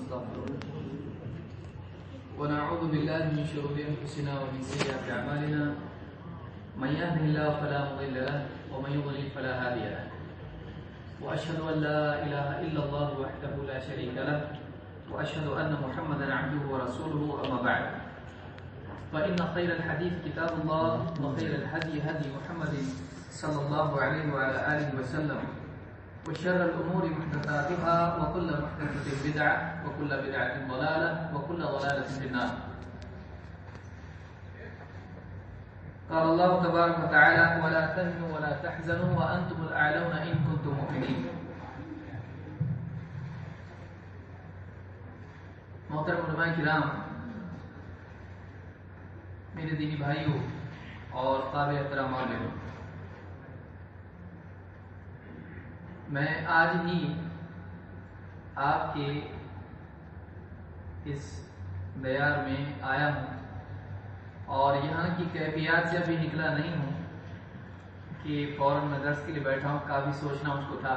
ونستغفره ونعوذ بالله من شرور أنفسنا ومن سيئات أعمالنا من يهده الله فلا مضل له ومن يضلل فلا هادي له وأشهد أن لا إله إلا الله وحده لا شريك له وأشهد أن محمدا عبده ورسوله أما بعد فإن خير الحديث كتاب الله وخير الهدي هدي محمد صلى الله عليه وعلى آله وسلم وشر الأمور محدثاتها وكل محدثة بدعة وكل بدعة ضلالة وكل ضلالة في النار. قال الله تبارك وتعالى ولا تهنوا ولا تحزنوا وأنتم الأعلون إن كنتم مؤمنين. محترم علماء کرام، میرے دینی بھائیوں اور قابل احترام عالموں، میں آج ہی آپ کے اس دیار میں آیا ہوں اور یہاں کی کیفیات سے ابھی نکلا نہیں ہوں کہ فوراً میں درس کے لیے بیٹھا ہوں. کافی سوچنا مجھ کو تھا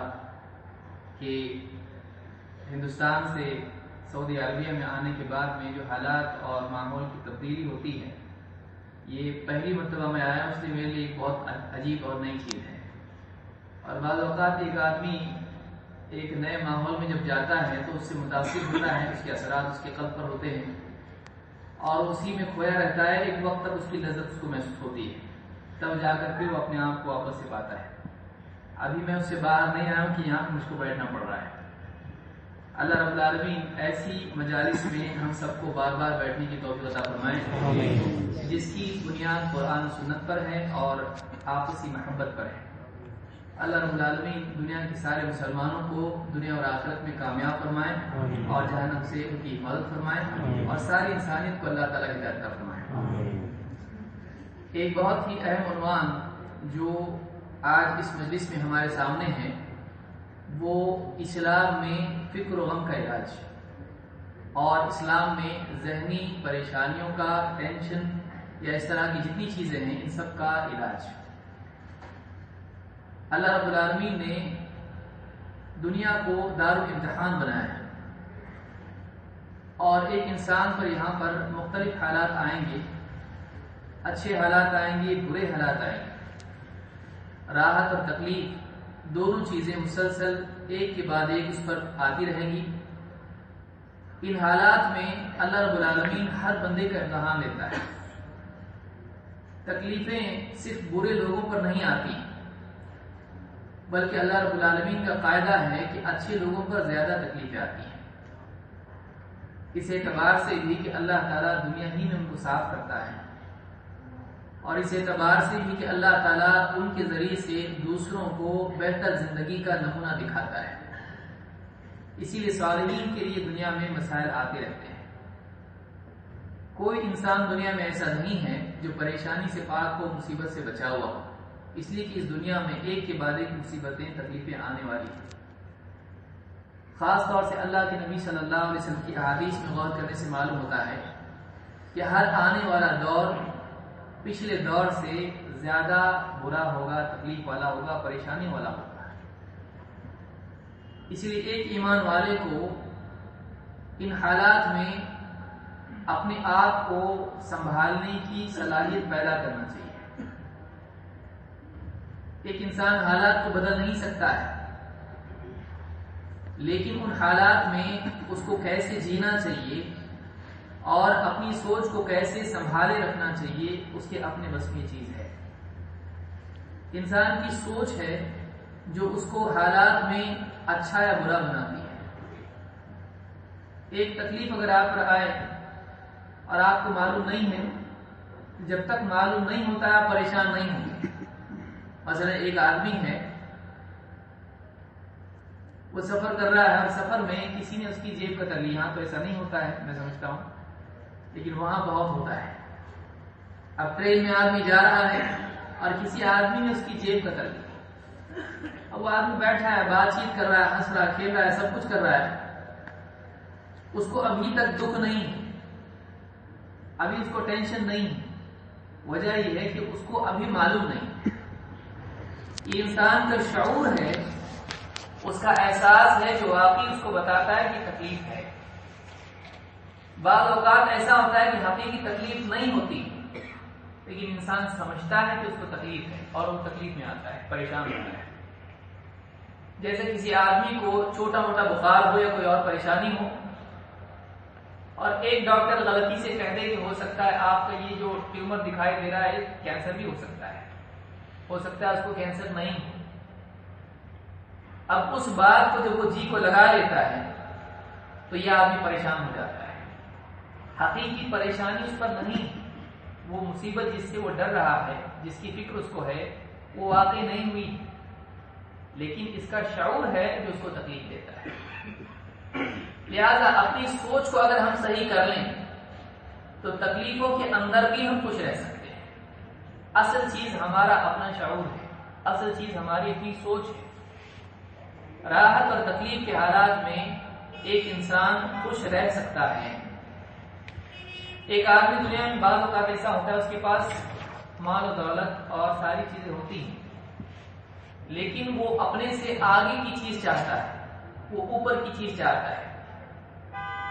کہ ہندوستان سے سعودی عربیہ میں آنے کے بعد میں جو حالات اور ماحول کی تبدیلی ہوتی ہے، یہ پہلی مرتبہ میں آیا ہوں، اس لیے میرے لیے ایک بہت عجیب اور نئی چیز ہے. اور بعض اوقات ایک آدمی ایک نئے ماحول میں جب جاتا ہے تو اس سے متاثر ہوتا ہے، اس کے اثرات اس کے قلب پر ہوتے ہیں اور اسی میں کھویا رہتا ہے. ایک وقت تک اس کی لذت اس کو محسوس ہوتی ہے، تب جا کر پھر وہ اپنے آپ کو واپس سے پاتا ہے. ابھی میں اس سے باہر نہیں آیا ہوں کہ یہاں مجھ کو بیٹھنا پڑ رہا ہے. اللہ رب العالمین ایسی مجالس میں ہم سب کو بار بار بیٹھنے کی توفیق عطا فرمائے جس کی بنیاد قرآن و سنت پر ہے اور آپسی محبت پر ہے. اللہ رب العالمین دنیا کے سارے مسلمانوں کو دنیا اور آخرت میں کامیاب فرمائے اور جہنم سے ان کی حفاظت فرمائے اور ساری انسانیت کو اللہ تعالیٰ ہدایت عطا فرمائے. ایک بہت ہی اہم عنوان جو آج اس مجلس میں ہمارے سامنے ہے وہ اسلام میں فکر و غم کا علاج اور اسلام میں ذہنی پریشانیوں کا، ٹینشن یا اس طرح کی جتنی چیزیں ہیں ان سب کا علاج. اللہ رب العالمین نے دنیا کو دارالامتحان بنایا ہے اور ایک انسان پر یہاں پر مختلف حالات آئیں گے، اچھے حالات آئیں گے، برے حالات آئیں گے. راحت اور تکلیف دونوں چیزیں مسلسل ایک کے بعد ایک اس پر آتی رہیں گی. ان حالات میں اللہ رب العالمین ہر بندے کا امتحان لیتا ہے. تکلیفیں صرف برے لوگوں پر نہیں آتی بلکہ اللہ رب العالمین کا قاعدہ ہے کہ اچھے لوگوں پر زیادہ تکلیفیں آتی ہیں. اس اعتبار سے بھی کہ اللہ تعالیٰ دنیا ہی میں ان کو صاف کرتا ہے اور اس اعتبار سے بھی کہ اللہ تعالیٰ ان کے ذریعے سے دوسروں کو بہتر زندگی کا نمونہ دکھاتا ہے. اسی لیے صالحین کے لیے دنیا میں مسائل آتے رہتے ہیں. کوئی انسان دنیا میں ایسا نہیں ہے جو پریشانی سے پاک ہو، مصیبت سے بچا ہوا ہو، اس لیے کہ اس دنیا میں ایک کے بعد ایک مصیبتیں، تکلیفیں آنے والی ہیں. خاص طور سے اللہ کے نبی صلی اللہ علیہ وسلم کی احادیث میں غور کرنے سے معلوم ہوتا ہے کہ ہر آنے والا دور پچھلے دور سے زیادہ برا ہوگا، تکلیف والا ہوگا، پریشانی والا ہوگا. اس لیے ایک ایمان والے کو ان حالات میں اپنے آپ کو سنبھالنے کی صلاحیت پیدا کرنا چاہیے. ایک انسان حالات کو بدل نہیں سکتا ہے لیکن ان حالات میں اس کو کیسے جینا چاہیے اور اپنی سوچ کو کیسے سنبھالے رکھنا چاہیے اس کے اپنے بس میں چیز ہے. انسان کی سوچ ہے جو اس کو حالات میں اچھا یا برا بناتی ہے. ایک تکلیف اگر آپ پر آئے اور آپ کو معلوم نہیں ہے، جب تک معلوم نہیں ہوتا آپ پریشان نہیں ہوں گے. مثلا ایک آدمی ہے، وہ سفر کر رہا ہے اور سفر میں کسی نے اس کی جیب کتر لی. یہاں تو ایسا نہیں ہوتا ہے میں سمجھتا ہوں، لیکن وہاں بہت ہوتا ہے. اب ٹرین میں آدمی جا رہا ہے اور کسی آدمی نے اس کی جیب کتر لی. اب وہ آدمی بیٹھا ہے، بات چیت کر رہا ہے، ہنس رہا ہے، کھیل رہا ہے، سب کچھ کر رہا ہے. اس کو ابھی تک دکھ نہیں، ابھی اس کو ٹینشن نہیں. وجہ یہ ہے کہ اس کو ابھی معلوم نہیں. یہ انسان کا شعور ہے، اس کا احساس ہے جو واقعی اس کو بتاتا ہے کہ تکلیف ہے. بعض اوقات ایسا ہوتا ہے کہ حقیقی تکلیف نہیں ہوتی لیکن انسان سمجھتا ہے کہ اس کو تکلیف ہے اور وہ تکلیف میں آتا ہے، پریشان ہوتا ہے۔ جیسے کسی آدمی کو چھوٹا موٹا بخار ہو یا کوئی اور پریشانی ہو اور ایک ڈاکٹر غلطی سے کہہ دے کہ ہو سکتا ہے آپ کا یہ جو ٹیومر دکھائی دے رہا ہے کینسر بھی ہو سکتا ہے اس کو کینسر نہیں ہو۔ اب اس بات کو جب وہ جی کو لگا لیتا ہے تو یہ آدمی پریشان ہو جاتا ہے۔ حقیقی پریشانی اس پر نہیں، وہ مصیبت جس سے وہ ڈر رہا ہے، جس کی فکر اس کو ہے، وہ واقع نہیں ہوئی، لیکن اس کا شعور ہے جو اس کو تکلیف دیتا ہے۔ لہذا اپنی سوچ کو اگر ہم صحیح کر لیں تو تکلیفوں کے اندر بھی ہم خوش رہ سکتے ہیں۔ اصل چیز ہمارا اپنا شعور ہے، اصل چیز ہماری اپنی سوچ ہے۔ راحت اور تکلیف کے حالات میں ایک انسان خوش رہ سکتا ہے۔ ایک آدمی دنیا میں بعض اوقات ایسا ہوتا ہے اس کے پاس مال و دولت اور ساری چیزیں ہوتی ہیں لیکن وہ اپنے سے آگے کی چیز چاہتا ہے، وہ اوپر کی چیز چاہتا ہے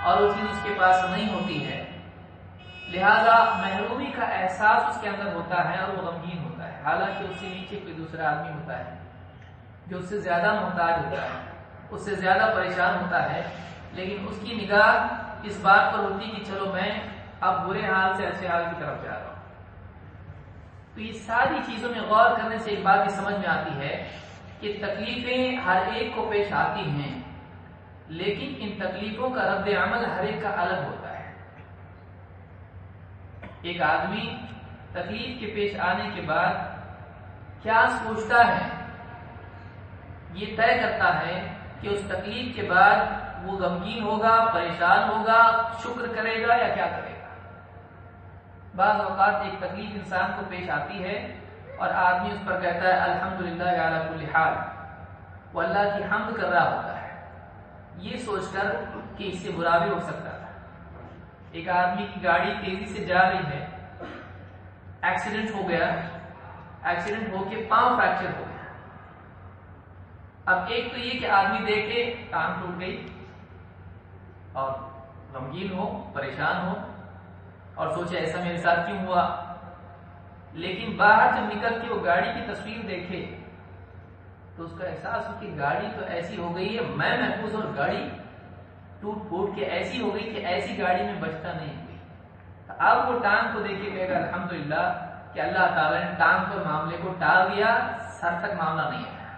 اور وہ چیز اس کے پاس نہیں ہوتی ہے، لہذا محرومی کا احساس اس کے اندر ہوتا ہے اور وہ غمگین ہوتا ہے، حالانکہ اس سے نیچے کوئی دوسرا آدمی ہوتا ہے جو اس سے زیادہ محتاج ہوتا ہے، اس سے زیادہ پریشان ہوتا ہے، لیکن اس کی نگاہ اس بات پر ہوتی کہ چلو میں اب برے حال سے اچھے حال کی طرف جا رہا ہوں۔ تو یہ ساری چیزوں میں غور کرنے سے ایک بات یہ سمجھ میں آتی ہے کہ تکلیفیں ہر ایک کو پیش آتی ہیں لیکن ان تکلیفوں کا رد عمل ہر ایک کا الگ ہوتا ہے۔ ایک آدمی تکلیف کے پیش آنے کے بعد کیا سوچتا ہے یہ طے کرتا ہے کہ اس تکلیف کے بعد وہ غمگین ہوگا، پریشان ہوگا، شکر کرے گا یا کیا کرے گا۔ بعض اوقات ایک تکلیف انسان کو پیش آتی ہے اور آدمی اس پر کہتا ہے الحمدللہ علی کل حال، وہ اللہ کی حمد کر رہا ہوتا ہے یہ سوچ کر کہ اس سے برا بھی ہو سکتا تھا۔ ایک آدمی کی گاڑی تیزی سے جا رہی ہے، ایکسیڈنٹ ہو گیا، ایکسیڈنٹ ہو کے پاؤں فریکچر ہو گیا۔ اب ایک تو یہ کہ آدمی دیکھے ٹانگ ٹوٹ گئی اور غمگین ہو، پریشان ہو اور سوچے ایسا میرے ساتھ کیوں ہوا، لیکن باہر جب نکل کے وہ گاڑی کی تصویر دیکھے تو اس کا احساس ہو کہ گاڑی تو ایسی ہو گئی ہے میں محفوظ اور گاڑی ٹوٹ پھوٹ کے ایسی ہو گئی کہ ایسی گاڑی میں بچتا نہیں ہوئی۔ اب وہ ٹانگ کو دیکھ کے کہے گا الحمدللہ کہ اللہ تعالیٰ نے ٹانگ پر معاملے کو ٹال دیا، سر تک معاملہ نہیں آیا۔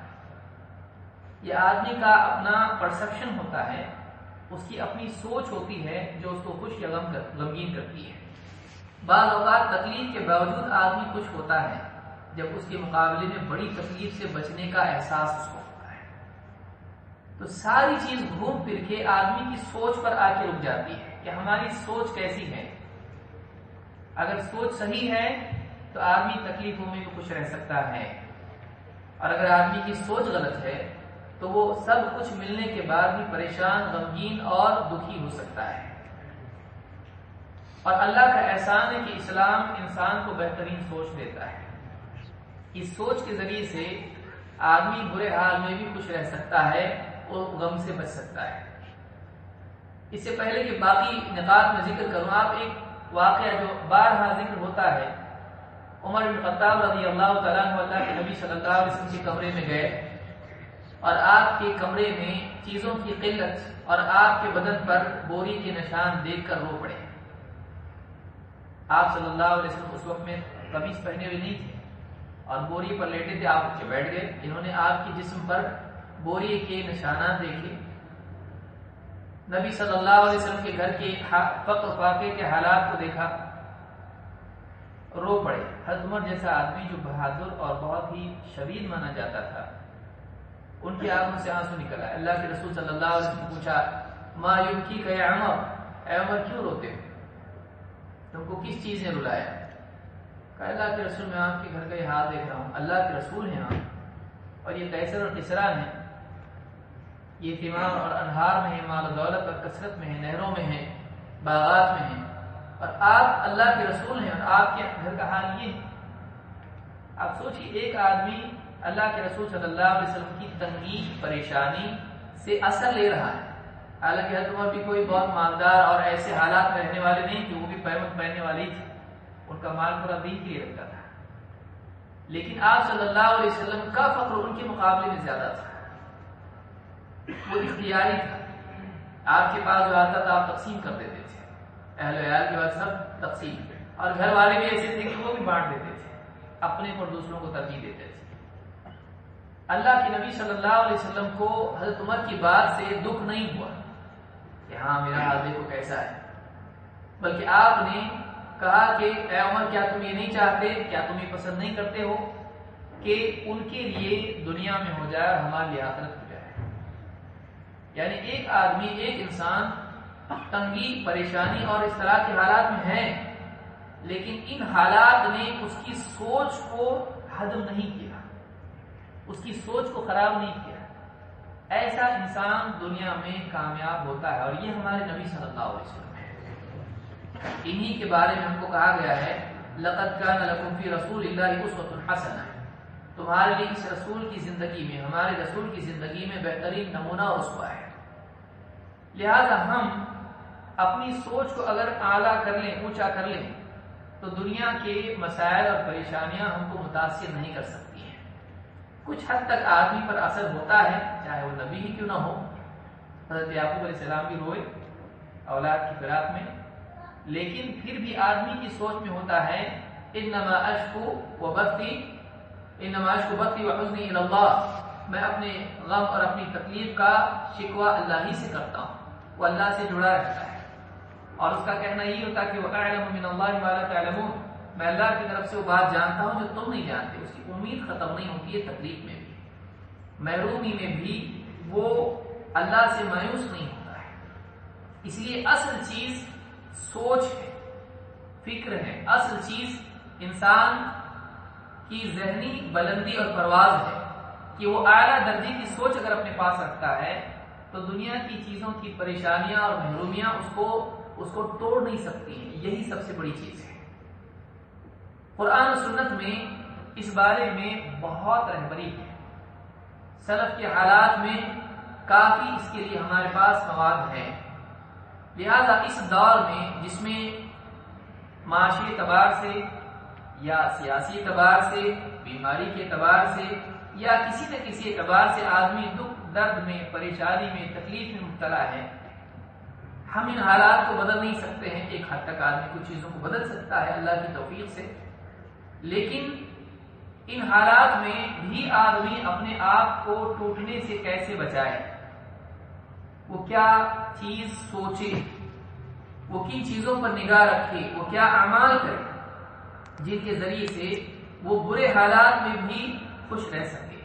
یہ آدمی کا اپنا پرسپشن ہوتا ہے، اس کی اپنی سوچ ہوتی ہے جو اس کو خوش یا غمگین کرتی ہے۔ بعض اوقات تکلیف کے باوجود آدمی خوش ہوتا ہے جب اس کے مقابلے میں بڑی تکلیف سے بچنے کا احساس اس کو ہوتا ہے۔ تو ساری چیز گھوم پھر کے آدمی کی سوچ پر آ کے رک جاتی ہے کہ ہماری سوچ کیسی ہے۔ اگر سوچ صحیح ہے تو آدمی تکلیفوں میں بھی خوش رہ سکتا ہے، اور اگر آدمی کی سوچ غلط ہے تو وہ سب کچھ ملنے کے بعد بھی پریشان، غمگین اور دکھی ہو سکتا ہے۔ اور اللہ کا احسان ہے کہ اسلام انسان کو بہترین سوچ دیتا ہے۔ اس سوچ کے ذریعے سے آدمی برے حال میں بھی خوش رہ سکتا ہے اور غم سے بچ سکتا ہے۔ اس سے پہلے کہ باقی نقاط میں ذکر کروں، آپ ایک واقعہ جو بارہا ذکر ہوتا ہے، عمر بن خطاب رضی اللہ تعالیٰ عنہ اللہ کے نبی صلی اللہ علیہ وسلم کے کمرے میں گئے اور آپ کے کمرے میں چیزوں کی قلت اور آپ کے بدن پر بوری کے نشان دیکھ کر رو پڑے۔ آپ صلی اللہ علیہ وسلم اس وقت میں قمیص پہنے ہوئے نہیں تھے اور بوری پر لیٹے تھے، آپ اٹھ کے بیٹھ گئے۔ انہوں نے آپ کے جسم پر بوری کے نشانات دیکھے، نبی صلی اللہ علیہ وسلم کے گھر کے فقر فاقے کے حالات کو دیکھا، رو پڑے۔ حضرت عمر جیسا آدمی جو بہادر اور بہت ہی شدید مانا جاتا تھا، ان کی آنکھوں سے آنسو نکل آئے۔ اللہ کے رسول صلی اللہ علیہ وسلم نے پوچھا ما یبکیک یا عمر، اے عمر کیوں روتے ہو، تم کو کس چیز نے رلایا؟ کہا اللہ کے رسول میں آپ کے گھر کا یہ حال دیکھ رہا ہوں، اللہ کے رسول ہیں آپ، اور یہ قیصر اور کسریٰ ہیں، یہ ثمار اور انہار میں ہیں، مال و دولت اور کثرت میں ہیں، نہروں میں ہیں، باغات میں ہیں، اور آپ اللہ کے رسول ہیں اور آپ کے گھر کا حال یہ ہے۔ آپ سوچیے ایک آدمی اللہ کے رسول صلی اللہ علیہ وسلم کی تنگی، پریشانی سے اثر لے رہا ہے، حالانکہ حضرت عمر بھی کوئی بہت مالدار اور ایسے حالات میں رہنے والے نہیں تھے، وہ بھی پیمند پہننے والی تھی، ان کا مال پورا دین کے لیے رکھتا تھا، لیکن آپ صلی اللہ علیہ وسلم کا فقر ان کے مقابلے میں زیادہ تھا، وہ اختیاری تھا، آپ کے پاس جو آتا تھا آپ تقسیم کر دیتے تھے، اہل عیال کے بعد سب تقسیم، اور گھر والے بھی ایسے تھے کہ وہ بھی بانٹ دیتے تھے، اپنے پر دوسروں کو ترجیح دیتے تھے۔ اللہ کے نبی صلی اللہ علیہ وسلم کو حضرت عمر کی بات سے دکھ نہیں ہوا کہ ہاں میرا حال دیکھو کیسا ہے، بلکہ آپ نے کہا کہ اے عمر کیا تم یہ نہیں چاہتے، کیا تم یہ پسند نہیں کرتے ہو کہ ان کے لیے دنیا میں ہو جائے اور ہمارے لیے آخرت ہو جائے؟ یعنی ایک آدمی، ایک انسان تنگی، پریشانی اور اس طرح کے حالات میں ہے، لیکن ان حالات نے اس کی سوچ کو ہدم نہیں کیا، اس کی سوچ کو خراب نہیں کیا، ایسا انسان دنیا میں کامیاب ہوتا ہے، اور یہ ہمارے نبی صلی اللہ علیہ وسلم ہے۔ انہی کے بارے میں ہم کو کہا گیا ہے لَقَدْ كَانَ لَكُمْ فِي رَسُولِ اللَّهِ أُسْوَةٌ حَسَنَةٌ، تمہارے لیے اس رسول کی زندگی میں، ہمارے رسول کی زندگی میں بہترین نمونہ اور اسوہ ہے۔ لہذا ہم اپنی سوچ کو اگر اعلیٰ کر لیں، اونچا کر لیں، تو دنیا کے مسائل اور پریشانیاں ہم کو متاثر نہیں کر سکتی ہیں۔ کچھ حد تک آدمی پر اثر ہوتا ہے، چاہے وہ نبی ہی کیوں نہ ہو، حضرت یعقوب علیہ السلام بھی روئے اولاد کی فراق میں، لیکن پھر بھی آدمی کی سوچ میں ہوتا ہے انما اشکو بثی وحزنی الی اللہ، میں اپنے غم اور اپنی تکلیف کا شکوہ اللہ ہی سے کرتا ہوں، وہ اللہ سے جڑا رہتا ہے، اور اس کا کہنا یہ ہوتا کہ وہ اعلم من اللہ ما لا تعلمون، میں اللہ کی طرف سے وہ بات جانتا ہوں جو تم نہیں جانتے۔ اس کی امید ختم نہیں ہوتی ہے، تکلیف میں بھی، محرومی میں بھی وہ اللہ سے مایوس نہیں ہوتا ہے۔ اس لیے اصل چیز سوچ ہے، فکر ہے، اصل چیز انسان کی ذہنی بلندی اور پرواز ہے کہ وہ اعلیٰ درجے کی سوچ اگر اپنے پاس رکھتا ہے تو دنیا کی چیزوں کی پریشانیاں اور محرومیاں اس کو توڑ نہیں سکتی ہیں۔ یہی سب سے بڑی چیز ہے۔ قرآن و سنت میں اس بارے میں بہت رہبری ہے، سلف کے حالات میں کافی اس کے لیے ہمارے پاس مواد ہے۔ لہذا اس دور میں جس میں معاشی اعتبار سے یا سیاسی اعتبار سے، بیماری کے اعتبار سے یا کسی نہ کسی اعتبار سے آدمی دکھ درد میں، پریشانی میں، تکلیف میں مبتلا ہے، ہم ان حالات کو بدل نہیں سکتے ہیں۔ ایک حد تک آدمی کچھ چیزوں کو بدل سکتا ہے اللہ کی توفیق سے، لیکن ان حالات میں بھی آدمی اپنے آپ کو ٹوٹنے سے کیسے بچائے، وہ کیا چیز سوچے، وہ کن چیزوں پر نگاہ رکھے، وہ کیا اعمال کرے جن کے ذریعے سے وہ برے حالات میں بھی خوش رہ سکے،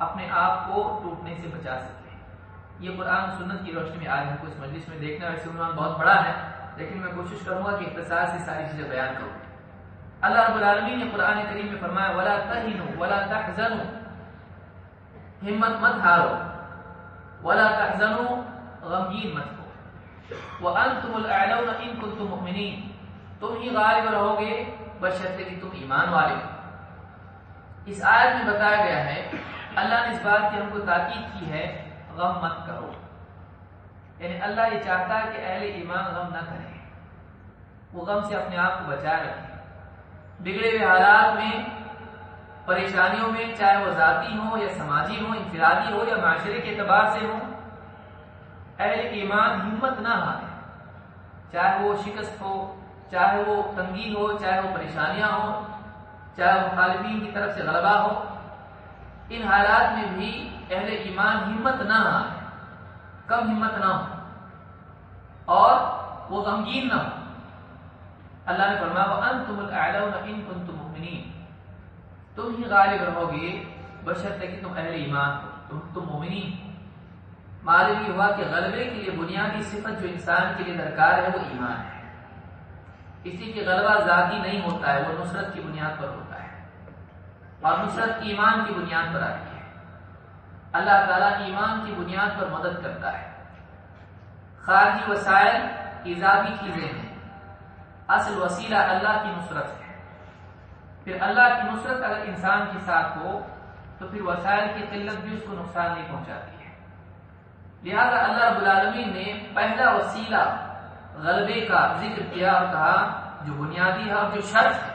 اپنے آپ کو ٹوٹنے سے بچا سکے۔ یہ قرآن و سنت کی روشنی میں آج ہم کو اس مجلس میں دیکھنا، ویسے عنوان بہت بڑا ہے لیکن میں کوشش کروں گا کہ اختصار سے ساری چیزیں بیان کروں۔ اللہ رب العالمین نے قرآن کریم میں فرمایا وَلَا تَهِنُوا وَلَا تَحْزَنُوا، ہمت مت ہارو، وَلَا تَحْزَنُوا، غمگین مت ہو، وَأَنْتُمُ الْأَعْلَوْنَ إِن كُنتُم مُؤْمِنِينَ، تم ہی غالب رہو گے بشرطے کہ تم ایمان والے ہو۔ اس آیت میں بتایا گیا ہے، اللہ نے اس بات کی ہم کو تاکید کی ہے غم مت کرو، یعنی اللہ یہ چاہتا ہے کہ اہل ایمان غم نہ کریں، وہ غم سے اپنے آپ کو بچائے رکھیں۔ بگڑے ہوئے حالات میں، پریشانیوں میں، چاہے وہ ذاتی ہو یا سماجی ہو، انفرادی ہو یا معاشرے کے اعتبار سے ہو، اہل ایمان ہمت نہ ہارے، چاہے وہ شکست ہو، چاہے وہ تنگی ہو، چاہے وہ پریشانیاں ہوں، چاہے وہ مخالفین کی طرف سے غلبہ ہو، ان حالات میں بھی اہل ایمان ہمت نہ ہارے، کم ہمت نہ ہو اور وہ غمگین نہ ہو۔ اللہ نے فرمایا وَأَنْتُمُ الْأَعْلَوْنَ إِن كُنتُم مُؤْمِنِينَ، تم ہی غالب رہو گے بشرطے کہ تم اہل ایمان ہو، تم مومنین۔ معلوم یہ ہوا کہ غلبے کے لیے بنیادی صفت جو انسان کے لیے درکار ہے وہ ایمان ہے، اسی کے غلبہ ذاتی نہیں ہوتا ہے، وہ نصرت کی بنیاد پر ہوتا ہے، اور نصرت ایمان کی بنیاد پر آتی ہے۔ اللہ تعالیٰ ایمان کی بنیاد پر مدد کرتا ہے۔ خارجی وسائل اضافی چیزیں ہیں، اصل وسیلہ اللہ کی نصرت ہے۔ پھر اللہ کی نصرت اگر انسان کے ساتھ ہو تو پھر وسائل کی قلت بھی اس کو نقصان نہیں پہنچاتی ہے۔ لہذا اللہ رب العالمین نے پہلا وسیلہ غلبے کا ذکر کیا اور کہا جو بنیادی ہے اور جو شرط ہے،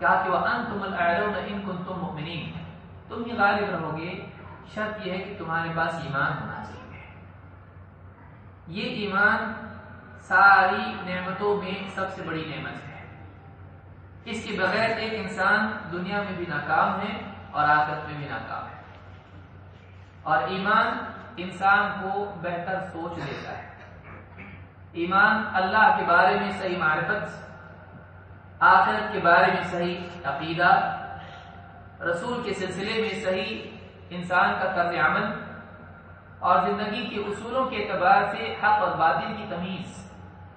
کہا کہ وَأَنْتُمُ الْأَعْلَوْنَ إِن كُنتُم مُؤْمِنِينَ، تم ہی غالب رہو گے، شرط یہ ہے کہ تمہارے پاس ایمان ہونا چاہیے۔ یہ ایمان ساری نعمتوں میں سب سے بڑی نعمت ہے، اس کے بغیر ایک انسان دنیا میں بھی ناکام ہے اور آخرت میں بھی ناکام ہے۔ اور ایمان انسان کو بہتر سوچ دیتا ہے، ایمان اللہ کے بارے میں صحیح معرفت، آخرت کے بارے میں صحیح عقیدہ، رسول کے سلسلے میں صحیح انسان کا طرز عمل اور زندگی کے اصولوں کے اعتبار سے حق اور باطل کی تمیز،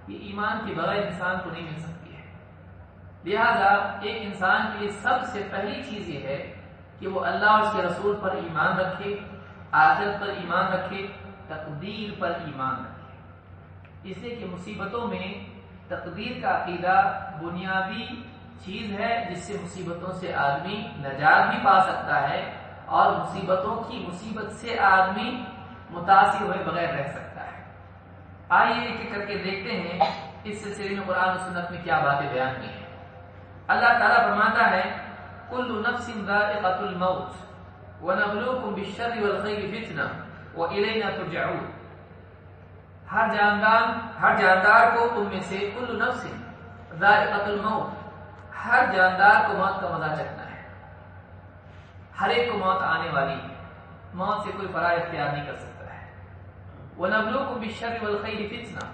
یہ ایمان کے بغیر انسان کو نہیں مل سکتی ہے۔ لہذا ایک انسان کے لیے سب سے پہلی چیز یہ ہے کہ وہ اللہ اور اس کے رسول پر ایمان رکھے، آخرت پر ایمان رکھے، تقدیر پر ایمان رکھے، اس لیے کہ مصیبتوں میں تقدیر کا عقیدہ بنیادی چیز ہے جس سے مصیبتوں سے آدمی نجات بھی پا سکتا ہے اور مصیبتوں کی مصیبت سے آدمی متاثر ہوئے بغیر رہ سکتا ہے۔ آئیے ایک ایک کر کے دیکھتے ہیں اس سلسلے میں قرآن و سنت میں کیا باتیں بیان کی ہیں۔ اللہ تعالیٰ فرماتا ہے کل نفس ذائقۃ الموت وَنَبْلُوكُمْ بِالشَّرِّ وَالْخَيْرِ فِتْنَةً وَإِلَيْنَا تُرْجَعُونَ، ہر جاندار کو تم میں سے کل نفس ذائقۃ الموت، ہر جاندار کو موت کا مزہ چکھنا ہے، ہر ایک کو موت آنے والی ہے، موت سے کوئی فرار اختیار نہیں کر سکتا ہے۔ وَنَبْلُوكُمْ بِالشَّرِّ وَالْخَيْرِ فِتْنَةً،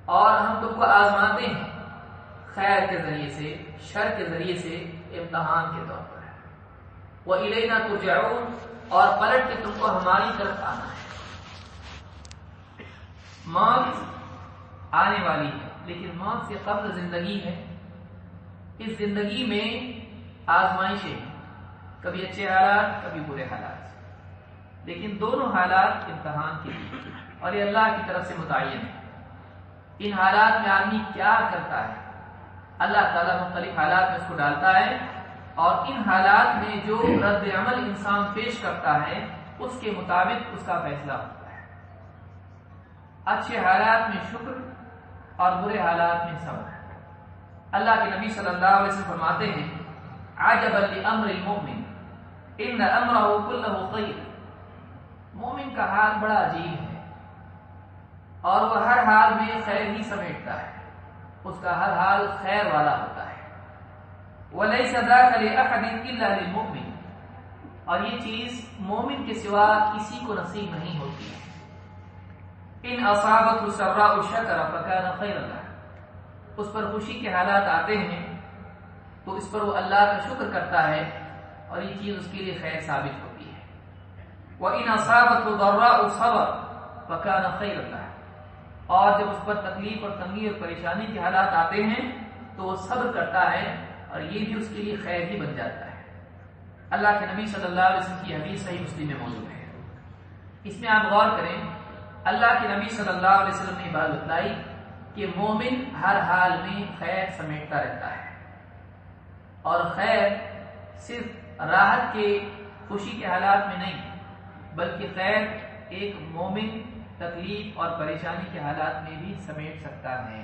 اور ہم تم کو آزماتے ہیں خیر کے ذریعے سے، شر کے ذریعے سے، امتحان کے طور پر۔ وَإِلَيْنَا تُرْجَعُونَ، اور پلٹ کے تم کو ہماری طرف آنا ہے۔ موت آنے والی ہے لیکن موت سے قبل زندگی ہے، اس زندگی میں آزمائشیں ہیں، کبھی اچھے حالات کبھی برے حالات، لیکن دونوں حالات امتحان کے لیے اور یہ اللہ کی طرف سے متعین ہے۔ ان حالات میں آدمی کیا کرتا ہے، اللہ تعالیٰ مختلف حالات میں اس کو ڈالتا ہے اور ان حالات میں جو رد عمل انسان پیش کرتا ہے اس کے مطابق اس کا فیصلہ ہوتا ہے۔ اچھے حالات میں شکر اور برے حالات میں صبر۔ اللہ کے نبی صلی اللہ علیہ وسلم فرماتے ہیں عجبا لامر المؤمن ان امرہ کلہ خیر، مومن کا حال بڑا عجیب ہے اور وہ ہر حال میں خیر ہی سمیٹتا ہے، اس کا ہر حال خیر والا ہوتا ہے۔ وَلَيْسَ ذَاكَ لِأَحَدٍ إِلَّا لِلْمُؤْمِنِ، اور یہ چیز مومن کے سوا کسی کو نصیب نہیں ہوتی ہے۔ ان اصابته سراء شکر فکان خیرا لہ، اس پر خوشی کے حالات آتے ہیں تو اس پر وہ اللہ کا شکر کرتا ہے اور یہ چیز اس کے لیے خیر ثابت ہوتی ہے۔ وَإِنْ أَصَابَتْهُ ضَرَّاءُ صَبَرَ فَكَانَ خَيْرًا لَهُ، اور جب اس پر تکلیف اور تنگی اور پریشانی کے حالات آتے ہیں تو وہ صبر کرتا ہے اور یہ بھی اس کے لیے خیر ہی بن جاتا ہے۔ اللہ کے نبی صلی اللہ علیہ وسلم کی حدیث صحیح مسلم میں موجود ہے، اس میں آپ غور کریں، اللہ کے نبی صلی اللہ علیہ وسلم نے بات بتلائی کہ مومن ہر حال میں خیر سمیٹتا رہتا ہے، اور خیر صرف راحت کے خوشی کے حالات میں نہیں بلکہ خیر ایک مومن تکلیف اور پریشانی کے حالات میں بھی سمیٹ سکتا ہے،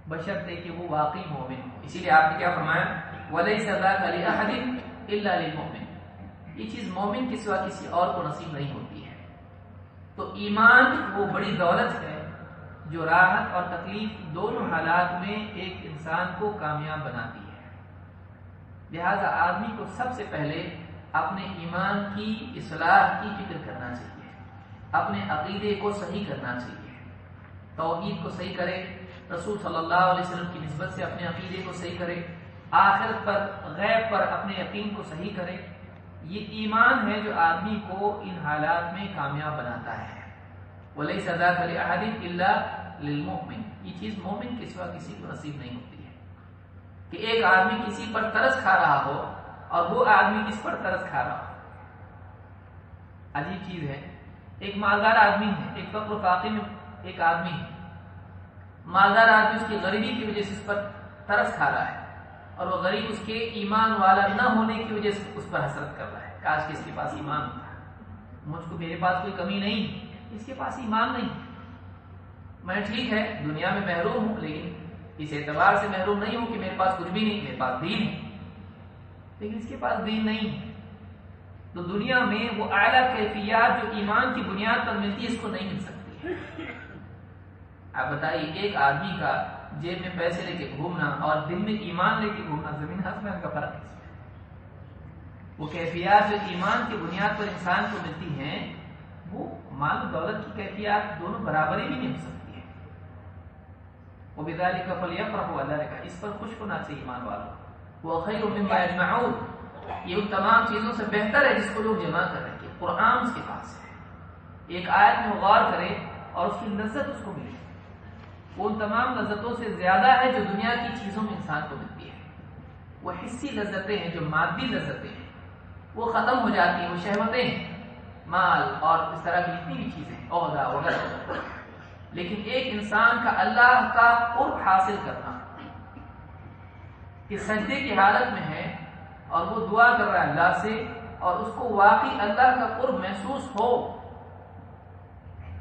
بشرطے کہ وہ واقعی مومن ہو۔ اسی لیے آپ نے کیا فرمایا وَلَيْسَ ذَاكَ لِأَحَدٍ إِلَّا لِلْمُؤْمِنِ، یہ چیز مومن کے سوا کسی اور کو نصیب نہیں ہوتی ہے۔ تو ایمان وہ بڑی دولت ہے جو راحت اور تکلیف دونوں حالات میں ایک انسان کو کامیاب بناتی ہے۔ لہذا آدمی کو سب سے پہلے اپنے ایمان کی اصلاح کی فکر کرنا چاہیے، اپنے عقیدے کو صحیح کرنا چاہیے، توحید کو صحیح کرے، رسول صلی اللہ علیہ وسلم کی نسبت سے اپنے عقیدے کو صحیح کرے، آخرت پر غیب پر اپنے یقین کو صحیح کرے۔ یہ ایمان ہے جو آدمی کو ان حالات میں کامیاب بناتا ہے۔ وَلَيْسَ ذَاكَ لِأَحَدٍ إِلَّا لِلْمُؤْمِنِ، یہ چیز مومن کے سوا کسی کو نصیب نہیں ہوتی ہے کہ ایک آدمی کسی پر ترس کھا رہا ہو اور وہ آدمی کس پر ترس کھا رہا ہو۔ عجیب چیز ہے، ایک مالدار آدمی ہے، ایک فقر و فاقے میں ایک آدمی ہے، مالدار آدمی اس کی غریبی کی وجہ سے اس پر ترس کھا رہا ہے اور وہ غریب اس کے ایمان والا نہ ہونے کی وجہ سے اس پر حسرت کر رہا ہے، کاش کہ اس کے پاس ایمان ہوتا، مجھ کو میرے پاس کوئی کمی نہیں، اس کے پاس ایمان نہیں. میں ٹھیک ہے دنیا میں محروم ہوں، لیکن اس اعتبار سے محروم نہیں ہوں کہ میرے پاس کچھ بھی نہیں، میرے پاس دین ہے، لیکن اس کے پاس دین نہیں ہے. تو دنیا میں وہ اعلیٰ کیفیات جو ایمان کی بنیاد پر ملتی ہے اس کو نہیں مل سکتی ہے. آپ بتائیے ایک آدمی کا جیب میں پیسے لے کے گھومنا اور دل میں ایمان لے کے گھومنا زمین آسمان کا فرق ہے. وہ کیفیات جو ایمان کی بنیاد پر انسان کو ملتی ہیں وہ مال و دولت کی کیفیات دونوں برابری بھی نہیں ہو سکتی ہے. وہ بذالک فلیفرحوا، اللہ نے کہا اس پر خوش ہونا چاہیے ایمان والوں. وہ خیر مما یجمعون، یہ ان تمام چیزوں سے بہتر ہے جس کو لوگ جمع کر رہے ہیں. قرآن اس کے پاس ہے، ایک آیت میں غور کرے اور اس کی لذت اس کو ملے. وہ ان تمام لذتوں سے زیادہ ہے جو دنیا کی چیزوں میں انسان کو ملتی ہے. وہ حصی لذتیں ہیں، جو مادی لذتیں ہیں وہ ختم ہو جاتی ہیں. وہ شہوتیں ہیں، مال اور اس طرح کی جتنی بھی چیزیں عہدہ وغیرہ. لیکن ایک انسان کا اللہ کا قرب حاصل کرنا کہ سجدے کی حالت میں ہے اور وہ دعا کر رہا ہے اللہ سے اور اس کو واقعی اللہ کا قرب محسوس ہو،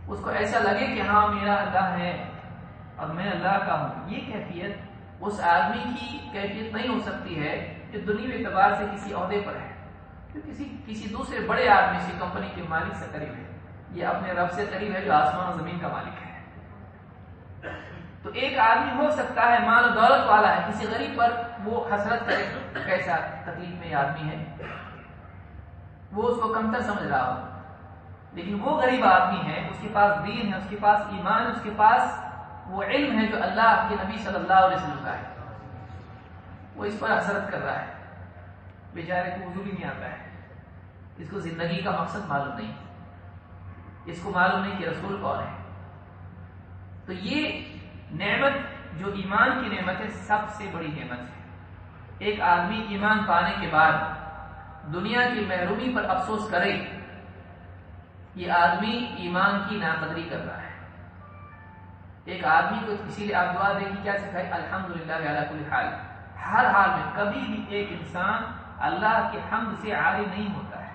اس کو ایسا لگے کہ ہاں میرا اللہ ہے اور میں اللہ کا ہوں. یہ کیفیت اس آدمی کی کیفیت نہیں ہو سکتی ہے جو دنیوی اعتبار سے کسی عہدے پر ہے، جو کسی دوسرے بڑے آدمی سے کمپنی کے مالک سے قریب ہے. یہ اپنے رب سے قریب ہے جو آسمان و زمین کا مالک ہے. تو ایک آدمی ہو سکتا ہے مال و دولت والا ہے، کسی غریب پر وہ حسرت کرے کیسا تکلیف میں یہ آدمی ہے، وہ اس کو کمتر سمجھ رہا ہو. لیکن وہ غریب آدمی ہے، اس کے پاس دین ہے، اس کے پاس ایمان ہے، اس کے پاس وہ علم ہے جو اللہ کے نبی صلی اللہ علیہ وسلم کا ہے. وہ اس پر حسرت کر رہا ہے. بیچارے کو وضو بھی نہیں آتا ہے، اس کو زندگی کا مقصد معلوم نہیں، اس کو معلوم نہیں کہ رسول کون ہے. تو یہ نعمت جو ایمان کی نعمت ہے سب سے بڑی نعمت ہے. ایک آدمی ایمان پانے کے بعد دنیا کی محرومی پر افسوس کرے، یہ آدمی ایمان کی ناقدری کر رہا ہے. ایک آدمی کو اسی لیے آپ دعا دیں کہ کیا سکھائے، الحمدللہ علی کل حال. ہر حال میں کبھی بھی ایک انسان اللہ کی حمد سے عاری نہیں ہوتا ہے.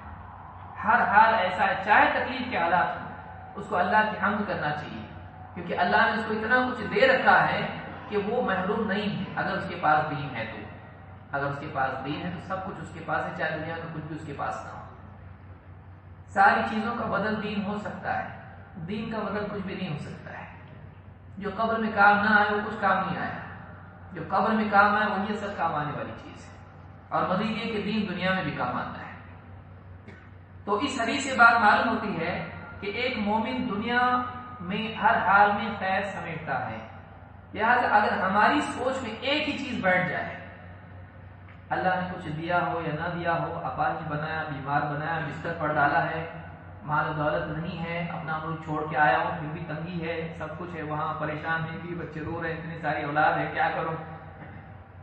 ہر حال ایسا ہے، چاہے تکلیف کے حالات ہوں، اس کو اللہ کی حمد کرنا چاہیے، کیونکہ اللہ نے اس کو اتنا کچھ دے رکھا ہے کہ وہ محروم نہیں ہے. اگر اس کے پاس دین ہے تو، اگر اس کے پاس دین ہے تو سب کچھ اس کے پاس ہے، چاہے دنیا کا کچھ بھی اس کے پاس نہ ہو. ساری چیزوں کا بدل دین ہو سکتا ہے، دین کا بدل کچھ بھی نہیں ہو سکتا ہے. جو قبر میں کام نہ آئے وہ کچھ کام نہیں آیا، جو قبر میں کام آئے وہی سب کام آنے والی چیز ہے. اور مزید یہ کہ دین دنیا میں بھی کام آتا ہے. تو اس حدیث سے بات معلوم ہوتی ہے کہ ایک مومن دنیا میں ہر حال میں خیر سمیٹتا ہے. لہٰذا اگر ہماری سوچ میں ایک ہی چیز بیٹھ جائے، اللہ نے کچھ دیا ہو یا نہ دیا ہو، اپاہج بنایا، بیمار بنایا، بستر پر ڈالا ہے، مال و دولت نہیں ہے، اپنا ملک چھوڑ کے آیا ہوں پھر بھی تنگی ہے، سب کچھ ہے، وہاں پریشان ہے، بھی بچے رو رہے ہیں، اتنی ساری اولاد ہے، کیا کروں،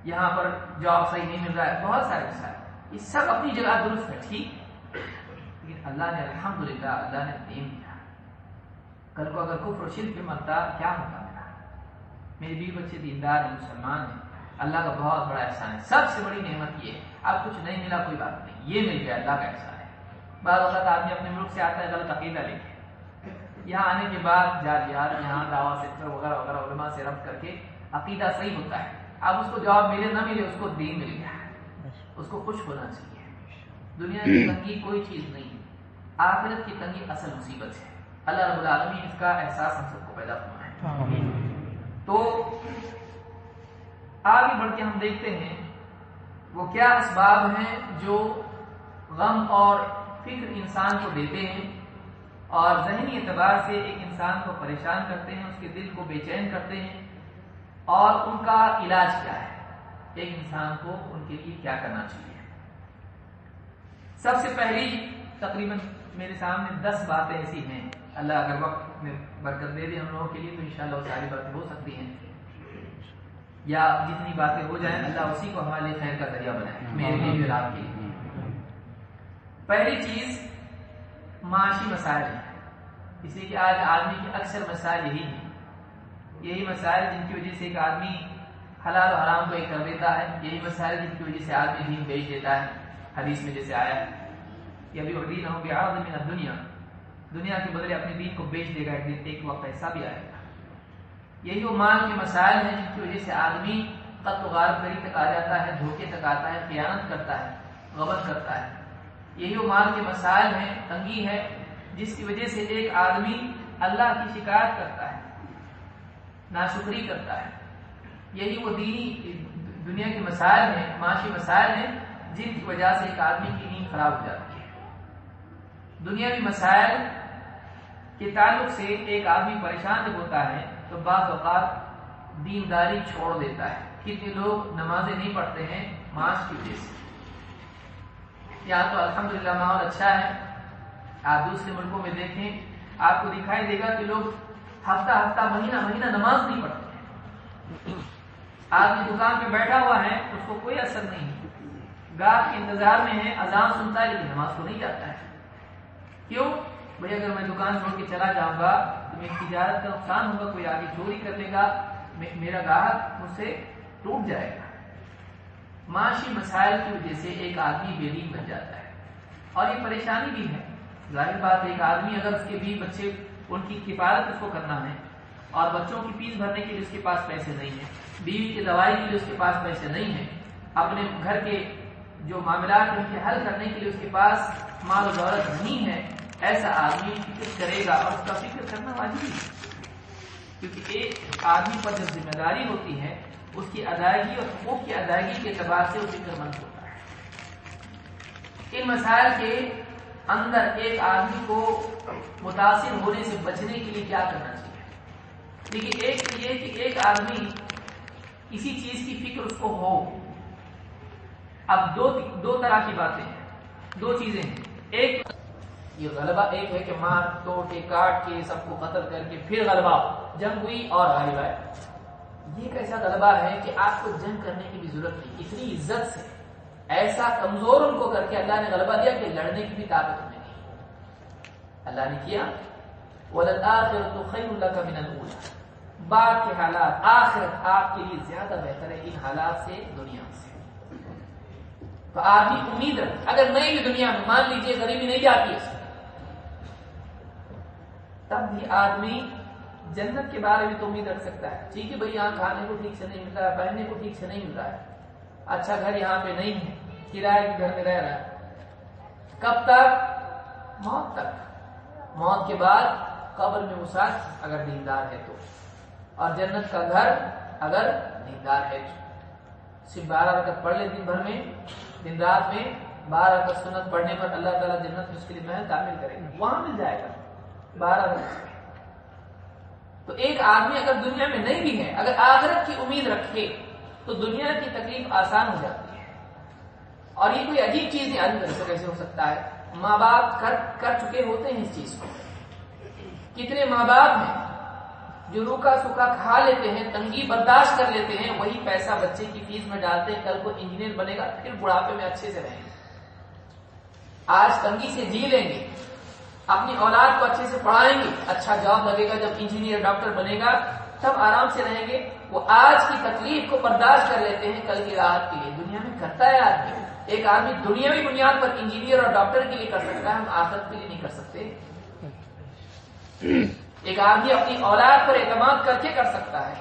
یہاں پر جاب صحیح نہیں مل رہا ہے، بہت سارے مسائل. یہ سب اپنی جگہ درست ہے، ٹھیک، لیکن اللہ نے الحمدللہ اللہ نے دین دیا. کل کو اگر کفر و شرک پہ مرتا کیا ہوتا میرے بیوی بچے دیندار ہیں، مسلمان ہیں، اللہ کا بہت بڑا احسان ہے. سب سے بڑی نعمت یہ ہے. اب کچھ نہیں ملا کوئی بات نہیں، یہ مل گیا اللہ کا احسان ہے. بعض اوقات آدمی اپنے ملک سے آتا ہے غلط عقیدہ لے کے، یہاں آنے کے بعد جالیات، یہاں دعویٰ سیکٹر وغیرہ وغیرہ علماء سے ربط کر کے عقیدہ صحیح ہوتا ہے. اب اس کو جواب ملے نہ ملے، اس کو دین مل گیا، اس کو خوش ہونا چاہیے. دنیا کی تنگی کوئی چیز نہیں، آخرت کی تنگی اصل مصیبت ہے. اللہ رب العالمین اس کا احساس ہم سب کو پیدا فرمائے. تو آگے بڑھ کے ہم دیکھتے ہیں وہ کیا اسباب ہیں جو غم اور فکر انسان کو دیتے ہیں اور ذہنی اعتبار سے ایک انسان کو پریشان کرتے ہیں، اس کے دل کو بے چین کرتے ہیں، اور ان کا علاج کیا ہے، ایک انسان کو ان کے لیے کیا کرنا چاہیے. سب سے پہلی تقریباً میرے سامنے 10 باتیں ایسی ہیں، اللہ اگر وقت میں برکت دے دے ہم لوگوں کے لیے تو انشاءاللہ وہ ساری باتیں ہو سکتی ہیں، یا جتنی باتیں ہو جائیں اللہ اسی کو ہمارے لیے خیر کا ذریعہ بنائے، میرے لیے بھی آپ کے لیے. پہلی چیز معاشی مسائل ہیں، اس لیے کہ آج آدمی کے اکثر مسائل یہی مسائل جن کی وجہ سے ایک آدمی حلال و حرام کو ایک کر دیتا ہے، یہی مسائل جن کی وجہ سے آدمی دین بیچ دیتا ہے. حدیث میں جیسے آیا ہے کہ ابھی عدین ہو بعرض من الدنیا، دنیا کے بدلے اپنے دین کو بیچ دے گا، ایک وقت ایسا بھی آئے گا۔ یہی وہ مال کے مسائل ہیں جن کی وجہ سے آدمی قتل و غارت گری تک آ جاتا ہے، دھوکے تک آتا ہے، خیانت کرتا ہے، غبن کرتا ہے۔ یہی وہ مال کے مسائل ہیں، تنگی ہے، جس کی وجہ سے ایک آدمی اللہ کی شکایت کرتا ہے، ناشکری کرتا ہے۔ یہی وہ دنیا کے مسائل ہیں، معاشی مسائل ہیں، جن کی وجہ سے ایک آدمی کی نیند خراب ہو جاتی ہے۔ دنیاوی مسائل کے تعلق سے ایک آدمی پریشان جب ہوتا ہے تو بعض اوقات دینداری چھوڑ دیتا ہے۔ کتنے لوگ نمازیں نہیں پڑھتے ہیں معاش کی وجہ سے۔ یہاں تو الحمدللہ ماحول اچھا ہے، آپ دوسرے ملکوں میں دیکھیں آپ کو دکھائی دے گا کہ لوگ ہفتہ مہینہ نماز نہیں پڑھتے ہیں۔ آدمی دکان پہ بیٹھا ہوا ہے، اس کو کوئی اثر نہیں ہے، گاہک کے انتظار میں ہے، اذان سنتا ہے لیکن نماز کو نہیں جاتا ہے۔ کیوں؟ بھئی اگر میں دکان چھوڑ کے چلا جاؤں گا تو میری تجارت کا نقصان ہوگا، کوئی آگے چوری کر لے گا، میرا گاہک مجھ سے ٹوٹ جائے گا۔ معاشی مسائل کی وجہ سے ایک آدمی بے دین بن جاتا ہے، اور یہ پریشانی بھی ہے۔ ظاہر بات ہے، ایک آدمی اگر اس کے بیوی بچے ان کی کفالت اس کو کرنا ہے، اور بچوں کی فیس بھرنے کے لیے اس کے پاس پیسے نہیں ہیں، بیوی کی دوائی کے لیے اس کے پاس پیسے نہیں ہیں، اپنے گھر کے جو معاملات ہیں ان کے حل کرنے کے لیے اس کے پاس مال و دولت نہیں ہے، ایسا آدمی فکر کرے گا، اور اس کا فکر کرنا واجب ہے، کیونکہ ایک آدمی پر جب ذمہ داری ہوتی ہے اس کی ادائیگی اور حقوق کی ادائیگی کے اعتبار سے وہ فکر مند ہوتا ہے۔ ان مسائل کے اندر ایک آدمی کو متاثر ہونے سے بچنے کے لیے کیا کرنا چاہیے؟ لیکن ایک تو یہ کہ ایک آدمی کسی چیز کی فکر اس کو ہو۔ اب دو طرح کی باتیں ہیں، دو چیزیں ہیں۔ ایک یہ غلبہ، ایک ہے کہ مار توڑ کے کاٹ کے سب کو قتل کر کے پھر غلبہ، جنگ ہوئی اور غالب آئے۔ یہ ایک ایسا غلبہ ہے کہ آپ کو جنگ کرنے کی بھی ضرورت نہیں، اتنی عزت سے ایسا کمزور ان کو کر کے اللہ نے غلبہ دیا کہ لڑنے کی بھی طاقت انہیں نہیں۔ اللہ نے کیا وَلَلْآخِرَةُ خَيْرٌ لَكَ مِنَ الْأُولَىٰ، بعد کے حالات، آخرت آپ کے لیے زیادہ بہتر ہے ان حالات سے، دنیا سے۔ تو آدمی امید رکھے، اگر نہیں بھی دنیا میں مان لیجیے غریبی نہیں جاتی ہے تب بھی آدمی جنت کے بارے میں تو امید رکھ سکتا ہے۔ ٹھیک ہے بھائی، یہاں کھانے کو ٹھیک سے نہیں مل رہا ہے، پہننے کو ٹھیک سے نہیں مل رہا ہے، اچھا گھر یہاں پہ نہیں ہے، کرایہ کے گھر میں رہ رہا ہے۔ کب تک؟ موت تک۔ موت کے بعد قبر میں وسعت اگر دیندار ہے تو، اور جنت کا گھر اگر دیندار ہے تو۔ صرف 12 رکعت پڑھ لے دن بھر میں، دن رات میں 12 رکعت سنت پڑھنے پر اللہ تعالیٰ جنت میں اس کے لیے محل تعمیر کرے گا، وہاں مل جائے گا 12 رکعت۔ تو ایک آدمی اگر دنیا میں نہیں بھی ہے، اگر آخرت کی امید رکھے تو دنیا کی تکلیف آسان ہو جاتی ہے۔ اور یہ کوئی عجیب چیز نہیں، آدمی کیسے ہو سکتا ہے؟ ماں باپ کر چکے ہوتے ہیں اس چیز کو۔ کتنے ماں باپ ہیں جو روکا سوکھا کھا لیتے ہیں، تنگی برداشت کر لیتے ہیں، وہی پیسہ بچے کی فیس میں ڈالتے ہیں، کل کو انجینئر بنے گا، پھر بڑھاپے میں اچھے سے رہیں گے۔ آج تنگی سے جی لیں گے، اپنی اولاد کو اچھے سے پڑھائیں گے، اچھا جاب لگے گا، جب انجینئر ڈاکٹر بنے گا تب آرام سے رہیں گے۔ وہ آج کی تکلیف کو برداشت کر لیتے ہیں کل کی راحت کے لیے۔ دنیا میں کرتا ہے آدمی، ایک آدمی دنیاوی بنیاد پر انجینئر اور ڈاکٹر کے لیے کر سکتا ہے، ہم آخرت کے لیے نہیں کر سکتے۔ ایک آدمی اپنی اولاد پر اعتماد کر کے کر سکتا ہے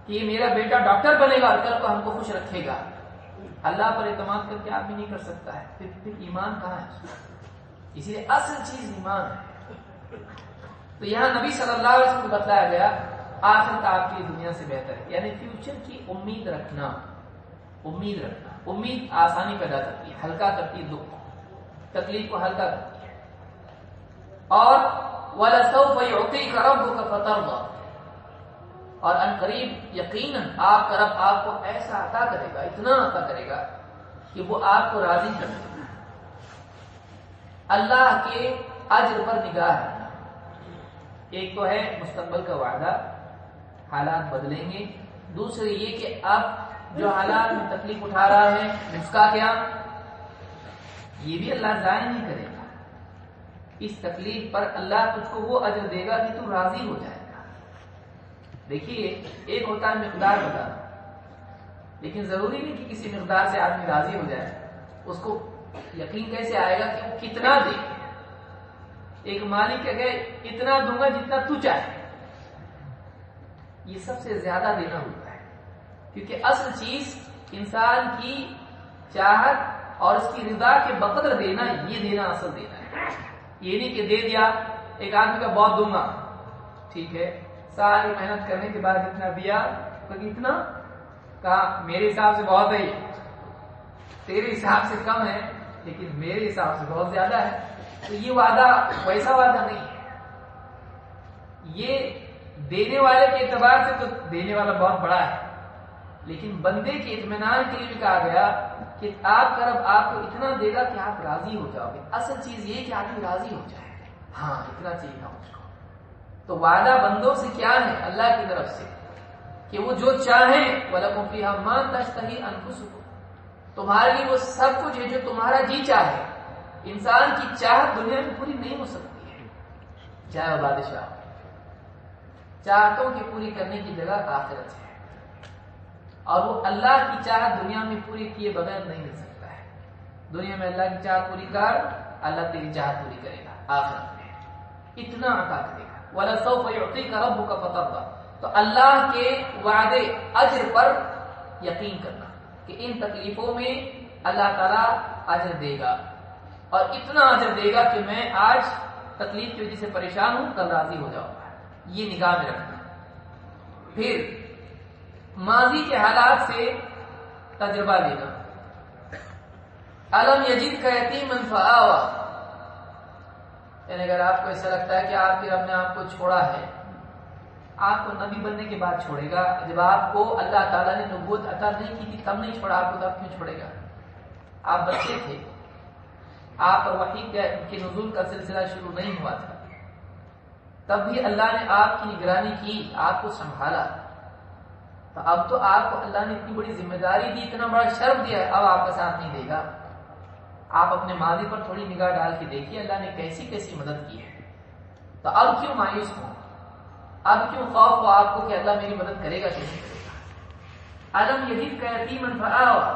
کہ یہ میرا بیٹا ڈاکٹر بنے گا اور کل کو ہم کو خوش رکھے گا۔ اللہ پر اعتماد کر کے آدمی نہیں کر سکتا ہے، پھر ایمان کہاں ہے؟ اسی لیے اصل چیز ایمان ہے۔ تو یہاں نبی صلی اللہ علیہ وسلم کو بتلایا گیا آخرت آپ کی دنیا سے بہتر ہے، یعنی فیوچر کی امید رکھنا۔ امید آسانی پیدا کرتی ہے، ہلکا کرتی ہے دکھ، تکلیف کو ہلکا کرتی ہے۔ اور وَلَسَوْفَ يُعْطِيكَ رَبُّكَ فَتَرْضَىٰ، اور ان قریب یقیناً آپ کا رب آپ کو ایسا عطا کرے گا، اتنا عطا کرے گا کہ وہ آپ کو راضی کر دے گا۔ اللہ کے اجر پر نگاہ رکھنا، ایک تو ہے مستقبل کا وعدہ، حالات بدلیں گے، دوسری یہ کہ اب جو حالات میں تکلیف اٹھا رہا ہے اس کا کیا، یہ بھی اللہ ضائع نہیں کرے گا۔ اس تکلیف پر اللہ تجھ کو وہ اجر دے گا کہ تو راضی ہو جائے گا۔ دیکھیے، ایک ہوتا ہے مقدار بتانا، لیکن ضروری نہیں کہ کسی مقدار سے آدمی راضی ہو جائے۔ اس کو یقین کیسے آئے گا کہ وہ کتنا دے؟ ایک مالک کہ اتنا دوں گا جتنا تو چاہے، یہ سب سے زیادہ دینا ہوتا ہے، کیونکہ اصل چیز انسان کی چاہت اور اس کی رضا کے بقدر دینا، یہ دینا اصل دینا ہے۔ یہ نہیں کہ دے دیا ایک آدمی کا بہت دوں گا، ٹھیک ہے، ساری محنت کرنے کے بعد اتنا دیا تو اتنا کہا میرے حساب سے بہت ہے، تیرے حساب سے کم ہے لیکن میرے حساب سے بہت زیادہ ہے، تو یہ وعدہ ویسا وعدہ نہیں ہے۔ یہ دینے والے کے اعتبار سے تو دینے والا بہت بڑا ہے، لیکن بندے کے اطمینان کے لیے بھی کہا گیا کہ آپ کا رب آپ کو اتنا دے گا کہ آپ راضی ہو جاؤ گے۔ اصل چیز یہ کہ آدمی راضی ہو جائے، ہاں اتنا چاہیے تھا مجھ کو۔ تو وعدہ بندوں سے کیا ہے؟ اللہ کی طرف سے کہ وہ جو چاہیں وَلَكُمْ فِيهَا مَا تَشْتَهِي أَنفُسُكُمْ، تمہارے لیے وہ سب کچھ ہے جو تمہارا جی چاہے۔ انسان کی چاہت دنیا میں پوری نہیں ہو سکتی ہے، چاہے وہ بادشاہ، چاہتوں کی پوری کرنے کی جگہ آخرت ہے، اور وہ اللہ کی چاہت دنیا میں پوری کیے بغیر نہیں مل سکتا ہے۔ دنیا میں اللہ کی چاہت پوری کر، اللہ تیری چاہت پوری کرے گا، آخرت میں اتنا عطا کرے گا۔ وَلَسَوْفَ يُعْطِيكَ رَبُّكَ فَتَرْضَىٰ، تو اللہ کے وعدے اجر پر یقین کرنا کہ ان تکلیفوں میں اللہ تعالیٰ اجر دے گا، اور اتنا اجر دے گا کہ میں آج تکلیف کی وجہ سے پریشان ہوں، کل راضی ہو جاؤں گا، یہ نگاہ میں رکھنا۔ پھر ماضی کے حالات سے تجربہ لینا۔ الم یجدک یتیما فآویٰ، یعنی اگر آپ کو ایسا لگتا ہے کہ آپ کے رب نے آپ کو چھوڑا ہے، آپ کو نبی بننے کے بعد چھوڑے گا، جب آپ کو اللہ تعالیٰ نے نبوت عطا نہیں کی تھی تب نہیں چھوڑا آپ کو، تب کیوں چھوڑے گا؟ آپ بچے تھے، آپ پر وحی کے نزول کا سلسلہ شروع نہیں ہوا تھا، تب بھی اللہ نے آپ کی نگرانی کی، آپ کو سنبھالا، تو اب تو آپ کو اللہ نے اتنی بڑی ذمہ داری دی، اتنا بڑا شرف دیا ہے، اب آپ کا ساتھ نہیں دے گا۔ آپ اپنے ماضی پر تھوڑی نگاہ ڈال کے دیکھیے اللہ نے کیسی کیسی مدد کی ہے، تو اب کیوں مایوس ہو، اب کیوں خوف ہو آپ کو کہ اللہ میری مدد کرے گا کہ نہیں کرے گا؟ الم یجدک یتیما فآویٰ،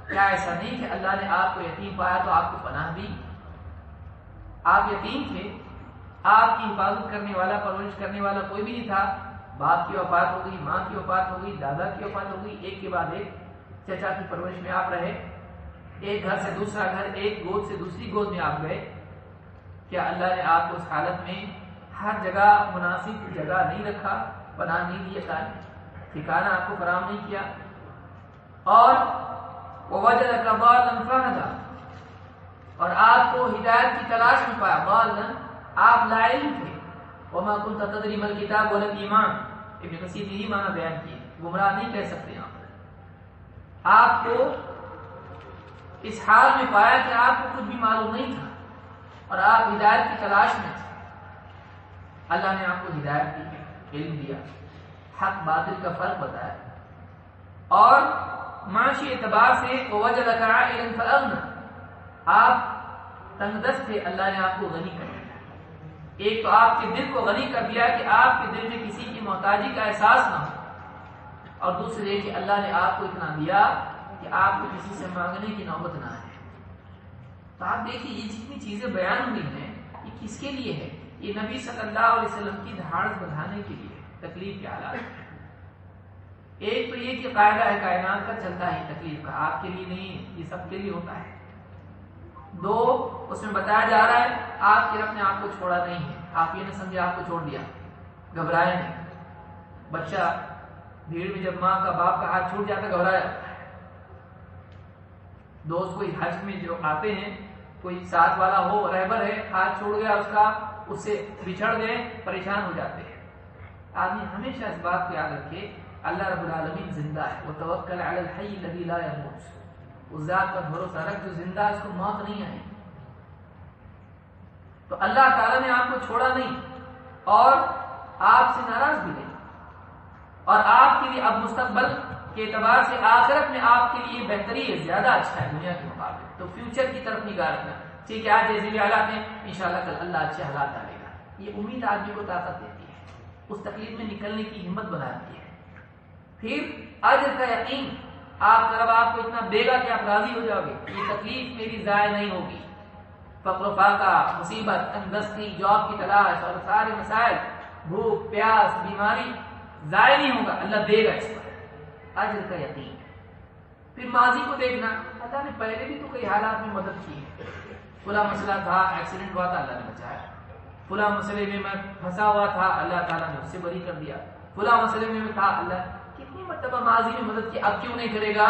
کیا ایسا نہیں کہ اللہ نے آپ کو یتیم پایا تو آپ کو پناہ دی؟ آپ یتیم تھے، آپ کی حفاظت کرنے والا، پرورش کرنے والا کوئی بھی نہیں تھا، باپ کی وفات ہو گئی، ماں کی وفات ہو گئی، دادا کی وفات ہو گئی، ایک کے بعد ایک چچا کی پرورش میں آپ رہے، ایک گھر سے دوسرا گھر، ایک گود سے دوسری گود میں آپ گئے۔ کیا اللہ نے آپ کو اس حالت میں ہر جگہ مناسب جگہ نہیں رکھا، پناہ نہیں دی، ٹھکانہ آپ کو فراہم نہیں کیا؟ اور وَوَجَدَكَ ضَالًّا فَهَدَىٰ، اور آپ کو ہدایت کی تلاش میں پایا، ضَالًّا، آپ لا علم تھے، وَمَا كُنْتَ تَدْرِي مَا الْكِتَابُ وَلَا الْإِيمَانُ، ابن کثیر نے یہی معنی بیان کیے، گمراہ نہیں کہہ سکتے آپ۔ آپ کو اس حال میں پایا کہ آپ کو کچھ بھی معلوم نہیں تھا اور آپ ہدایت کی تلاش میں تھے، اللہ نے آپ کو ہدایت دی، علم دیا، حق باطل کا فرق بتایا، اور معاشی اعتبار سے وَوَجَدَكَ عَائِلًا فَأَغْنَىٰ، آپ تنگ دست تھے، اللہ نے آپ کو غنی کر دیا۔ ایک تو آپ کے دل کو غنی کر دیا کہ آپ کے دل میں کسی کی محتاجی کا احساس نہ ہو، اور دوسرے کہ اللہ نے آپ کو اتنا دیا کہ آپ کو کسی سے مانگنے کی نوبت نہ آئے۔ تو آپ دیکھیے یہ جتنی چیزیں بیان ہوئی ہیں یہ کس کے لیے ہے؟ یہ نبی صلی اللہ علیہ وسلم کی دھاڑ بڑھانے کے لیے، تکلیف کے حالات میں۔ ایک تو یہ کہ قاعدہ ہے کائنات کا چلتا ہے تکلیف کا، آپ کے لیے نہیں، یہ سب کے لیے ہوتا ہے۔ دو، اس میں بتایا جا رہا ہے آپ کے رب نے آپ کو چھوڑا نہیں ہے، آپ یہ نہ سمجھے آپ کو چھوڑ دیا، گھبرائے نہیں۔ بچہ بھیڑ میں جب ماں کا باپ کا ہاتھ چھوٹ جاتا گھبرایا جاتا ہے۔ دوست کوئی حج میں جو آتے ہیں، کوئی ساتھ والا ہو، رہبر ہے، ہاتھ چھوڑ گیا اس کا، اس سے بچھڑ گئے، پریشان ہو جاتے ہیں۔ آدمی ہمیشہ اس بات کو یاد رکھے اللہ رب العالمین زندہ ہے، وَتَوَكَّلْ عَلَى الْحَيِّ الَّذِي لَا يَمُوتُ، اس ذات پر بھروسہ رکھ جو زندہ ہے، اس کو موت نہیں آئی۔ تو اللہ تعالیٰ نے آپ کو چھوڑا نہیں اور آپ سے ناراض بھی نہیں، اور آپ کے لیے اب مستقبل کے اعتبار سے آخرت میں آپ کے لیے بہتری ہے، زیادہ اچھا ہے دنیا کے مقابلے۔ تو فیوچر کی طرف نگاہ رکھنا، ٹھیک ہے آج جیسے بھی حالات ہیں انشاءاللہ کل اللہ اچھے حالات ڈالے گا، یہ امید آدمی کو طاقت دیتی ہے، اس تکلیف میں نکلنے کی ہمت بناتی ہے۔ پھر اجر کا یقین، آپ کا رب آپ کو اتنا دے گا کہ آپ راضی ہو جاؤ گے، یہ تکلیف میری ضائع نہیں ہوگی، فقر و فاقہ، مصیبت، تنگدستی، جاب کی تلاش اور سارے مسائل، بھوک پیاس بیماری ضائع نہیں ہوگا، اللہ دے گا اس پر اجر کا یقین۔ پھر ماضی کو دیکھنا، اللہ نے پہلے بھی تو کئی حالات میں مدد کی ہے، فلاں مسئلہ تھا، ایکسیڈنٹ ہوا تھا، اللہ نے بچایا، فلاں مسئلے میں پھنسا ہوا تھا، اللہ تعالیٰ نے اس سے بری کر دیا، فلاں مسئلے میں تھا، اللہ کتنی مرتبہ ماضی میں مدد کی، اب کیوں نہیں کرے گا؟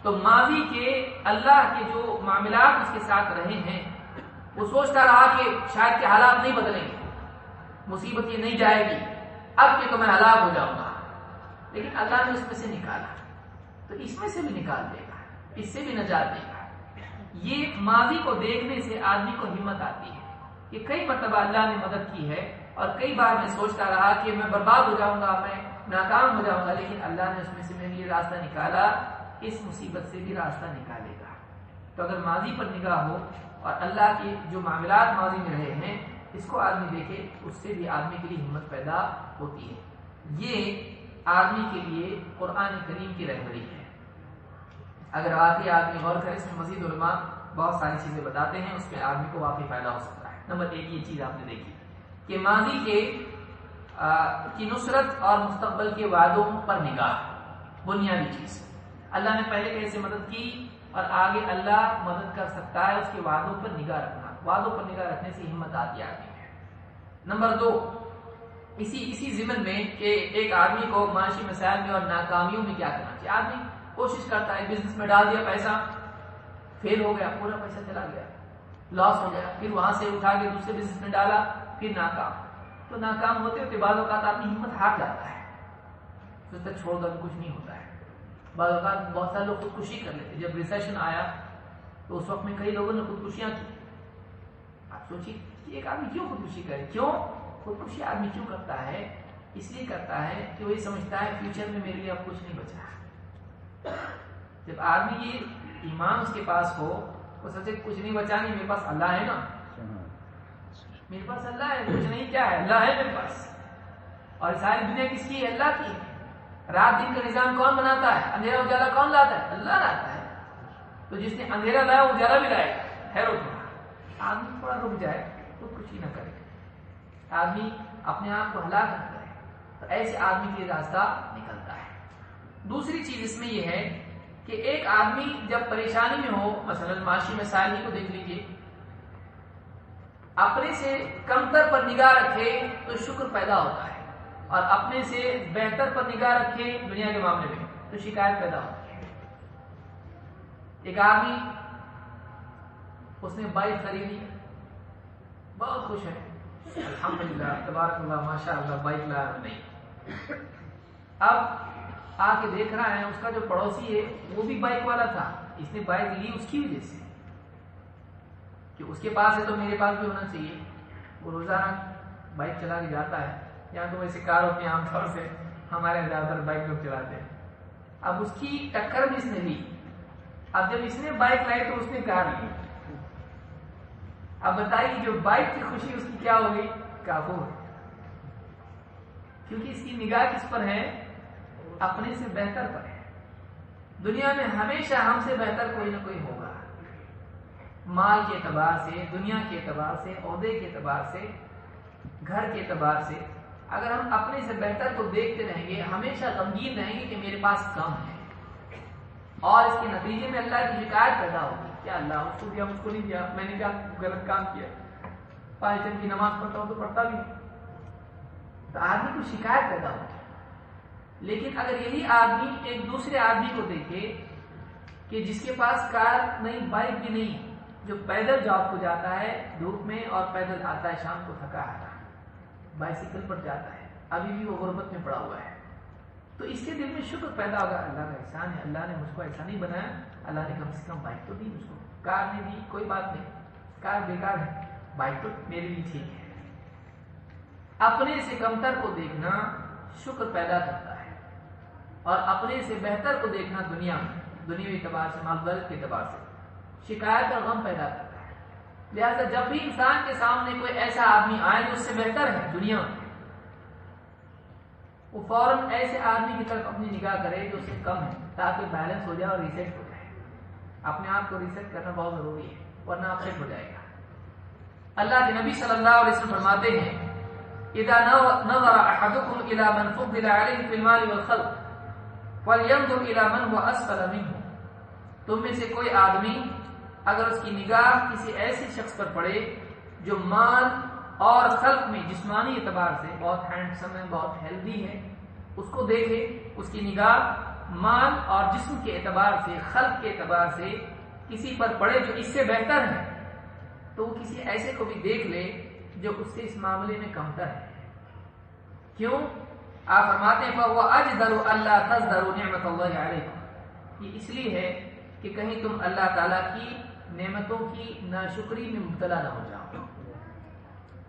تو ماضی کے اللہ کے جو معاملات اس کے ساتھ رہے ہیں، وہ سوچتا رہا کہ شاید کے حالات نہیں بدلیں گے، مصیبت یہ نہیں جائے گی، اب کہ تو میں ہلاک ہو جاؤں گا، لیکن اللہ نے اس میں سے نکالا، تو اس میں سے بھی نکال دے گا، اس سے بھی نجات دے گا۔ یہ ماضی کو دیکھنے سے آدمی کو ہمت آتی ہے کہ کئی مرتبہ اللہ نے مدد کی ہے، اور کئی بار میں سوچتا رہا کہ میں برباد ہو جاؤں گا، میں ناکام ہو جاؤں گا، لیکن اللہ نے اس میں سے میرے لیے راستہ نکالا، اس مصیبت سے بھی راستہ نکالے گا۔ تو اگر ماضی پر نگاہ ہو اور اللہ کے جو معاملات ماضی میں رہے ہیں اس کو آدمی دیکھے، اس سے بھی آدمی کے لیے ہمت پیدا ہوتی ہے۔ یہ آدمی کے لیے قرآن کریم کی رہبری ہے۔ اگر واقعی آدمی غور کرے، اس میں مزید علماء بہت ساری چیزیں بتاتے ہیں، اس پہ آدمی کو واقعی فائدہ ہو سکتا ہے۔ نمبر 1 یہ چیز آپ نے دیکھی کہ ماضی کی نصرت اور مستقبل کے وعدوں پر نگاہ، بنیادی چیز۔ اللہ نے پہلے کیسے مدد کی اور آگے اللہ مدد کر سکتا ہے، اس کے وعدوں پر نگاہ رکھنا، وعدوں پر نگاہ رکھنے سے ہمت آتی ہے آدمی میں۔ نمبر 2 اسی ضمن میں کہ ایک آدمی کو معاشی مسائل میں اور ناکامیوں میں کیا کرنا چاہیے۔ آدمی کوشش کرتا ہے، بزنس میں ڈال دیا پیسہ، فیل ہو گیا، پورا پیسہ چلا گیا، لاس ہو گیا، پھر وہاں سے اٹھا کے دوسرے بزنس میں ڈالا، پھر ناکام۔ تو ناکام ہوتے ہوتے بعض اوقات آدمی ہمت ہار جاتا ہے، سوچتا چھوڑ دو، کچھ نہیں ہوتا ہے۔ بعض اوقات بہت سارے لوگ خودکشی کر لیتے۔ جب ریسیشن آیا تو اس وقت میں کئی لوگوں نے خودکشیاں کی۔ آپ سوچیے کہ ایک آدمی کیوں خودکشی کرے؟ کیوں خودکشی آدمی کیوں کرتا ہے؟ اس لیے کرتا ہے کہ وہ یہ سمجھتا ہے فیوچر میں میرے لیے اب کچھ نہیں بچا۔ جب آدمی یہ ایمان اس کے پاس ہو، وہ سمجھے کچھ نہیں بچا، نہیں، میرے پاس اللہ ہے نا، میرے پاس اللہ ہے، کچھ نہیں کیا ہے، اللہ ہے میرے پاس، اور ساری دنیا کس کی ہے؟ اللہ کی ہے۔ رات دن کا نظام کون بناتا ہے؟ اندھیرا اجالا کون لاتا ہے؟ اللہ لاتا ہے۔ تو جس نے اندھیرا لایا وہ اجالا بھی لائے گا، خیر ہوتا ہے۔ آدمی تھوڑا رک جائے، تو کچھ ہی نہ کرے، آدمی اپنے آپ کو ہلاک نہ کرے، تو ایسے آدمی کے راستہ نکلتا ہے۔ دوسری چیز اس میں یہ ہے کہ ایک آدمی جب پریشانی میں ہو، مثلا معاشی مسائل ہی کو دیکھ لیجیے، اپنے سے کمتر پر نگاہ رکھے تو شکر پیدا ہوتا ہے، اور اپنے سے بہتر پر نگاہ رکھے دنیا کے معاملے میں تو شکایت پیدا ہوتی ہے۔ ایک آدمی اس نے بائک خریدی، بہت خوش ہے، الحمدللہ تبارک اللہ ماشاء اللہ بائک لایا نہیں۔ اب آ کے دیکھ رہا ہے اس کا جو پڑوسی ہے وہ بھی بائک والا تھا، اس نے بائک لی اس کی وجہ سے کہ اس کے پاس ہے تو میرے پاس بھی ہونا چاہیے۔ وہ روزانہ بائک چلا کے جاتا ہے، یہاں تو ویسے کار ہوتی ہے عام طور سے، ہمارے زیادہ تر بائک لوگ چلاتے ہیں۔ اب اس کی ٹکر بھی اس نے لی، اب جب اس نے بائک لائی تو اس نے کار لی۔ اب بتائیے جو بائک کی خوشی اس کی کیا ہوگی؟ کافور، کیونکہ اس کی نگاہ کس پر ہے؟ اپنے سے بہتر پر ہے۔ دنیا میں ہمیشہ ہم سے بہتر کوئی نہ کوئی ہوگا، مال کے اعتبار سے، دنیا کے اعتبار سے، عہدے کے اعتبار سے، گھر کے اعتبار سے۔ اگر ہم اپنے سے بہتر کو دیکھتے رہیں گے، ہمیشہ غمگین رہیں گے کہ میرے پاس کم ہے، اور اس کے نتیجے میں اللہ کی شکایت پیدا ہوگی، کیا اللہ اس کو دیا مجھ کو نہیں دیا، میں نے کیا غلط کام کیا، 5 ٹائم کی نماز پڑھتا ہوں تو پڑھتا بھی نہیں، تو آدمی کو شکایت پیدا ہوگی۔ لیکن اگر یہی آدمی ایک دوسرے آدمی کو دیکھے کہ جس کے پاس کار نہیں، بائک بھی نہیں، جو پیدل جاب کو جاتا ہے دھوپ میں اور پیدل آتا ہے شام کو تھکا آتا ہے، بائسیکل پر جاتا ہے، ابھی بھی وہ غربت میں پڑا ہوا ہے، تو اس کے دل میں شکر پیدا ہوگا، اللہ کا احسان ہے، اللہ نے مجھ کو ایسا نہیں بنایا، اللہ نے کم سے کم بائک تو دی مجھ کو، کار نہیں دی کوئی بات نہیں، کار بیکار ہے، بائک تو میرے لیے ٹھیک ہے۔ اپنے سے کمتر کو دیکھنا شکر پیدا کرتا ہے، اور اپنے سے بہتر کو دیکھنا دنیا میں، دنیاوی اعتبار سے، مال دولت کے اعتبار سے شکایت اور غم پیدا کرتا ہے۔ لہذا جب بھی انسان کے سامنے کوئی ایسا آدمی آئے جو اس سے بہتر ہے دنیا میں، وہ فوراً ایسے آدمی کی طرف اپنی نگاہ کرے جو اس سے کم ہے، تاکہ بیلنس ہو جائے اور ریسیٹ ہو جائے۔ اپنے آپ کو ریسیٹ کرنا بہت ضروری ہے، ورنہ اپسیٹ ہو جائے گا۔ اللہ کے نبی صلی اللہ علیہ وسلم فرماتے ہیں اذا نظر احدكم الى من فضل عليه في المال والخلق ولينظر الى من هو اسفل منه، تم میں سے کوئی آدمی اگر اس کی نگاہ کسی ایسے شخص پر پڑے جو مال اور خلق میں جسمانی اعتبار سے بہت ہینڈسم ہے، بہت ہیلدی ہے، اس کو دیکھے، اس کی نگاہ مال اور جسم کے اعتبار سے، خلق کے اعتبار سے کسی پر پڑے جو اس سے بہتر ہے، تو وہ کسی ایسے کو بھی دیکھ لے جو اس سے اس معاملے میں کمتر ہے۔ کیوں؟ آپ فرماتے ہیں فَهُوَ أَجْدَرُ أَلَّا تَزْدَرُوا نِعْمَةَ اللَّهِ عَلَيْكُمْ، یہ اس لیے ہے کہ کہیں تم اللہ تعالیٰ کی نعمتوں کی ناشکری میں مبتلا نہ ہو جاؤ۔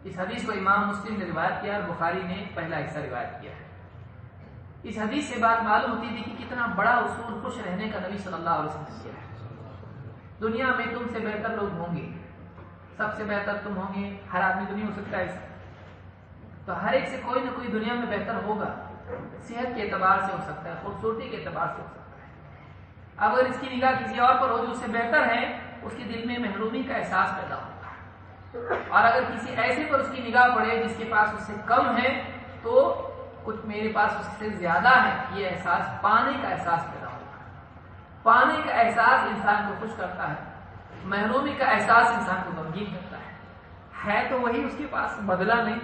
اس حدیث کو امام مسلم نے روایت کیا اور بخاری نے پہلا حصہ روایت کیا ہے۔ اس حدیث سے بات معلوم ہوتی تھی کہ کتنا بڑا اصول خوش رہنے کا نبی صلی اللہ علیہ وسلم نے کیا ہے۔ دنیا میں تم سے بہتر لوگ ہوں گے، سب سے بہتر تم ہوں گے، ہر آدمی تو نہیں ہو سکتا ایسا، تو ہر ایک سے کوئی نہ کوئی دنیا میں بہتر ہوگا، صحت کے اعتبار سے ہو سکتا ہے، خوبصورتی کے اعتبار سے ہو سکتا ہے۔ اگر اس کی نگاہ کسی اور پر ہو جو اس سے بہتر ہے، اس کے دل میں محرومی کا احساس پیدا ہوتا ہے، اور اگر کسی ایسے پر اس کی نگاہ پڑے جس کے پاس اس سے کم ہے تو کچھ میرے پاس اس سے زیادہ ہے، یہ احساس پانے کا احساس پیدا ہوتا ہے۔ پانے کا احساس انسان کو خوش کرتا ہے، محرومی کا احساس انسان کو غمگین کرتا ہے تو وہی اس کے پاس بدلا نہیں،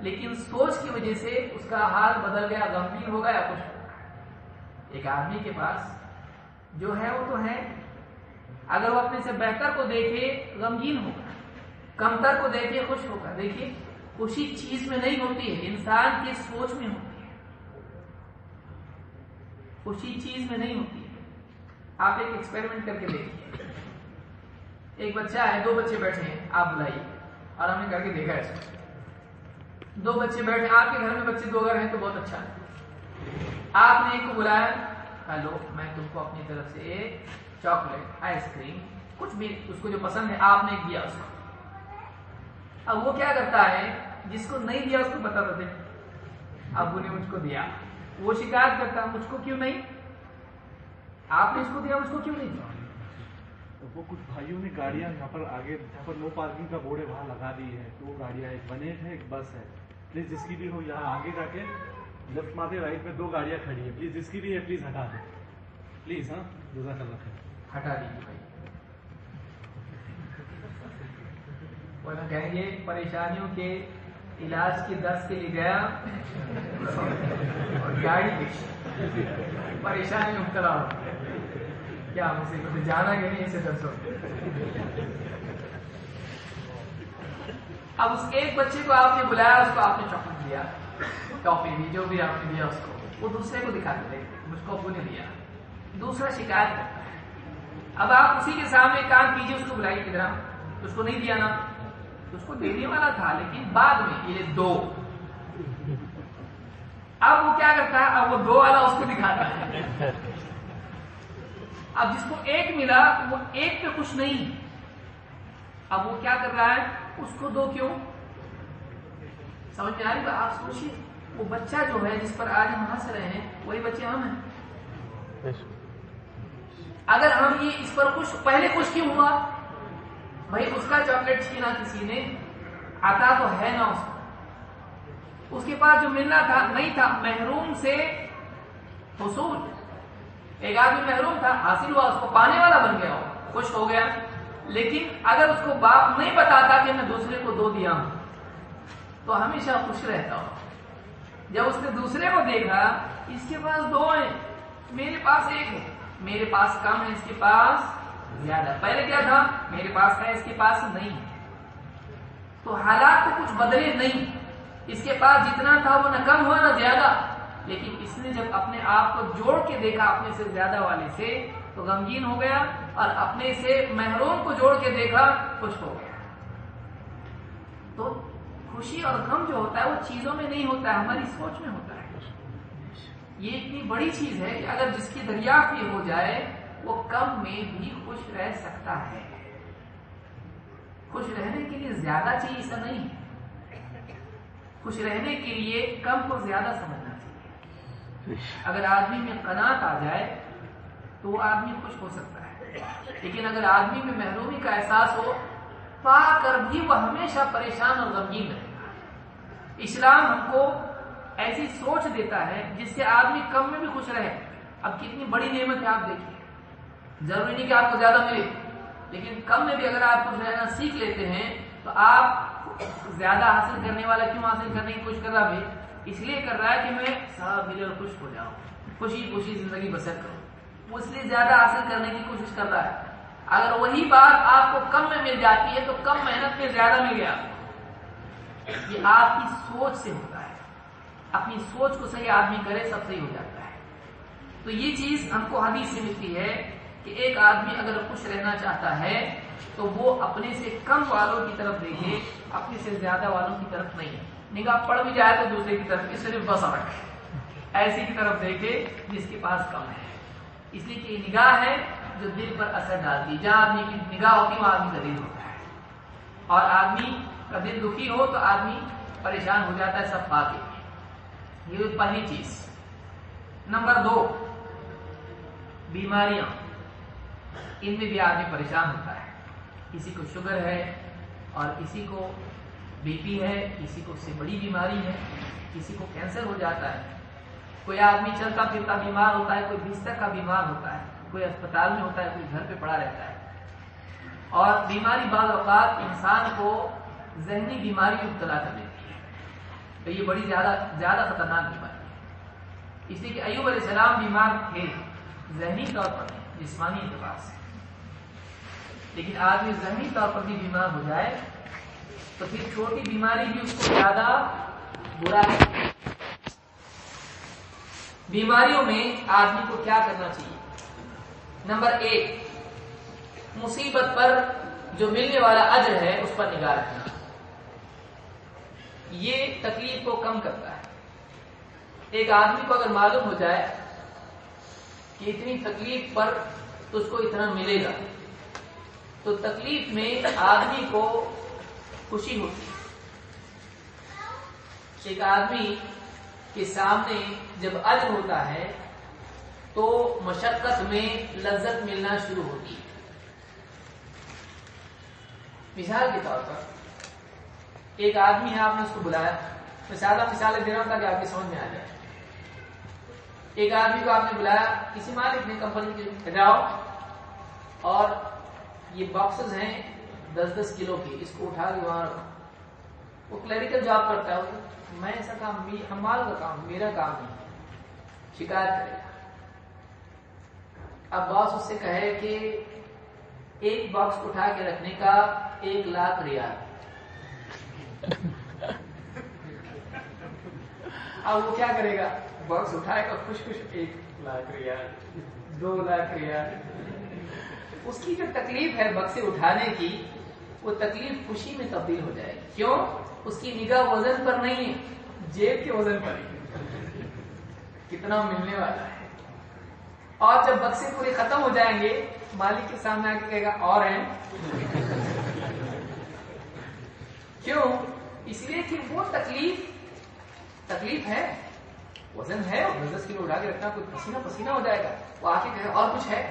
لیکن سوچ کی وجہ سے اس کا حال بدل گیا، غمگین ہو گیا یا خوش ہو گیا۔ ایک آدمی کے پاس جو ہے وہ تو ہے، اگر وہ اپنے سے بہتر کو دیکھے غمگین ہوگا، کمتر کو دیکھے خوش ہوگا۔ دیکھیے خوشی چیز میں نہیں ہوتی ہے، انسان کی سوچ میں ہوتی ہے، خوشی چیز میں نہیں ہوتی ہے۔ آپ ایک ایکسپیریمنٹ کر کے دیکھیے، ایک بچہ ہے، دو بچے بیٹھے ہیں، آپ بلائیے، اور ہم نے کر کے دیکھا ہے، دو بچے بیٹھے، آپ کے گھر میں بچے دو اگر ہیں تو بہت اچھا ہے۔ آپ نے ایک کو بلایا، ہلو میں تم کو اپنی طرف سے ایک چاکلیٹ، آئس کریم، کچھ بھی اس کو جو پسند ہے آپ نے دیا اس کو۔ اب وہ کیا کرتا ہے، جس کو نہیں دیا اس کو بتا دیتے ابو نے مجھ کو دیا، وہ شکایت کرتا مجھ کو کیوں نہیں، آپ نے اس کو دیا مجھ کو کیوں نہیں دیا۔ وہ کچھ بھائیوں نے گاڑیاں یہاں پر آگے جہاں پر نو پارکنگ کا بورڈ ہے وہاں لگا دی ہے، تو وہ گاڑیاں ایک 1.8 ہے ایک بس ہے، پلیز جس کی بھی ہو یہاں آگے جا کے لیفٹ مارتے رائٹ میں دو گاڑیاں کھڑی ہیں، پلیز جس کی بھی ہے پلیز ہٹا دیں پلیز۔ ہاں جزاک اللہ خیر، ہٹا دیجیے بھائی، ورنہ کہیں گے پریشانیوں کے علاج کے درس کے لیے گیا اور گاڑی پریشانی میں مبتلا ہو، کیا مصیبت، جانا کہ نہیں اسے درس ہو۔ اب اس ایک بچے کو آپ نے بلایا، اس کو آپ نے چاکلیٹ دیا، ٹافی دی، جو بھی آپ نے دیا اس کو، وہ دوسرے کو دکھاتے تھے مجھ کو ابو نے دیا، دوسرا شکایت کرتا ہے۔ اب آپ اسی کے سامنے کام کیجیے، اس کو بلائیے کدھر، اس کو نہیں دیا نا، اس کو دینے والا تھا لیکن بعد میں یہ دو، اب وہ کیا کرتا ہے، اب وہ دو والا اس کو دکھاتا ہے۔ اب جس کو ایک ملا وہ ایک پہ خوش نہیں، اب وہ کیا کر رہا ہے، اس کو دو کیوں، سمجھ میں آ رہی؟ آپ سوچیے وہ بچہ جو ہے جس پر آج ہم ہنس رہے ہیں وہی بچے ہم ہیں۔ اگر ہم یہ اس پر خوش، پہلے خوش کیوں ہوا بھائی، اس کا چاکلیٹ چھینا کسی نے، عطا تو ہے نا اس کے پاس جو ملنا تھا نہیں تھا، محروم سے حصول، ایک آدمی محروم تھا، حاصل ہوا، اس کو پانے والا بن گیا، خوش ہو گیا۔ لیکن اگر اس کو باپ نہیں بتاتا کہ میں دوسرے کو دو دیا ہوں تو ہمیشہ خوش رہتا ہوں۔ جب اس نے دوسرے کو دیکھا اس کے پاس دو ہیں، میرے پاس ایک ہے، میرے پاس کم ہے، اس کے پاس زیادہ، پہلے کیا تھا، میرے پاس ہے اس کے پاس نہیں، تو حالات تو کچھ بدلے نہیں، اس کے پاس جتنا تھا وہ نہ کم ہوا نہ زیادہ، لیکن اس نے جب اپنے آپ کو جوڑ کے دیکھا اپنے سے زیادہ والے سے تو غمگین ہو گیا، اور اپنے سے محروم کو جوڑ کے دیکھا خوش ہو گیا۔ تو خوشی اور غم جو ہوتا ہے وہ چیزوں میں نہیں ہوتا ہے، ہماری سوچ میں ہوتا ہے۔ یہ اتنی بڑی چیز ہے کہ اگر جس کی دریافت یہ ہو جائے وہ کم میں بھی خوش رہ سکتا ہے۔ خوش رہنے کے لیے زیادہ چیز ایسا نہیں ہے، خوش رہنے کے لیے کم کو زیادہ سمجھنا چاہیے۔ اگر آدمی میں قناعت آ جائے تو وہ آدمی خوش ہو سکتا ہے، لیکن اگر آدمی میں محرومی کا احساس ہو پا کر بھی وہ ہمیشہ پریشان اور غمگین رہے گا۔ اسلام ہم کو ایسی سوچ دیتا ہے جس سے آدمی کم میں بھی خوش رہے۔ اب کتنی بڑی نعمت ہے آپ دیکھیے، ضروری نہیں کہ آپ کو زیادہ ملے، لیکن کم میں بھی اگر آپ کچھ رہنا سیکھ لیتے ہیں تو آپ زیادہ حاصل کرنے والا کیوں حاصل کرنے کی کوشش کر رہا ہے؟ اس لیے کر رہا ہے کہ میں سب ملے اور خوش ہو جاؤں، خوشی خوشی زندگی بسر کروں، وہ اس لیے زیادہ حاصل کرنے کی کوشش کر رہا ہے۔ اگر وہی بات آپ کو کم میں مل جاتی ہے تو کم محنت میں زیادہ مل گیا۔ یہ آپ کی سوچ سے ہوتا ہے، اپنی سوچ کو صحیح آدمی کرے سب صحیح ہو جاتا ہے۔ تو یہ چیز ہم کو حدیث سے ملتی ہے کہ ایک آدمی اگر خوش رہنا چاہتا ہے تو وہ اپنے سے کم والوں کی طرف دیکھے، اپنے سے زیادہ والوں کی طرف نہیں۔ نگاہ پڑ بھی جائے تو دوسرے کی طرف، صرف بس رکھے، ایسی کی طرف دیکھے جس کے پاس کم ہے۔ اس لیے کہ یہ نگاہ ہے جو دل پر اثر ڈالتی ہے۔ جہاں آدمی کی نگاہ ہوتی ہے وہاں آدمی کا دل ہوتا ہے، اور آدمی کا دل دکھی ہو تو آدمی پریشان ہو جاتا ہے سب پا کے۔ یہ پہلی چیز۔ نمبر 2، بیماریاں، ان میں بھی آدمی پریشان ہوتا ہے۔ کسی کو شوگر ہے اور کسی کو بی پی ہے، کسی کو اس سے بڑی بیماری ہے، کسی کو کینسر ہو جاتا ہے، کوئی آدمی چلتا پھرتا بیمار ہوتا ہے، کوئی بستر کا بیمار ہوتا ہے، کوئی اسپتال میں ہوتا ہے، کوئی گھر پہ پڑا رہتا ہے۔ اور بیماری بعض اوقات انسان کو ذہنی بیماری میں مبتلا کر دیتی ہے، تو یہ بڑی زیادہ خطرناک بیماری ہے۔ اس لیے کہ ایوب علیہ السلام بیمار تھے ذہنی طور پر، جسمانی اعتبار سے، لیکن آدمی ذہنی طور پر بھی بیمار ہو جائے تو پھر چھوٹی بیماری بھی اس کو زیادہ برا ہے۔ بیماریوں میں آدمی کو کیا کرنا چاہیے؟ نمبر 1، مصیبت پر جو ملنے والا اجر ہے اس پر نگاہ رکھنا، یہ تکلیف کو کم کرتا ہے۔ ایک آدمی کو اگر معلوم ہو جائے کہ اتنی تکلیف پر اس کو اتنا ملے گا تو تکلیف میں آدمی کو خوشی ہوتی ہے۔ ایک آدمی کے سامنے جب اجر ہوتا ہے تو مشقت میں لذت ملنا شروع ہوتی ہے۔ مثال کے طور پر ایک آدمی ہے، آپ نے اس کو بلایا، میں سادہ مثال دے رہا ہوں تاکہ آپ کی سمجھ میں آ جائے۔ ایک آدمی کو آپ نے بلایا، کسی مالک نے کمپنی کے جاؤ اور یہ باکسز ہیں 10-10 کلو کے، اس کو اٹھا کے وہاں رکھو۔ وہ کلیریکل جاب کرتا ہے، میں ایسا کام، حمال کا کام، میرا کام نہیں، شکایت کرے گا۔ اب باس اس سے کہے کہ ایک باکس اٹھا کے رکھنے کا 1 لاکھ ریال، اب وہ کیا کرے گا؟ باکس اٹھائے گا خوش 1 لاکھ ریال، 2 لاکھ ریال۔ اس کی جو تکلیف ہے بکسے اٹھانے کی، وہ تکلیف خوشی میں تبدیل ہو جائے گی۔ کیوں؟ اس کی نگاہ وزن پر نہیں ہے، جیب کے وزن پر ہے، کتنا ملنے والا ہے۔ اور جب بکسے پورے ختم ہو جائیں گے، مالک کے سامنے آ کے کہے گا اور ہیں۔ کیوں؟ اس لیے کہ وہ تکلیف ہے، وزن ہے، اور 10 کلو اٹھا کے رکھنا، کوئی پسینہ پسینہ ہو جائے گا۔ وہ آ کے کہے اور کچھ ہے،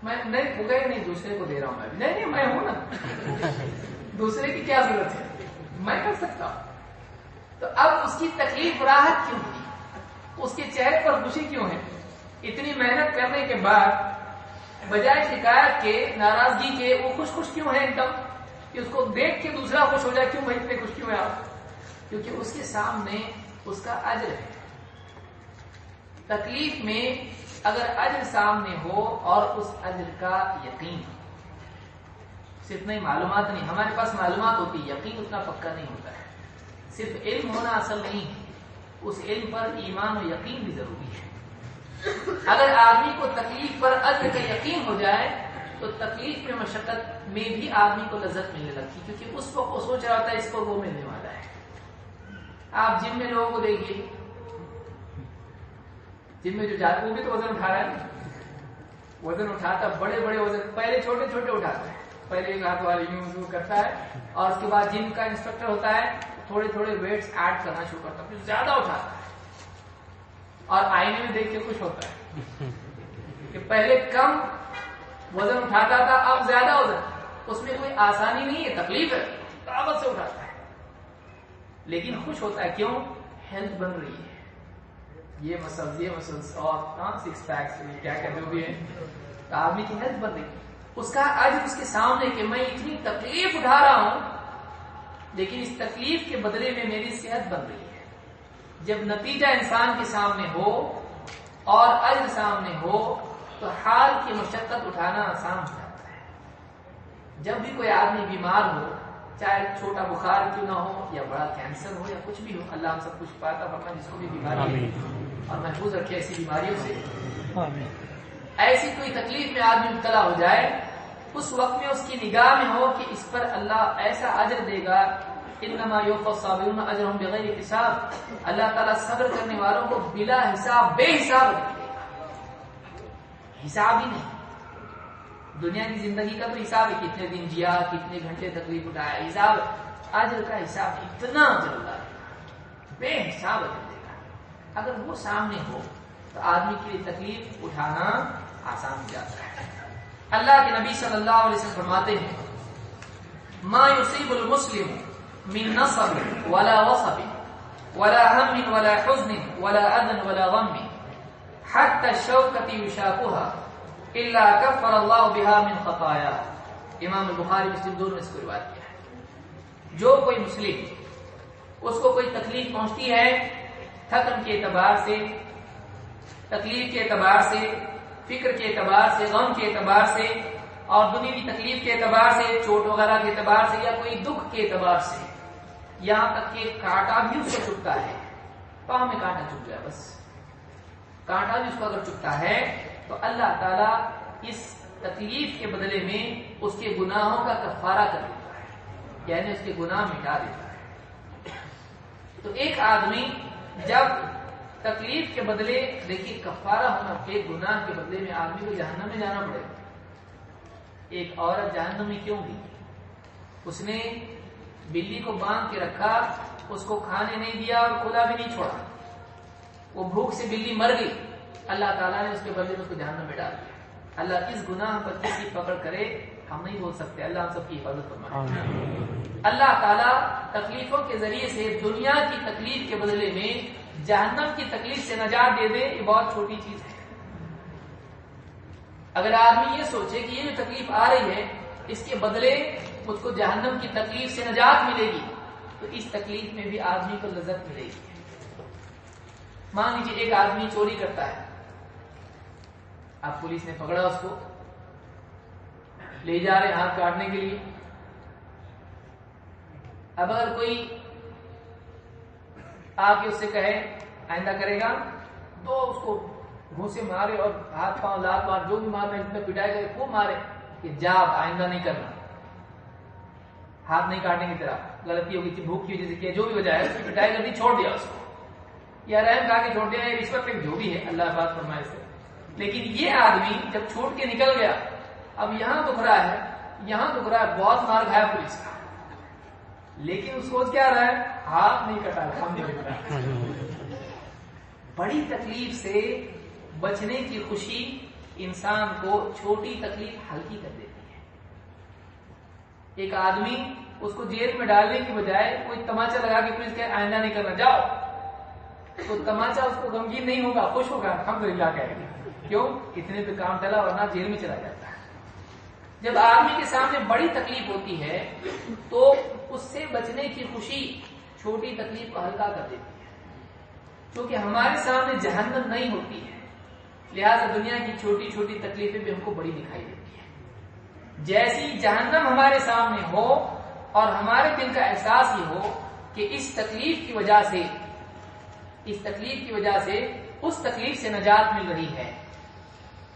میں نہیں ہو گئے، نہیں دوسرے کو دے رہا ہوں، میں بھی نہیں، میں ہوں نا، دوسرے کی کیا ضرورت ہے، میں کر سکتا ہوں۔ تو اب اس کی تکلیف راحت کیوں ہوئی؟ اس کے چہرے پر خوشی کیوں ہے؟ اتنی محنت کرنے کے بعد بجائے شکایت کے، ناراضگی کے، وہ خوش کیوں ہے ایک دم، کہ اس کو دیکھ کے دوسرا خوش ہو جائے؟ کیوں بھائی اتنے خوش کیوں ہے آپ؟ کیونکہ اس کے سامنے اس کا اجر ہے۔ تکلیف میں اگر اجر سامنے ہو اور اس اجر کا یقین، صرف نہیں معلومات نہیں، ہمارے پاس معلومات ہوتی ہے، یقین اتنا پکا نہیں ہوتا ہے۔ صرف علم ہونا اصل نہیں ہے، اس علم پر ایمان و یقین بھی ضروری ہے۔ اگر آدمی کو تکلیف پر اجر کا یقین ہو جائے تو تکلیف میں، مشقت میں بھی آدمی کو لذت ملنے لگتی، کیونکہ اس وقت وہ سوچ رہا ہوتا ہے اس کو وہ ملنے والا ہے۔ آپ جم میں لوگوں کو دیکھیے، جن میں جو جاتا وہ بھی تو وزن اٹھا رہا ہے، وزن اٹھاتا، بڑے بڑے وزن، پہلے چھوٹے چھوٹے اٹھاتا ہے، پہلے ایک ہاتھ والی یوں کرتا ہے، اور اس کے بعد جم کا انسٹرکٹر ہوتا ہے، تھوڑے تھوڑے ویٹس ایڈ کرنا شروع کرتا ہے، پھر زیادہ اٹھاتا ہے، اور آئینے میں دیکھ کے خوش ہوتا ہے کہ پہلے کم وزن اٹھاتا تھا، اب زیادہ وزن، اس میں کوئی آسانی نہیں ہے، تکلیف ہے، طاقت سے اٹھاتا ہے، لیکن خوش ہوتا ہے، کیوں؟ ہیلتھ بن رہی ہے، یہ مسلس اور سکس پیکس کیا کہتے بھی ہیں، تو آدمی کی ہیلتھ بن رہی ہے، اس کا اجر اس کے سامنے کہ میں اتنی تکلیف اٹھا رہا ہوں لیکن اس تکلیف کے بدلے میں میری صحت بن رہی ہے۔ جب نتیجہ انسان کے سامنے ہو اور اجر سامنے ہو تو حال کی مشقت اٹھانا آسان ہو جاتا ہے۔ جب بھی کوئی آدمی بیمار ہو، چاہے چھوٹا بخار کیوں نہ ہو یا بڑا کینسر ہو یا کچھ بھی ہو، اللہ ہم سب کچھ پاتا فرمائے جس کو بھی بیماری ہے اور محفوظ رکھے ایسی بیماریوں سے، ایسی کوئی تکلیف میں آدمی مبتلا ہو جائے، اس وقت میں اس کی نگاہ میں ہو کہ اس پر اللہ ایسا اجر دے گا، انما یوفی الصابرون اجرهم بغیر حساب، اللہ تعالیٰ صبر کرنے والوں کو بلا حساب بے حساب دے گا، حساب ہی نہیں۔ دنیا کی زندگی کا تو حساب ہے، کتنے دن جیا، کتنے گھنٹے تکلیف اٹھایا، حساب اجر کا حساب اتنا اجر اللہ بے حساب اجر دے گا۔ اگر وہ سامنے ہو تو آدمی کے لیے تکلیف اٹھانا آسان ہو جاتا ہے۔ اللہ کے نبی صلی اللہ علیہ وسلم فرماتے ہیں ما یصیب المسلم من نصب ولا وصب ولا هم ولا حزن ولا اذى ولا غم حتى الشوكة يشاكها الا كفر الله بها من خطاياه۔ امام البخاری مسلم دونوں نے اس کو روایت کیا ہے۔ جو کوئی مسلم اس کو کوئی تکلیف پہنچتی ہے، تھکن کے اعتبار سے، تکلیف کے اعتبار سے، فکر کے اعتبار سے، غم کے اعتبار سے اور دنیوی تکلیف کے اعتبار سے، چوٹ وغیرہ کے اعتبار سے یا کوئی دکھ کے اعتبار سے، یہاں تک کہ کانٹا بھی اس کو چبھتا ہے، پاؤں میں کانٹا چبھ گیا، بس کانٹا بھی اس کو اگر چبھتا ہے تو اللہ تعالیٰ اس تکلیف کے بدلے میں اس کے گناہوں کا کفارہ کر دیتا ہے، یعنی اس کے گناہ مٹا دیتا ہے۔ تو ایک آدمی جب تکلیف کے بدلے، دیکھیے کفارہ ہونا کہ گناہ کے بدلے میں آدمی کو جہنم میں جانا پڑے گا۔ ایک عورت جہنم میں کیوں گئی؟ اس نے بلی کو باندھ کے رکھا، اس کو کھانے نہیں دیا اور کھلا بھی نہیں چھوڑا، وہ بھوک سے بلی مر گئی، اللہ تعالیٰ نے اس کے بدلے میں اس کو جہنم میں ڈال دیا۔ اللہ اس گناہ پر کسی پکڑ کرے ہم نہیں بول سکتے، اللہ ہم سب کی حفاظت فرمائے۔ اللہ تعالیٰ تکلیفوں کے ذریعے سے دنیا کی تکلیف کے بدلے میں جہنم کی تکلیف سے نجات دے دے، یہ بہت چھوٹی چیز ہے۔ اگر آدمی یہ سوچے کہ یہ جو تکلیف آ رہی ہے اس کے بدلے مجھ کو جہنم کی تکلیف سے نجات ملے گی، تو اس تکلیف میں بھی آدمی کو لذت ملے گی۔ مان لیجیے ایک آدمی چوری کرتا ہے، اب پولیس نے پکڑا، اس کو لے جا رہے ہاتھ کاٹنے کے لیے۔ اب اگر کوئی آ کے اس سے کہے آئندہ کرے گا تو اس کو گھوسے مارے اور ہاتھ پاؤں لات مار جو بھی مارنا ہے جتنا پٹائی کرے خوب مارے کہ جا آئندہ نہیں کرنا، ہاتھ نہیں کاٹنے کی طرح، غلطی ہوگی تھی، بھوک کی وجہ سے کیا، جو بھی وجہ ہے اس کی پٹائی کر دی، چھوڑ دیا اس کو، یا رحم کھا کے چھوڑ دیا، رشوت پہ جو بھی ہے اللہ بات فرمائے سے۔ لیکن یہ آدمی جب چھوٹ کے نکل گیا، اب یہاں دکھ رہا ہے، یہاں دکھ رہا ہے، بہت مار کھایا پولیس کا، لیکن اس کو کیا رہا ہے، ہاتھ نہیں کٹا، ہم نہیں کٹا۔ بڑی تکلیف سے بچنے کی خوشی انسان کو چھوٹی تکلیف ہلکی کر دیتی ہے۔ ایک آدمی اس کو جیل میں ڈالنے کی بجائے کوئی تماچا لگا کے پولیس کہے آئندہ نہیں کرنا جاؤ، تو تماچا اس کو غمگین نہیں ہوگا، خوش ہوگا، الحمدللہ کہے گا، کیوں؟ اتنے پہ کام چلا ورنہ جیل میں چلا جاتا ہے۔ جب آدمی کے سامنے بڑی تکلیف ہوتی ہے تو اس سے بچنے کی خوشی چھوٹی تکلیف کو ہلکا کر دیتی ہے، کیونکہ ہمارے سامنے جہنم نہیں ہوتی ہے، لہذا دنیا کی چھوٹی چھوٹی تکلیفیں بھی ہم کو بڑی دکھائی دیتی ہیں۔ جیسی جہنم ہمارے سامنے ہو اور ہمارے دل کا احساس یہ ہو کہ اس تکلیف کی وجہ سے اس تکلیف سے نجات مل رہی ہے،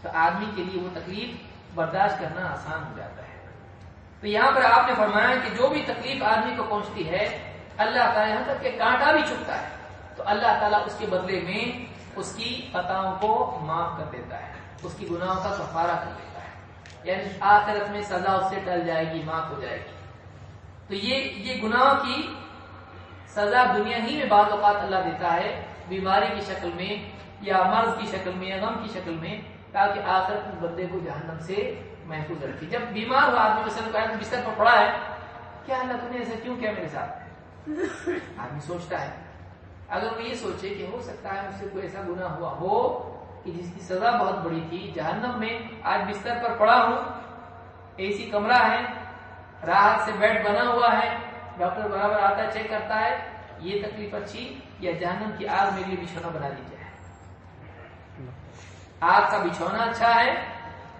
تو آدمی کے لیے وہ تکلیف برداشت کرنا آسان ہو جاتا ہے۔ تو یہاں پر آپ نے فرمایا کہ جو بھی تکلیف آدمی کو پہنچتی ہے، اللہ تعالیٰ یہاں تک کہ کانٹا بھی چبھتا ہے تو اللہ تعالیٰ اس کے بدلے میں اس کی خطاؤں کو معاف کر دیتا ہے، اس کی گناہوں کا کفارہ کر دیتا ہے، یعنی آخرت میں سزا اس سے ٹل جائے گی، معاف ہو جائے گی۔ تو یہ گناہوں کی سزا دنیا ہی میں بعض اوقات اللہ دیتا ہے، بیماری کی شکل میں یا مرض کی شکل میں یا غم کی شکل میں، تاکہ آخرت میں بندے کو جہنم سے محفوظ رکھے. جب بیمار ہوا آدمی وسلم کو آیا بستر پر پڑا ہے, کیا اللہ تم نے ایسا کیوں کیا میرے ساتھ؟ آدمی سوچتا ہے, اگر وہ یہ سوچے کہ ہو سکتا ہے مجھ سے کوئی ایسا گناہ ہوا ہو کہ جس کی سزا بہت بڑی تھی, جہنم میں آج بستر پر پڑا ہوں, اے سی کمرہ ہے, راحت سے بیڈ بنا ہوا ہے, ڈاکٹر برابر آتا ہے چیک کرتا ہے, یہ تکلیف اچھی یا جہنم کی آگ میرے لیے بچھونا بنا دی جائے؟ آگ کا بچھونا اچھا ہے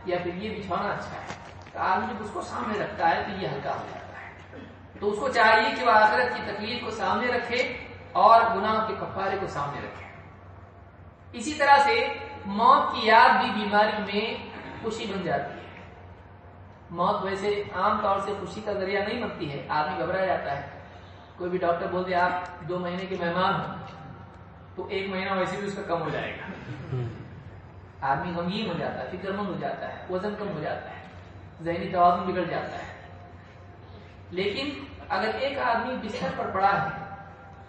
یا پھر یہ بچھونا اچھا ہے؟ تو آدمی جب اس کو سامنے رکھتا ہے تو یہ ہلکا ہو جاتا ہے. تو اس کو چاہیے کہ وہ آخرت کی تکلیف کو سامنے رکھے اور گناہ کے کفارے کو سامنے رکھے. اسی طرح سے موت کی یاد بھی بیماری میں خوشی بن جاتی ہے. موت ویسے عام طور سے خوشی کا ذریعہ نہیں بنتی ہے, آدمی گھبرا جاتا ہے. کوئی بھی ڈاکٹر بول دے آپ 2 مہینے کے مہمان ہو تو 1 مہینہ ویسے بھی اس کا کم ہو جائے گا. آدمی غمگین ہو جاتا ہے, فکر مند ہو جاتا ہے, وزن کم ہو جاتا ہے, ذہنی توازن بگڑ جاتا ہے. لیکن اگر ایک آدمی بستر پر پڑا ہے,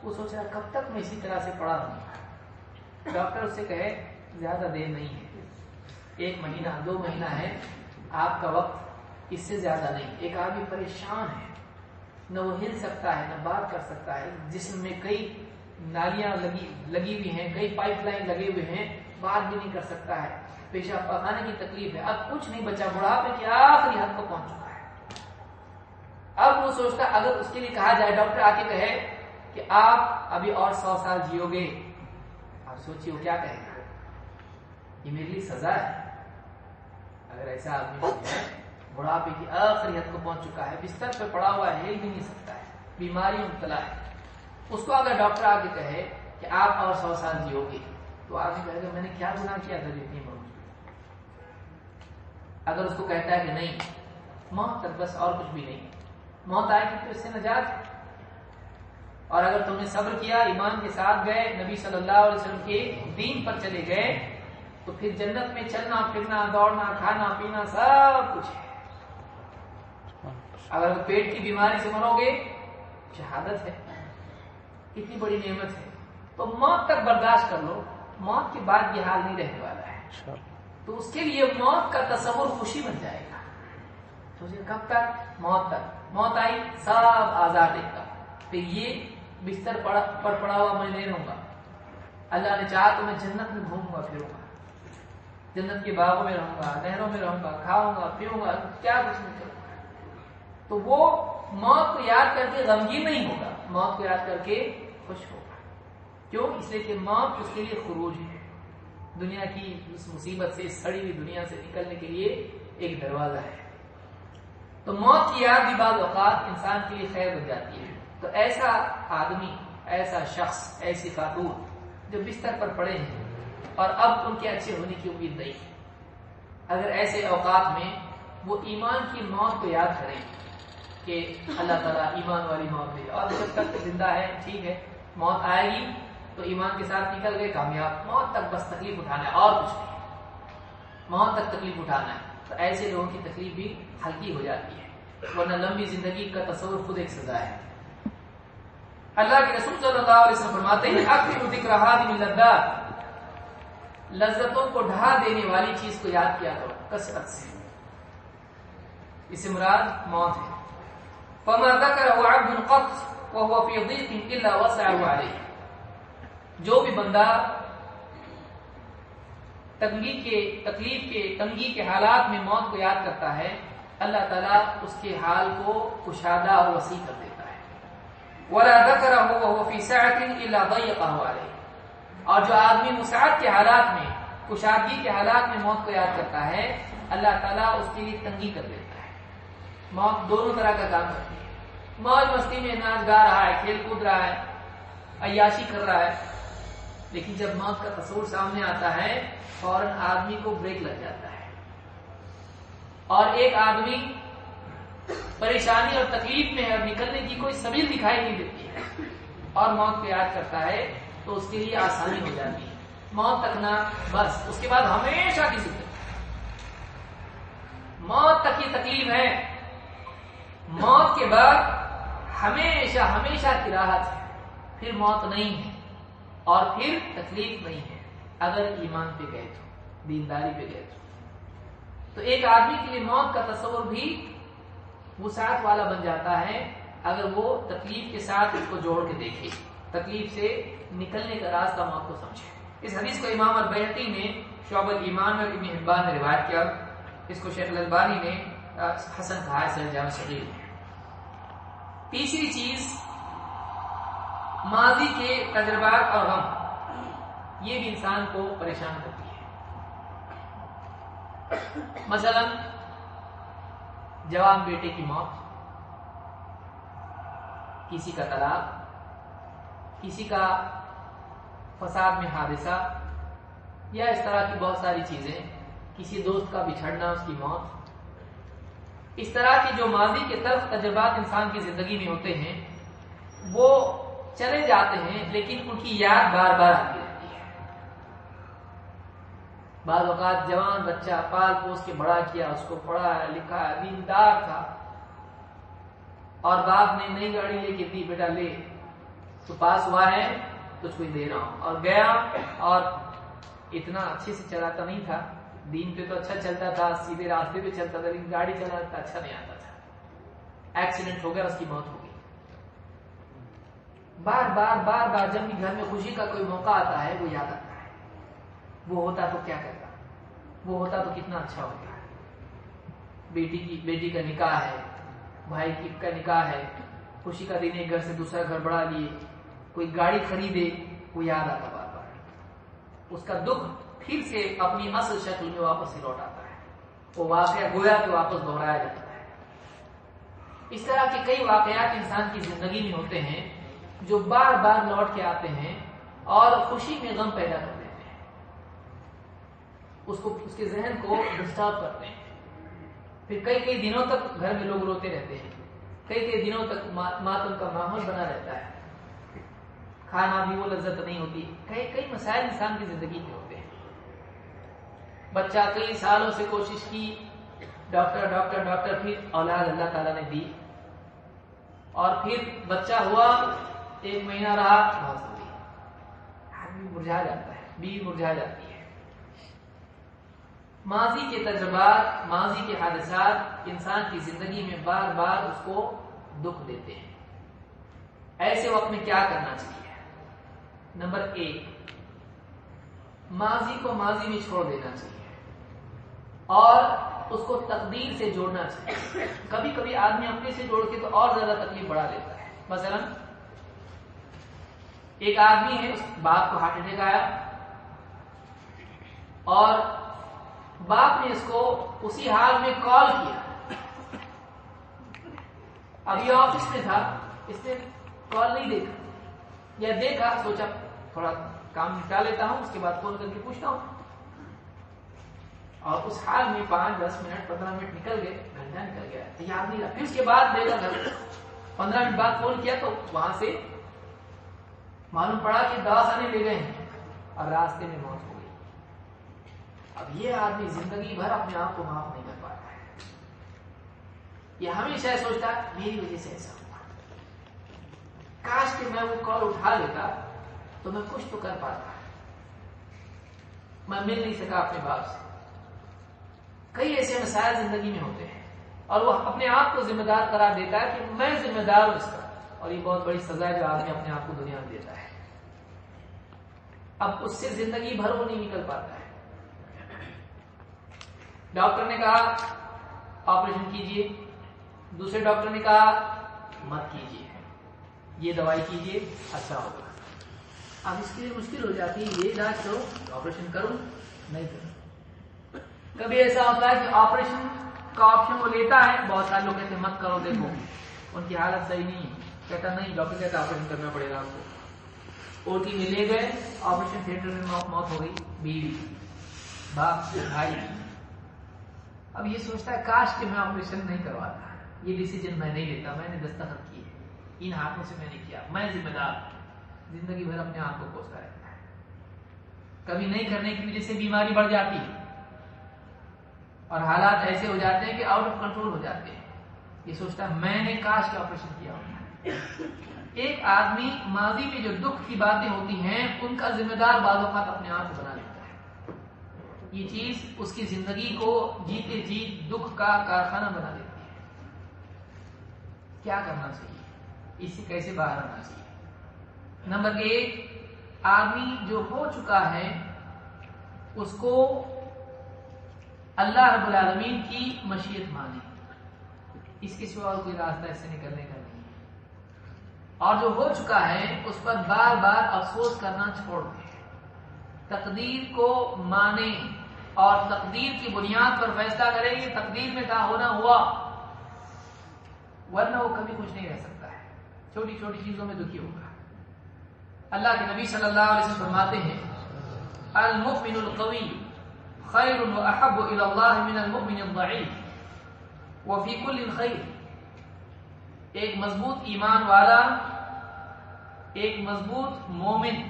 وہ سوچ رہا کب تک میں اسی طرح سے پڑا رہوں گا, ڈاکٹر اس سے کہے زیادہ دیر نہیں ہے, 1 مہینہ 2 مہینہ ہے آپ کا وقت, اس سے زیادہ نہیں. ایک آدمی پریشان ہے, نہ وہ ہل سکتا ہے نہ بات کر سکتا ہے, جسم میں کئی نالیاں لگی ہوئی ہیں, کئی پائپ لائن لگے ہوئے ہیں, بات بھی نہیں کر سکتا ہے, پیشاب پخانے کی تکلیف ہے, اب کچھ نہیں بچا, بڑھاپے کی آخری حد کو پہنچ چکا ہے. اب وہ سوچتا اگر اس کے لیے کہا جائے, ڈاکٹر آ کے کہے کہ آپ ابھی اور 100 سال جیو گے, آپ سوچیے وہ کیا کہے گا, یہ میرے لیے سزا ہے. اگر ایسا آدمی بڑھاپے کی آخری حد کو پہنچ چکا ہے, بستر پہ پڑا ہوا ہے, ہل بھی نہیں سکتا ہے, بیماری میں مبتلا ہے, اس کو اگر ڈاکٹر آ کے کہے کہ آپ اور 100 سال جیو گے, تو آدمی کہے گا میں نے کیا گناہ کیا تھا جتنی موت. اگر اس کو کہتا ہے کہ نہیں موت تک بس اور کچھ بھی نہیں, موت آئے گی تو اس سے نجات ہے, اور اگر تم نے صبر کیا, ایمان کے ساتھ گئے, نبی صلی اللہ علیہ وسلم کے دین پر چلے گئے, تو پھر جنت میں چلنا پھرنا, دوڑنا, کھانا پینا سب کچھ ہے. اگر پیٹ کی بیماری سے مرو گے, شہادت ہے, کتنی بڑی نعمت ہے. تو موت تک برداشت کر لو, موت کے بعد یہ حال نہیں رہنے والا ہے. تو اس کے لیے موت کا تصور خوشی بن جائے گا. تو کب تک؟ موت تک. موت آئی سب آزاد ایک کا, پھر یہ بستر پر پڑا ہوا میں نہیں رہوں گا. اللہ نے چاہا تو میں جنت میں گھوموں گا پھروں گا, جنت کے باغوں میں رہوں گا, نہروں میں رہوں گا, کھاؤں گا پیوں گا, کیا کچھ نہیں کروں گا. تو وہ موت کو یاد کر کے غمگین نہیں ہوگا, موت کو یاد کر کے خوش ہوگا. کیوں؟ اس لیے کہ موت اس کے لیے خروج ہے, دنیا کی اس مصیبت سے, اس سڑی ہوئی دنیا سے نکلنے کے لیے ایک دروازہ ہے. تو موت کی یاد بھی بعض اوقات انسان کے لیے خیر بن جاتی ہے. تو ایسا آدمی, ایسا شخص, ایسی خاتون جو بستر پر پڑے ہیں اور اب ان کے اچھے ہونے کی امید نہیں ہے, اگر ایسے اوقات میں وہ ایمان کی موت کو یاد کریں کہ اللہ تعالیٰ ایمان والی موت دے, اور جب تک زندہ ہے ٹھیک ہے, موت آئے گی تو ایمان کے ساتھ نکل گئے کامیاب, موت تک بس تکلیف اٹھانا ہے اور کچھ نہیں, موت تک تکلیف اٹھانا ہے. تو ایسے لوگوں کی تکلیف بھی ہلکی ہو جاتی ہے, ورنہ لمبی زندگی کا تصور خود ایک سزا ہے. اللہ کے رسول صلی اللہ علیہ وسلم فرماتے ہیں اکثر ذکر هذه اللذات, لذتوں کو ڈھا دینے والی چیز کو یاد کیا کرو کثرت سے. اس سے مراد موت ہے. فما ذكره عبد قط وهو في ضيق الا وسعه عليه, جو بھی بندہ تنگی کے حالات میں موت کو یاد کرتا ہے, اللہ تعالیٰ اس کے حال کو کشادہ اور وسیع کر دیتا ہے. ولا ذكره وهو في سعة الا ضيقه عليه, اور جو آدمی مساعد کے حالات میں, کشادگی کے حالات میں موت کو یاد کرتا ہے, اللہ تعالیٰ اس کے لیے تنگی کر دیتا ہے. موت دونوں طرح کا کام کرتی ہے. موج مستی میں ناچ گا رہا ہے, کھیل کود رہا ہے, عیاشی کر رہا ہے, لیکن جب موت کا تصور سامنے آتا ہے فوراً آدمی کو بریک لگ جاتا ہے. اور ایک آدمی پریشانی اور تکلیف میں ہے اور نکلنے کی کوئی سبیل دکھائی نہیں دیتی ہے اور موت کو یاد کرتا ہے تو اس کے لیے آسانی ہو جاتی ہے. موت تک نہ بس, اس کے بعد ہمیشہ کی زندگی, موت تک کی تکلیف ہے, موت کے بعد ہمیشہ کی راحت ہے. پھر موت نہیں ہے اور پھر تکلیف نہیں ہے, اگر ایمان پہ گئے تو, دینداری پہ گئے تو. تو ایک آدمی کے لیے موت کا تصور بھی وسعت والا بن جاتا ہے اگر وہ تکلیف کے ساتھ اس کو جوڑ کے دیکھے، تکلیف سے نکلنے کا راستہ موت کو سمجھے۔ اس حدیث کو امام البیہقی نے شعب الایمان اور ابن حبان نے روایت کیا، اس کو شیخ الالبانی نے حسن کہا ہے صحیح جامع صغیر میں۔ تیسری چیز ماضی کے تجربات اور غم، یہ بھی انسان کو پریشان کرتی ہے۔ مثلا جوان بیٹے کی موت، کسی کا طلاق، کسی کا فساد میں حادثہ، یا اس طرح کی بہت ساری چیزیں، کسی دوست کا بچھڑنا، اس کی موت، اس طرح کے جو ماضی کے طرف تجربات انسان کی زندگی میں ہوتے ہیں وہ چلے جاتے ہیں، لیکن ان کی یاد بار بار آتی رہتی ہے۔ بعض اوقات جوان بچہ پال پوس کے بڑا کیا، اس کو پڑھایا لکھایا، دیندار تھا، اور باپ نے نئی گاڑی لے کے دی، بیٹا لے تو پاس ہوا ہے تجھ کو دے رہا ہوں، اور گیا اور اتنا اچھے سے چلاتا نہیں تھا، دین پہ تو اچھا چلتا تھا، سیدھے راستے پہ چلتا تھا، لیکن گاڑی چلاتا اچھا نہیں آتا تھا، ایکسیڈنٹ ہو گیا، اس کی موت ہو گئی۔ بار بار بار بار جب بھی گھر میں خوشی کا کوئی موقع آتا ہے وہ یاد آتا ہے، وہ ہوتا تو کیا کرتا، وہ ہوتا تو کتنا اچھا ہوتا۔ بیٹی کا نکاح ہے، بھائی کا نکاح ہے، خوشی کا دن ایک گھر سے دوسرا گھر بڑھا لیے، کوئی گاڑی خریدے، وہ یاد آتا بار بار، اس کا دکھ پھر سے اپنی اصل شکل میں واپس سے لوٹ آتا ہے، وہ واقعہ گویا کہ واپس دہرایا جاتا ہے۔ اس طرح کے کئی واقعات انسان کی زندگی میں ہوتے ہیں جو بار بار لوٹ کے آتے ہیں اور خوشی میں غم پیدا کر دیتے ہیں، اس کے ذہن کو ڈسٹرب کرتے ہیں، پھر کئی دنوں تک گھر میں لوگ روتے رہتے ہیں، کئی دنوں تک ماتم کا ماحول بنا رہتا ہے، کھانا بھی وہ لذت نہیں ہوتی، کئی مسائل انسان کی زندگی میں ہوتے ہیں۔ بچہ کئی سالوں سے کوشش کی، ڈاکٹر، پھر اولاد اللہ تعالیٰ نے دی، اور پھر بچہ ہوا، 1 مہینہ رہا، بہت ساری آدمی مرجھا جاتا ہے، بیوی مرجھا جاتی ہے۔ ماضی کے تجربات، ماضی کے حادثات انسان کی زندگی میں بار بار اس کو دکھ دیتے ہیں۔ ایسے وقت میں کیا کرنا چاہیے؟ نمبر 1، ماضی کو ماضی میں چھوڑ دینا چاہیے اور اس کو تقدیر سے جوڑنا چاہیے۔ کبھی کبھی آدمی اپنے سے جوڑ کے تو اور زیادہ تکلیف بڑھا لیتا ہے۔ مثلا ایک آدمی ہے، اس باپ کو ہارٹ اٹیک آیا اور باپ نے اس کو اسی حال میں کال کیا، اب یہ آفس میں تھا، اس نے کال نہیں دیکھا، یا دیکھا سوچا تھوڑا کام نپٹا لیتا ہوں، اس کے بعد فون کر کے پوچھتا ہوں، اور اس حال میں 5 10 منٹ 15 منٹ نکل گئے، گھنٹہ نکل گیا، یاد نہیں رہا۔ پھر اس کے بعد دیکھا گھر 15 منٹ بعد فون کیا تو وہاں سے معلوم پڑا کہ دواخانے لے گئے ہیں اور راستے میں موت ہو گئی۔ اب یہ آدمی زندگی بھر اپنے آپ کو معاف نہیں کر پاتا ہے، یہ ہمیشہ سوچتا ہے میری وجہ سے ایسا ہوا، کاش کہ میں وہ کال اٹھا لیتا تو میں کچھ تو کر پاتا، میں مل نہیں سکا اپنے باپ سے۔ کئی ایسے مسائل زندگی میں ہوتے ہیں اور وہ اپنے آپ کو ذمہ دار قرار دیتا ہے کہ میں ذمہ دار ہوں اس کا، اور یہ بہت بڑی سزا ہے جو آدمی اپنے آپ کو دنیا میں دیتا ہے۔ اب اس سے زندگی بھر وہ نہیں نکل پاتا ہے۔ ڈاکٹر نے کہا آپریشن کیجئے، دوسرے ڈاکٹر نے کہا مت کیجئے، یہ دوائی کیجئے اچھا ہوگا۔ اب اس کے لیے مشکل ہو جاتی ہے، یہ علاج کرو، آپریشن کروں، نہیں کروں۔ کبھی ایسا ہوتا ہے کہ آپریشن کا آپشن وہ لیتا ہے، بہت سارے لوگ کہتے ہیں مت کرو، دیکھو ان کی حالت صحیح نہیں ہے، کہتا نہیں، ڈاکٹر کہتا آپریشن کرنا پڑے گا آپ کو۔ OT میں لے گئے، آپریشن تھیٹر میں موت ہو گئی، بیوی، باپ، بھائی۔ اب یہ سوچتا ہے کاش کہ میں آپریشن نہیں کرواتا، یہ ڈیسیجن میں نہیں لیتا، میں نے دستخط کیے، ان ہاتھوں سے میں نے کیا، میں ذمہ دار۔ زندگی بھر اپنے آپ کو کوستا رہتا ہے۔ کبھی نہیں کرنے کی وجہ سے بیماری بڑھ جاتی ہے اور حالات ایسے ہو جاتے ہیں کہ آؤٹ آف کنٹرول ہو جاتے ہیں، یہ سوچتا ہے میں نے کاش کا آپریشن کیا ہوتا۔ ایک آدمی ماضی میں جو دکھ کی باتیں ہوتی ہیں ان کا ذمہ دار بعض اوقات اپنے آپ کو بنا لیتا ہے، یہ چیز اس کی زندگی کو جیتے جی دکھ کا کارخانہ بنا دیتی ہے. کیا کرنا چاہیے؟ اس سے کیسے باہر آنا چاہیے؟ نمبر 1، آدمی جو ہو چکا ہے اس کو اللہ رب العالمین کی مشیت مانے، اس کے سوا اور کوئی راستہ اس سے نکلنے کا نہیں ہے. اور جو ہو چکا ہے اس پر بار بار افسوس کرنا چھوڑ دے، تقدیر کو مانے اور تقدیر کی بنیاد پر فیصلہ کرے کہ تقدیر میں کیا ہونا ہوا، ورنہ وہ کبھی خوش نہیں رہ سکتا ہے، چھوٹی چھوٹی چیزوں میں دکھی ہوگا. اللہ کے نبی صلی اللہ علیہ وسلم فرماتے ہیں المؤمن القوی خیر واحب الی اللہ من المؤمن الضعیف وفی کل خیر. ایک مضبوط ایمان والا، ایک مضبوط مومن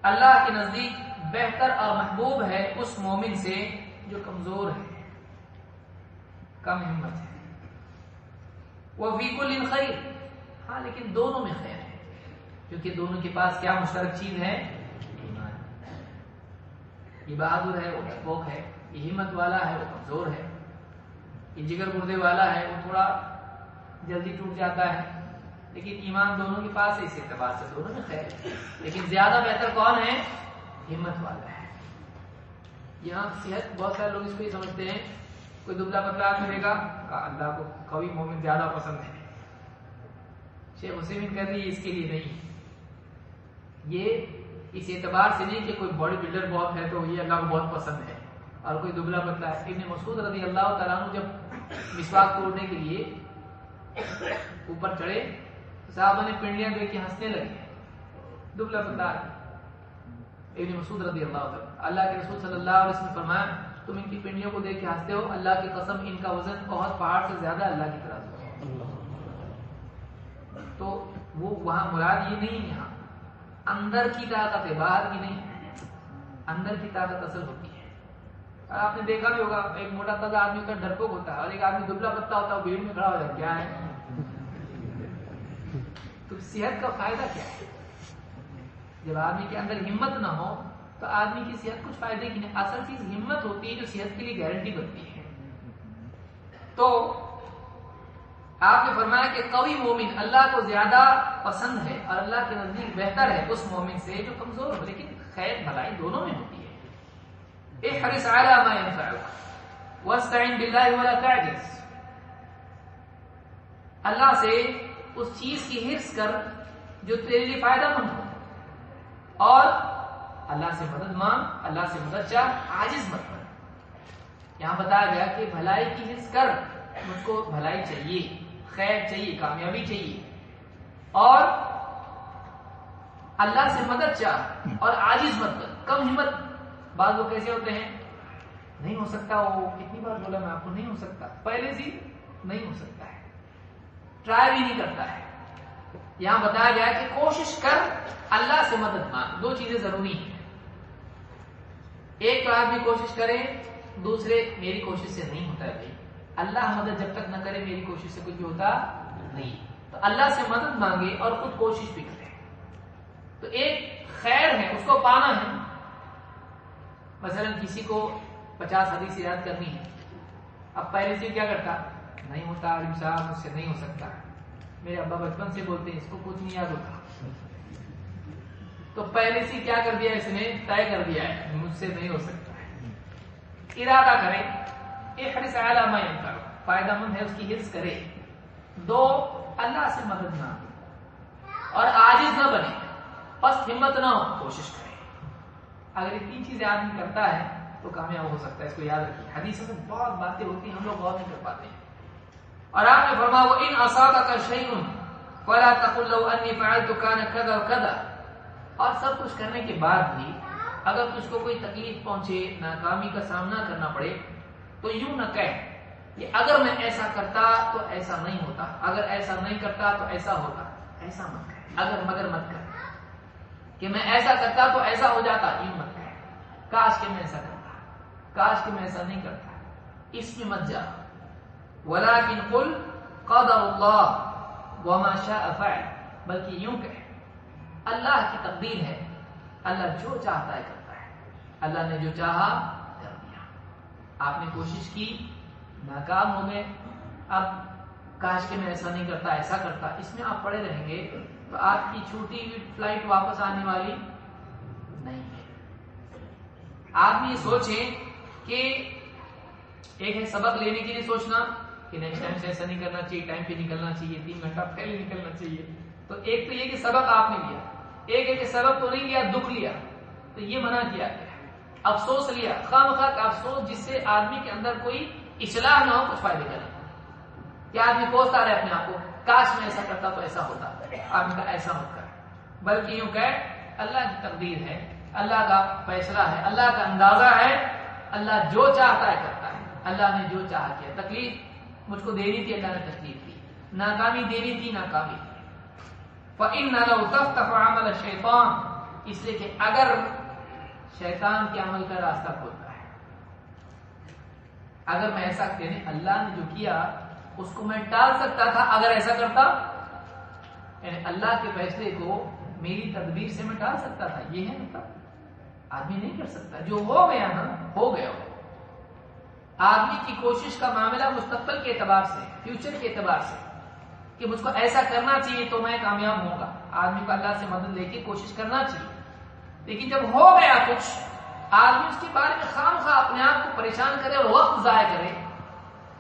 اللہ کے نزدیک بہتر اور محبوب ہے اس مومن سے جو کمزور ہے، کم ہمت ہے. وفی کل خیر، ہاں لیکن دونوں میں خیر ہے، کیونکہ دونوں کے پاس کیا مشترک چیز ہے؟ ایمان. یہ بہادر ہے، وہ ڈرپوک ہے، یہ ہمت والا ہے، وہ کمزور ہے، یہ جگر گردے والا ہے، وہ تھوڑا جلدی ٹوٹ جاتا ہے، لیکن ایمان دونوں کے پاس ہے، اس اعتبار سے دونوں میں خیر ہے. لیکن زیادہ بہتر کون ہے؟ ہمت والا ہے. یہاں صحت، بہت سارے لوگ اس کو یہ سمجھتے ہیں کوئی دبلا پتلا آدمی رہے گا، اللہ کو قوی مومن زیادہ پسند ہے. شیخ حسین کہتے ہیں اس کے لیے نہیں، یہ اس اعتبار سے نہیں کہ کوئی باڈی بلڈر بہت ہے تو یہ اللہ کو بہت پسند ہے اور کوئی دبلا پتلا ہے. ابن مسعود رضی اللہ تعالیٰ عنہ جب مسواک توڑنے کے لیے اوپر چڑھے تو صحابہ نے پنڈلیاں دیکھ کے ہنسنے لگے، دبلا پتلا. ابن مسعود رضی اللہ تعالیٰ، اللہ کے رسول صلی اللہ علیہ وسلم نے فرمایا تم ان کی پنڈلیوں کو دیکھ کے ہنستے ہو، اللہ کی قسم ان کا وزن بہت پہاڑ سے زیادہ اللہ کی طرف. تو وہ وہاں مراد یہ نہیں، یہاں اندر کی طاقت ہے، باہر کی نہیں. اندر کی طاقت اصل ہوتی ہے. اور آپ نے دیکھا بھی ہوگا ایک موٹا تازہ آدمی کا ڈرپوک ہوتا ہے اور ایک آدمی دبلا پتلا ہوتا ہے، وہ بھیڑ میں کھڑا ہو جاتا ہے. کیا ہے؟ تو صحت کا فائدہ کیا ہے؟ جب آدمی کے اندر ہمت نہ ہو تو آدمی کی صحت کچھ فائدے کی نہیں. اصل چیز ہمت ہوتی ہے جو صحت کے لیے گارنٹی بنتی ہے. تو آپ نے فرمایا کہ قوی مومن اللہ کو زیادہ پسند ہے اور اللہ کے نزدیک بہتر ہے اس مومن سے جو کمزور ہو، لیکن خیر بھلائی دونوں میں ہوتی ہے. احرص علی ما ينفعك واستعن باللہ ولا تعجز. اللہ سے اس چیز کی حرص کر جو تیرے لیے فائدہ مند ہو اور اللہ سے مدد مانگ، اللہ سے مدد چاہ، عاجز مت بن. یہاں بتایا گیا کہ بھلائی کی حرص کر، مجھ کو بھلائی چاہیے، خیر چاہیے، کامیابی چاہیے، اور اللہ سے مدد چاہ اور عاجز مت بن، کم ہمت. بعض لوگ کیسے ہوتے ہیں، نہیں ہو سکتا، وہ کتنی بار بولا میں آپ کو نہیں ہو سکتا، پہلے سے نہیں ہو سکتا ہے، ٹرائی بھی نہیں کرتا ہے. یہاں بتایا گیا کہ کوشش کر، اللہ سے مدد مانگ. دو چیزیں ضروری ہیں. ایک تو آدمی کوشش کرے، دوسرے میری کوشش سے نہیں ہوتا ہے. اللہ مدد جب تک نہ کرے میری کوشش سے کچھ بھی ہوتا نہیں. تو اللہ سے مدد مانگے اور خود کوشش بھی کرے. تو ایک خیر ہے، اس کو پانا ہے. مثلا کسی کو 50 حدیث یاد کرنی ہے، اب پہلے سے کیا کرتا، نہیں ہوتا عالم صاحب مجھ سے نہیں ہو سکتا. میرے ابا بچپن سے بولتے ہیں اس کو کچھ نہیں یاد ہوتا. تو پہلے سے کیا کر دیا، اس نے طے کر دیا ہے مجھ سے نہیں ہو سکتا ہے. ارادہ کرے، احرص علی ما ينفعك، فائدہ مند ہے اس کی حرص کرے. دو، اللہ سے مدد نہ اور عاجز نہ بنے، پس ہمت نہ ہو، کوشش کرے. اگر یہ تین چیزیں آدمی کرتا ہے تو کامیاب ہو سکتا ہے. اس کو یاد رکھیے، حدیثوں میں بہت باتیں ہوتی ہیں، ہم لوگ غور نہیں کر پاتے ہیں. اور آپ نے فرمایا وَإِنْ أَصَابَكَ شَيْءٌ فَلَا تَقُلْ لَوْ أَنِّي فَعَلْتُ كَانَ كَذَا وَكَذَا. اور سب کچھ کرنے کے بعد بھی اگر تجھ کو کوئی تکلیف پہنچے، ناکامی کا سامنا کرنا پڑے، تو یوں نہ کہہ کہ اگر میں ایسا کرتا تو ایسا نہیں ہوتا، اگر ایسا نہیں کرتا تو ایسا ہوتا. ایسا مت کہہ، اگر مگر مت کہہ کہ میں ایسا کرتا تو ایسا ہو جاتا. یوں مت کہہ کاش کہ میں ایسا کرتا، کاش کہ میں ایسا نہیں کرتا. اس میں مت جا. وَلَكِنْ قُلْ قَدَرُ اللَّهِ وَمَا شَاءَ فَعَلَ. بلکہ یوں کہے اللہ کی تقدیر ہے، اللہ جو چاہتا ہے کرتا ہے. اللہ نے جو چاہا کر دیا. آپ نے کوشش کی، ناکام ہو گئے. اب کاش کہ میں ایسا نہیں کرتا، ایسا کرتا. اس میں آپ پڑے رہیں گے تو آپ کی چھوٹی ہوئی فلائٹ واپس آنے والی نہیں ہے. آپ یہ سوچیں کہ ایک ہے سبق لینے کے لیے سوچنا کہ نیکسٹ ٹائم سے ایسا نہیں کرنا چاہیے، ٹائم پہ نکلنا چاہیے، 3 گھنٹہ پہلے نکلنا چاہیے. تو ایک تو یہ کہ سبق آپ نے لیا، ایک ہے کہ سبق تو نہیں لیا، دکھ لیا. تو یہ منع کیا گیا. افسوس لیا، خواہ مخواہ کا افسوس جس سے آدمی کے اندر کوئی اصلاح نہ ہو، کچھ فائدے کا نہیں. کیا آدمی کوستا رہے اپنے آپ کو، کاش میں ایسا کرتا تو ایسا ہوتا. آدمی کا ایسا مت کر، بلکہ یوں کہ اللہ کی تقدیر ہے، اللہ کا فیصلہ ہے، اللہ کا اندازہ ہے. اللہ جو چاہتا ہے کرتا ہے. اللہ نے جو چاہا کیا. تکلیف مجھ کو دینی تھی، اللہ نے تکلیف دی. ناکامی دینی تھی، ناکامی دی. فَإِنَّ لَوْ تَفْتَحُ عَمَلَ الشَّيْطَانِ، اس لیے کہ اگر شیطان کے عمل کا راستہ کھولتا ہے، اگر میں ایسا کہنے اللہ نے جو کیا اس کو میں ٹال سکتا تھا اگر ایسا کرتا، یعنی اللہ کے فیصلے کو میری تدبیر سے میں ٹال سکتا تھا. یہ ہے مطلب آدمی نہیں کر سکتا. جو ہو گیا نا ہو گیا. آدمی کی کوشش کا معاملہ مستقبل کے اعتبار سے، فیوچر کے اعتبار سے کہ مجھ کو ایسا کرنا چاہیے تو میں کامیاب ہوں گا. آدمی کو اللہ سے مدد لے کے کوشش کرنا چاہیے. لیکن جب ہو گیا کچھ، آدمی اس کے بارے میں خواہ اپنے آپ کو پریشان کرے اور وقت ضائع کرے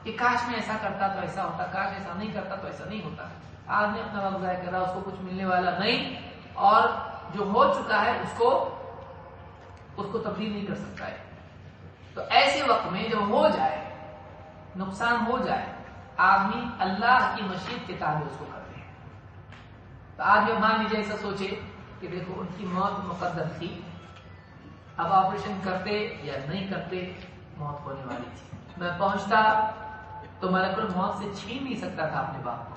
کہ کاش میں ایسا کرتا تو ایسا ہوتا، کاش ایسا نہیں کرتا تو ایسا نہیں ہوتا. آدمی اپنا وقت ضائع کر رہا، اس کو کچھ ملنے والا نہیں، اور جو ہو چکا ہے اس کو تبدیل نہیں کر سکتا ہے. تو ایسے وقت میں جب ہو جائے، نقصان ہو جائے، آدمی اللہ کی مشیت کے تابع اس کو کرتے ہیں. تو آج جب مان لیجیے ایسا سوچے کہ دیکھو ان کی موت مقدر تھی، اب آپریشن کرتے یا نہیں کرتے موت ہونے والی تھی. میں پہنچتا تو ملک الموت سے چھین نہیں سکتا تھا اپنے باپ کو.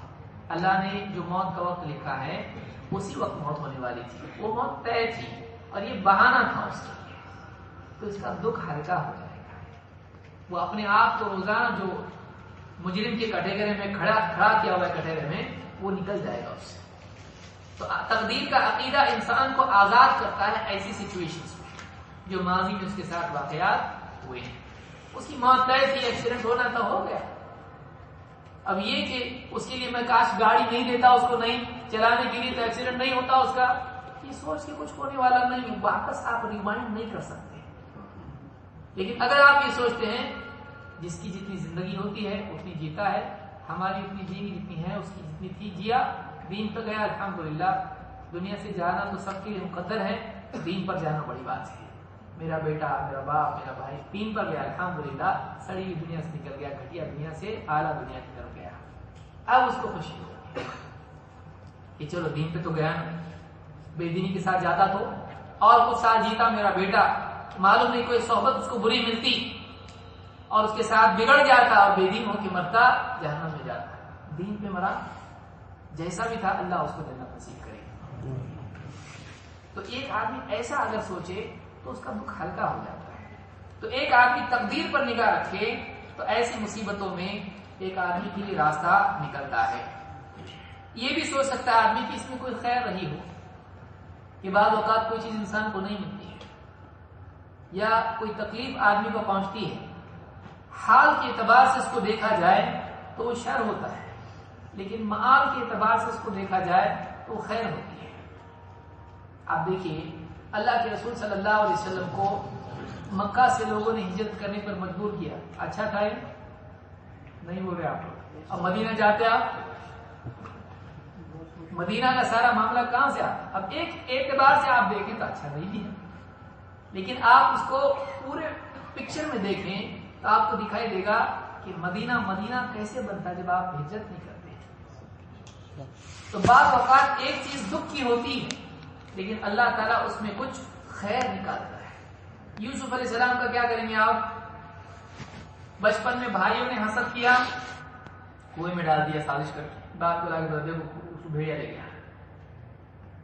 اللہ نے جو موت کا وقت لکھا ہے اسی وقت موت ہونے والی تھی. وہ موت طے تھی اور یہ بہانہ تھا اس کے لیے. تو اس کا دکھ ہلکا ہو جائے گا. وہ اپنے آپ کو روزانہ جو مجرم کے کٹہرے میں کھڑا کیا ہوا ہے کٹہرے میں، وہ نکل جائے گا اس سے. تو تقدیر کا عقیدہ انسان کو آزاد کرتا ہے ایسی سچویشنز میں جو ماضی میں اس کے ساتھ واقعات ہوئے ہیں. اس کی موت طے تھی، ایکسیڈنٹ ہونا تھا، ہو گیا. اب یہ کہ اس کے لیے میں کاش گاڑی نہیں دیتا اس کو، نہیں چلانے کے لیے تو ایکسیڈنٹ نہیں ہوتا اس کا، یہ سوچ کے کچھ ہونے والا نہیں. واپس آپ ریمائنڈ نہیں کر سکتے. لیکن اگر آپ یہ سوچتے ہیں جس کی جتنی زندگی ہوتی ہے اتنی جیتا ہے، ہماری اتنی جیگی جتنی ہے اس کی جتنی تھی جیا، دین پر گیا الحمدللہ. دنیا سے جانا تو سب کے لیے مقدر ہے، دین پر جانا بڑی بات ہے. میرا بیٹا، میرا باپ، میرا بھائی دین پر گیا الحمدللہ، سڑی ہوئی دنیا سے نکل گیا، گھٹیا دنیا سے اعلیٰ دنیا کی طرف گیا. اب اس کو خوشی ہو کہ چلو دین پہ تو گیا نا. بے دینی کے ساتھ جاتا تو اور کچھ سال جیتا میرا بیٹا، معلوم نہیں کوئی صحبت اس کو بری ملتی اور اس کے ساتھ بگڑ جاتا اور بے دین ہو کے مرتا، جہنم میں جاتا. دین پہ مرا، جیسا بھی تھا اللہ اس کو جنت نصیب کرے. تو ایک آدمی ایسا اگر سوچے تو اس کا دکھ ہلکا ہو جاتا ہے. تو ایک آدمی تقدیر پر نگاہ رکھے تو ایسی مصیبتوں میں ایک آدمی کے لیے راستہ نکلتا ہے. یہ بھی سوچ سکتا ہے آدمی کہ اس میں کوئی خیر رہی ہو، کہ بعض اوقات کوئی چیز انسان کو نہیں ملتی ہے یا کوئی تکلیف آدمی کو پہنچتی ہے، حال کے اعتبار سے اس کو دیکھا جائے تو وہ شر ہوتا ہے، لیکن معال کے اعتبار سے اس کو دیکھا جائے تو وہ خیر ہوتی ہے. آپ دیکھیے اللہ کے رسول صلی اللہ علیہ وسلم کو مکہ سے لوگوں نے ہجرت کرنے پر مجبور کیا. اچھا تھا یہ؟ نہیں بول رہے آپ. اب مدینہ جاتے آپ، مدینہ کا سارا معاملہ کہاں سے آتا؟ اب ایک اعتبار سے آپ دیکھیں تو اچھا نہیں بھی ہے، لیکن آپ اس کو پورے پکچر میں دیکھیں تو آپ کو دکھائی دے گا کہ مدینہ کیسے بنتا جب آپ ہجرت نہیں کرتے. تو بعض اوقات ایک چیز دکھ کی ہوتی ہے لیکن اللہ تعالیٰ اس میں کچھ خیر نکالتا ہے. یوسف علیہ السلام کا کیا کریں گے آپ؟ بچپن میں بھائیوں نے حسد کیا، کنویں میں ڈال دیا سازش کر کے، بات کو لا کے دے اس کو بھیڑیا لے گیا.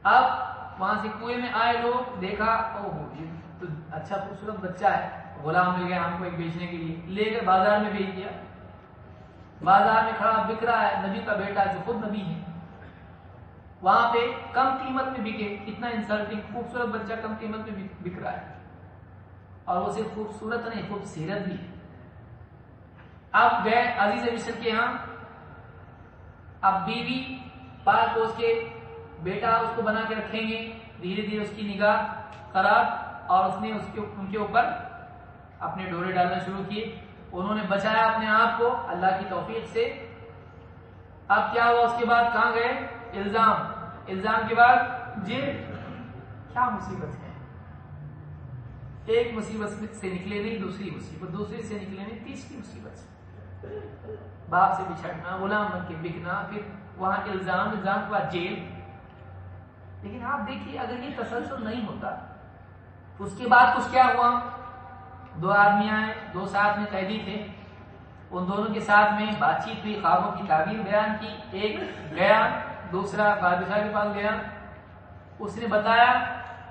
اب وہاں سے کنویں میں آئے لوگ، دیکھا اوہ یہ تو اچھا خوبصورت بچہ ہے، غلام مل گیا ہم کو ایک بیچنے کے لیے، لے کر بازار میں بھیج دیا. بازار میں کھڑا بک رہا ہے، نبی کا بیٹا جو خود نبی ہے، وہاں پہ کم قیمت میں بکے. اتنا انسلٹنگ، خوبصورت بچہ کم قیمت میں بک رہا ہے. اور وہ صرف خوبصورت نہیں خوبصیرت بھی ہے. اب گئے عزیز مصر کے یہاں، اب بیوی پاک اس کے بیٹا اس کو بنا کے رکھیں گے، دھیرے دھیرے اس کی نگاہ خراب، اور اس نے ان کے اوپر اپنے ڈورے ڈالنا شروع کیے. انہوں نے بچایا اپنے آپ کو اللہ کی توفیق سے. اب کیا ہوا اس کے بعد؟ کہاں گئے؟ الزام کے بعد جیل. کیا مصیبت ہے! ایک مصیبت سے نکلے نہیں دوسری مصیبت، دوسری سے نکلے نہیں تیسری مصیبت سے. باپ سے بچھڑنا، غلام بن کے بکنا، پھر وہاں الزام کے بعد جیل. لیکن آپ دیکھیے اگر یہ تسلسل نہیں ہوتا، اس کے بعد کچھ کیا ہوا؟ 2 آدمی آئے، 2 ساتھ میں قیدی تھے، ان دونوں کے ساتھ میں بات چیت ہوئی، خوابوں کی تعبیر بیان کی. ایک گیا، دوسرا بادشاہ کے پاس گیا، اس نے بتایا،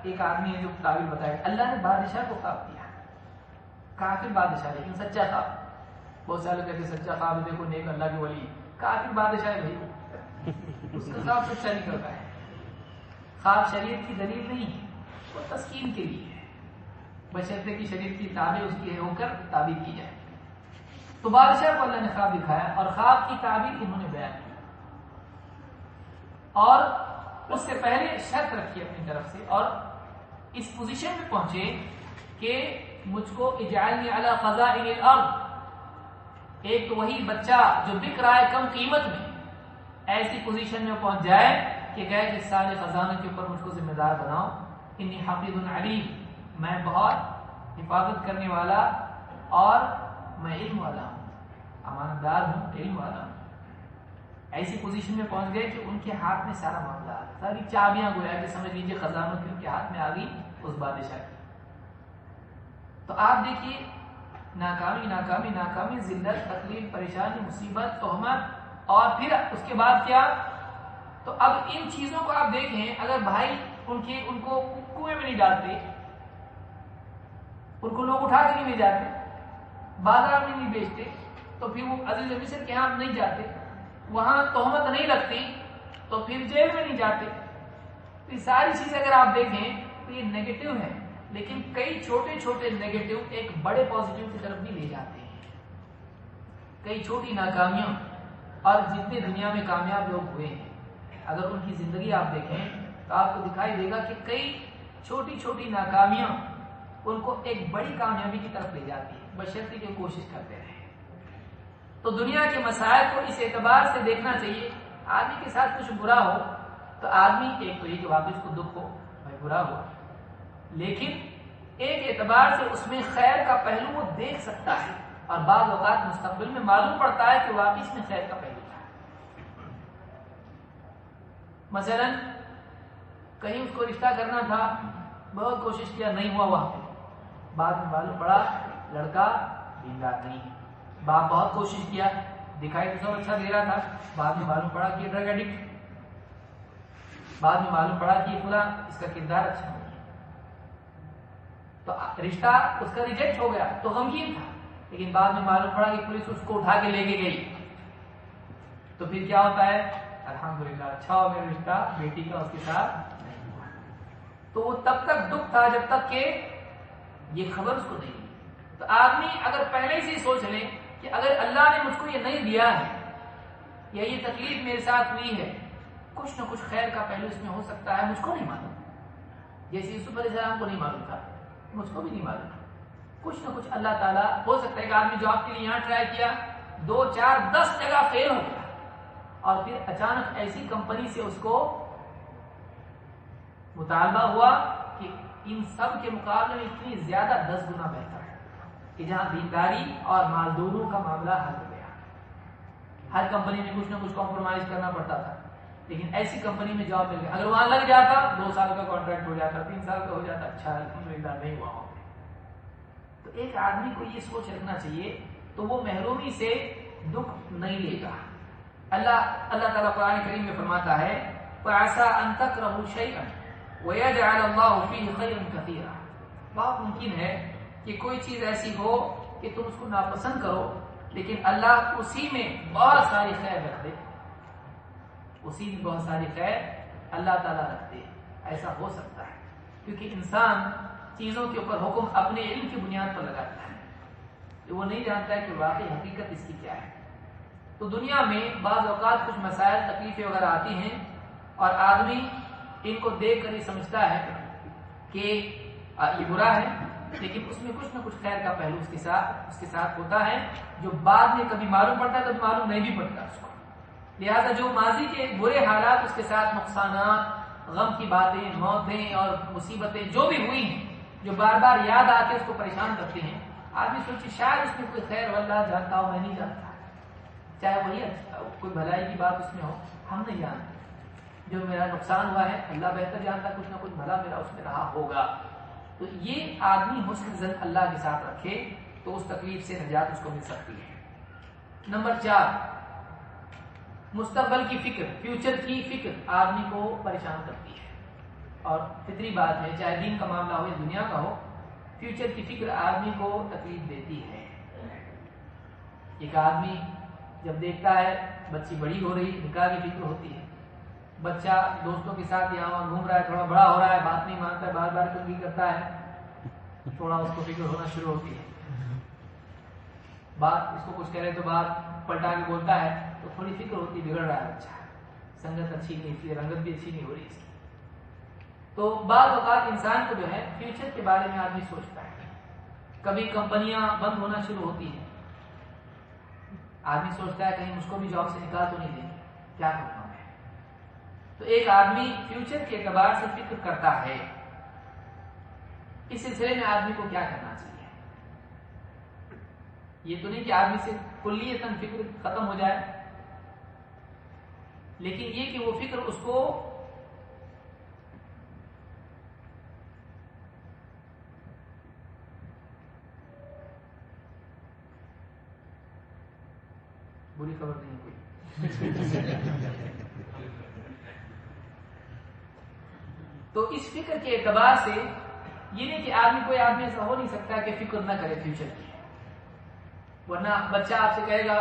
ایک آدمی ہے جو تعبیر بتایا، اللہ نے بادشاہ کو خواب دیا، کافر بادشاہ لیکن سچا خواب. بہت سارے کہتے سچا خواب دیکھو نیک اللہ کے ولی، کافر بادشاہ ہے بھائی، اس کا خواب سچا نکلتا ہے. خواب شریعت کی دلیل نہیں ہے، وہ تسکین کے لیے ہے، بشرطے کی شریعت کی تعبیر اس کی ہو کر تعبیر کی جائے. تو بادشاہ کو اللہ نے خواب دکھایا اور خواب کی تعبیر انہوں نے بیان کی، اور اس سے پہلے شرط رکھی اپنی طرف سے، اور اس پوزیشن میں پہنچے کہ مجھ کو اجعلنی علی خزائن الارض. ایک تو وہی بچہ جو بک رہا ہے کم قیمت میں، ایسی پوزیشن میں پہنچ جائے کہ گئے کہ سارے خزانوں کے اوپر مجھ کو ذمہ دار بناؤ. انی حفیظ علیم، میں بہت حفاظت کرنے والا اور میں علم والا ہوں، امانت دار ہوں، علم والا ہوں. ایسی پوزیشن میں پہنچ گئے کہ ان کے ہاتھ میں سارا معاملہ، ساری چابیاں گویا کہ سمجھ لیجیے خزانوں کی ان کے ہاتھ میں آ گئی اس بادشاہ کی. تو آپ دیکھیے ناکامی ناکامی ناکامی، ذلت، تکلیف، پریشانی، مصیبت، تہمت، اور پھر اس کے بعد کیا؟ تو اب ان چیزوں کو آپ دیکھیں، اگر بھائی ان کو کنویں میں نہیں ڈالتے، ان کو لوگ اٹھا کے نہیں لے جاتے، بازار میں نہیں بیچتے، تو پھر وہ عزیز مصر کے ہاں نہیں جاتے، وہاں تہمت نہیں لگتی، تو پھر جیل میں نہیں جاتے. تو یہ ساری چیزیں اگر آپ دیکھیں تو یہ نیگیٹو ہے، لیکن کئی چھوٹے چھوٹے نیگیٹو ایک بڑے پازیٹیو کی طرف بھی لے جاتے ہیں. کئی چھوٹی ناکامیاں، اور جتنے دنیا میں کامیاب لوگ ہوئے ہیں اگر ان کی زندگی آپ دیکھیں تو آپ کو دکھائی دے گا کہ کئی چھوٹی چھوٹی ناکامیاں ان کو ایک بڑی کامیابی کی طرف لے جاتی ہے، بشرطے کہ کوشش کرتے رہے. تو دنیا کے مسائل کو اس اعتبار سے دیکھنا چاہیے. آدمی کے ساتھ کچھ برا ہو تو آدمی ایک تو یہ کہ واپس کو دکھ ہو، بھائی برا ہوا، لیکن ایک اعتبار سے اس میں خیر کا پہلو وہ دیکھ سکتا ہے، اور بعض اوقات مستقبل میں معلوم پڑتا ہے کہ واقعی اس میں خیر کا پہلو تھا. مثلا کہیں اس کو رشتہ کرنا تھا، بہت کوشش کیا، نہیں ہوا وہاں پہ، بعد میں معلوم پڑا لڑکا دیندار نہیں ہے. باپ بہت کوشش کیا، دکھائی تو سب اچھا دے رہا تھا، بعد میں معلوم پڑا کہ ڈرگ ایڈکٹ، بعد میں معلوم پڑا کہ پورا اس کا کردار اچھا نہیں ہے. تو رشتہ اس کا ریجیکٹ ہو گیا تو غمگین تھا، لیکن بعد میں معلوم پڑا کہ پولیس اس کو اٹھا کے لے کے گئی. تو پھر کیا ہوتا ہے؟ الحمدللہ اچھا ہو گیا رشتہ، بیٹی کا اس کے ساتھ نہیں ہوا. تو وہ تب تک دکھ تھا جب تک کہ یہ خبر اس کو نہیں دی. تو آدمی اگر پہلے سے ہی سوچ لے کہ اگر اللہ نے مجھ کو یہ نہیں دیا ہے یا یہ تکلیف میرے ساتھ ہوئی ہے، کچھ نہ کچھ خیر کا پہلو اس میں ہو سکتا ہے، مجھ کو نہیں معلوم. جیسے یوسف علیہ السلام کو نہیں معلوم تھا، مجھ کو بھی نہیں معلوم تھا. کچھ نہ کچھ اللہ تعالیٰ، ہو سکتا ہے کہ آدمی جاب کے لیے یہاں ٹرائی کیا، 2 4 10 جگہ فیل ہو گیا، اور پھر اچانک ایسی کمپنی سے اس کو مطالبہ ہوا کہ ان سب کے مقابلے میں اتنی زیادہ 10 گنا بہتر ہے، کہ جہاں دینداری اور مالدوروں کا معاملہ حل ہو گیا. ہر کمپنی میں کچھ نہ کچھ کمپرومائز کرنا پڑتا تھا، لیکن ایسی کمپنی میں جاب مل گئی. اگر وہاں لگ جاتا 2 سال کا کانٹریکٹ ہو جاتا، 3 سال کا ہو جاتا، اچھا الحمدللہ نہیں ہوا. تو ایک آدمی کو یہ سوچ رکھنا چاہیے تو وہ محرومی سے دکھ نہیں لے گا. اللہ تعالیٰ قرآن کریم میں فرماتا ہے وَعَسَىٰ أَن تَكْرَهُ شَيْئًا وَيَجْعَلَ اللَّهُ فِيهِ خَيْرًا كَثِيرًا. بہت ممکن ہے کہ کوئی چیز ایسی ہو کہ تم اس کو ناپسند کرو، لیکن اللہ اسی میں بہت ساری خیر رکھ دے، اسی میں بہت ساری خیر اللہ تعالیٰ رکھ دے. ایسا ہو سکتا ہے کیونکہ انسان چیزوں کے اوپر حکم اپنے علم کی بنیاد پر لگاتا ہے، کہ وہ نہیں جانتا ہے کہ واقعی حقیقت اس کی کیا ہے۔ تو دنیا میں بعض اوقات کچھ مسائل تکلیفیں وغیرہ آتی ہیں اور آدمی ان کو دیکھ کر ہی سمجھتا ہے کہ یہ برا ہے، لیکن اس میں کچھ نہ کچھ خیر کا پہلو اس کے ساتھ ہوتا ہے، جو بعد میں کبھی معلوم پڑتا ہے کبھی معلوم نہیں بھی پڑتا اس کو۔ لہذا جو ماضی کے برے حالات، اس کے ساتھ نقصانات، غم کی باتیں، موتیں اور مصیبتیں جو بھی ہوئی ہیں، جو بار بار یاد آ کے اس کو پریشان کرتے ہیں، آدمی سوچے شاید اس میں کوئی خیر واللہ جانتا ہو، میں نہیں جانتا، چاہے وہی کوئی بھلائی کی بات اس میں ہو، ہم نہیں جانتے۔ جو میرا نقصان ہوا ہے اللہ بہتر جانتا، کچھ نہ کچھ بھلا میرا اس میں رہا ہوگا۔ تو یہ آدمی حسن ظن اللہ کے ساتھ رکھے تو اس تکلیف سے نجات اس کو مل سکتی ہے۔ نمبر 4، مستقبل کی فکر، فیوچر کی فکر آدمی کو پریشان کرتی ہے، اور فطری بات ہے، چاہے دین کا معاملہ ہو یا دنیا کا ہو، فیوچر کی فکر آدمی کو تکلیف دیتی ہے۔ ایک آدمی جب دیکھتا ہے بچی بڑی ہو رہی، نکاح کی فکر ہوتی ہے، بچہ دوستوں کے ساتھ یہاں گھوم رہا ہے، تھوڑا بڑا ہو رہا ہے، بات نہیں مانتا ہے، بار بار کنگھی کرتا ہے، تھوڑا اس کو فکر ہونا شروع ہوتی ہے، بات اس کو کچھ کرے تو بات پلٹا کے بولتا ہے تو تھوڑی فکر ہوتی، بگڑ رہا ہے بچہ، سنگت اچھی نہیں، اس لیے رنگت بھی اچھی نہیں ہو رہی اس کی۔ تو بعض اوقات انسان کو جو ہے فیوچر کے بارے میں آدمی سوچتا ہے، کبھی کمپنیاں بند ہونا شروع ہوتی ہیں، آدمی سوچتا ہے کہیں اس کو بھی جاب سے نکال تو نہیں دیں گے، کیا کروں میں۔ تو ایک آدمی فیوچر کے اعتبار سے فکر کرتا ہے، اس سلسلے میں آدمی کو کیا کرنا چاہیے؟ یہ تو نہیں کہ آدمی سے کلیتاً فکر ختم ہو جائے، لیکن یہ کہ وہ فکر اس کو بری خبر نہیں کوئی تو اس فکر کے اعتبار سے یہ نہیں کہ کوئی آدمی ایسا ہو نہیں سکتا کہ فکر نہ کرے فیوچر کی، ورنہ بچہ آپ سے کہے گا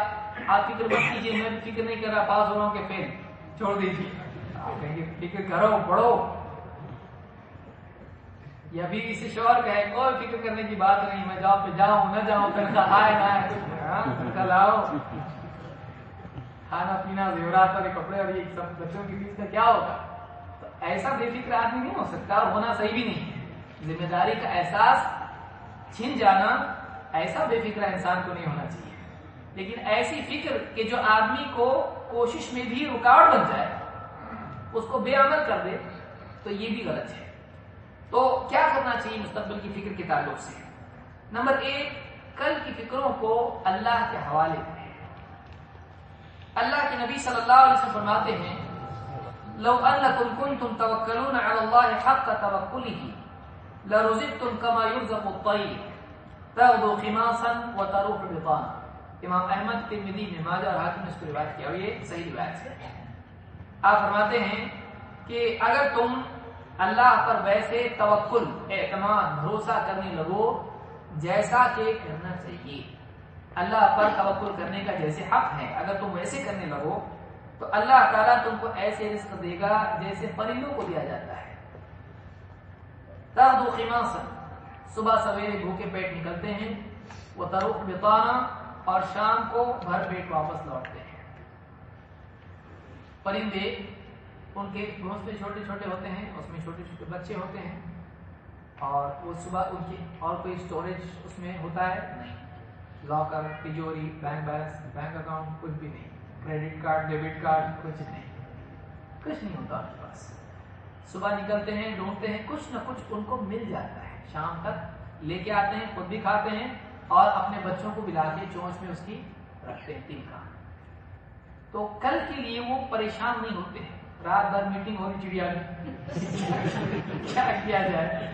آپ فکر مت کیجیے، میں فکر نہیں کر رہا، پاس ہو رہا ہوں کہ فیل، چھوڑ دیجیے، آپ کہیں گے فکر کرو، پڑھو۔ یا بیوی سے شوہر کہے کوئی فکر کرنے کی بات نہیں، میں جاب پہ جاؤں نہ جاؤں، تنخواہ آئے نہ آئے، تنخواہ لاؤ، کھانا پینا، زیورات والے کپڑے اور یہ سب بچوں کی فیس کا کیا ہوگا؟ تو ایسا بے فکر آدمی نہیں ہو سکتا، اور ہونا صحیح بھی نہیں ہے۔ ذمہ داری کا احساس چھن جانا، ایسا بے فکر انسان کو نہیں ہونا چاہیے، لیکن ایسی فکر کہ جو آدمی کو کوشش میں بھی رکاوٹ بن جائے، اس کو بے عمل کر دے، تو یہ بھی غلط ہے۔ تو کیا کرنا چاہیے مستقبل کی فکر کے تعلق سے؟ نمبر 1، کل کی فکروں کو اللہ کے حوالے کریں۔ اللہ کے نبی صلی اللہ علیہ وسلم فرماتے ہیں لو انکم کنتم توکلون علی اللہ حق توکلہ لرزقتم کما یرزق الطیر تغدو خماصا وتروح بطانا۔ امام احمد، ترمذی، ابن ماجہ اور حاکم نے اس کو روایت کیا، اور یہ صحیح روایت ہے۔ آپ فرماتے ہیں کہ اگر تم اللہ پر ویسے توکل، اعتماد، بھروسہ کرنے لگو جیسا کہ کرنا چاہیے، اللہ پر توکل کرنے کا جیسے حق ہے، اگر تم ویسے کرنے لگو تو اللہ تعالیٰ تم کو ایسے رزق دے گا جیسے پرندوں کو دیا جاتا ہے۔ تغدو خماصا، صبح سویرے بھوکے پیٹ نکلتے ہیں، وہ تروح بطانا، اور شام کو بھر پیٹ واپس لوٹتے ہیں۔ پرندے، ان کے گھونسلے چھوٹے چھوٹے ہوتے ہیں، اس میں چھوٹے چھوٹے بچے ہوتے ہیں، اور وہ صبح ان کی اور کوئی سٹوریج اس میں ہوتا ہے نہیں، لاکر، تجوری، بینک بیلنس، بینک اکاؤنٹ کچھ بھی نہیں، کریڈٹ کارڈ، ڈیبٹ کارڈ کچھ نہیں ہوتا ان کے پاس۔ صبح نکلتے ہیں، ڈھونڈتے ہیں، کچھ نہ کچھ ان کو مل جاتا ہے، شام تک لے کے آتے ہیں، خود بھی کھاتے ہیں اور اپنے بچوں کو بھی لا کے چونچ میں اس کی رکھتے ہیں، تین کا۔ تو کل کے لیے وہ پریشان نہیں ہوتے ہیں۔ رات بھر میٹنگ ہو رہی چڑیا کی کیا کیا جائے،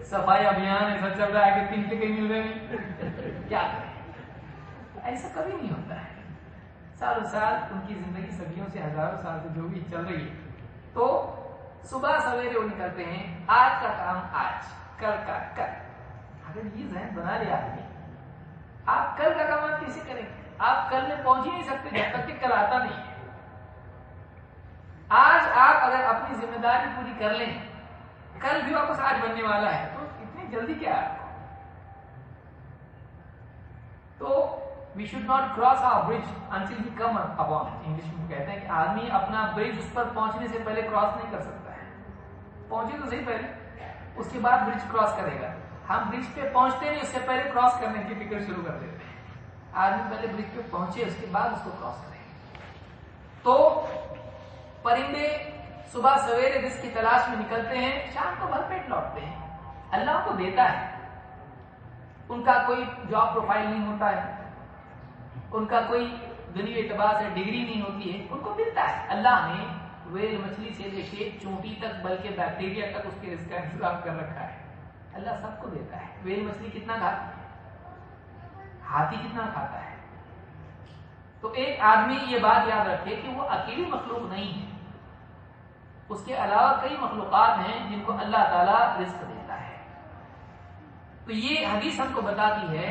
صفائی ابھیان ایسا چل رہا ہے کہ تین کے کہیں مل رہے نہیں، کیا کریں؟ ایسا کبھی نہیں ہوتا ہے۔ سالوں سال ان کی زندگی صدیوں سے، ہزاروں سال سے جو بھی چل رہی ہے، تو صبح سویرے وہ نکلتے ہیں، آج کا کام آج، کل کا کل۔ اگر یہ ذہن بنا لیا آدمی، آپ کل کا کام آپ کیسے کریں گے؟ آپ کل میں پہنچ ہی نہیں سکتے جب تک کہ کل آتا نہیں ہے۔ آج آپ اگر اپنی ذمہ داری پوری کر لیں کل بھی واپس آج بننے والا ہے، تو اتنی جلدی کیا ہے؟ تو we should not cross our bridge until we come upon. English میں کہتے ہیں کہ آدمی اپنا برج اس پر پہنچنے سے پہلے کراس نہیں کر سکتا ہے. پہنچے تو صحیح پہلے، اس کے بعد برج کراس کرے گا. ہم برج پہ پہنچتے نہیں، اس سے پہلے کراس کرنے کی فکر شروع کر دیتے ہیں. آدمی پہلے برج پہ پہنچے، اس کے بعد اس کو کراس کرے. تو پرندے صبح سویرے رزق کی تلاش میں نکلتے ہیں، شام کو بھر پیٹ لوٹتے ہیں. اللہ کو دیتا ہے. ان کا کوئی جاب پروفائل نہیں ہوتا ہے، ان کا کوئی دنیوی اعتبار سے ڈگری نہیں ہوتی ہے، ان کو ملتا ہے. اللہ نے ویل مچھلی سے لے کے چونٹی تک بلکہ بیکٹیریا تک اس کے رزق کا انتظام کر رکھا ہے. اللہ سب کو دیتا ہے. ویل مچھلی کتنا کھاتی ہے، ہاتھی کتنا کھاتا ہے. تو ایک آدمی یہ بات یاد رکھے کہ وہ اکیلی مخلوق نہیں ہے، اس کے علاوہ کئی مخلوقات ہیں جن کو اللہ تعالیٰ رزق دیتا ہے. تو یہ حدیث ہم کو بتاتی ہے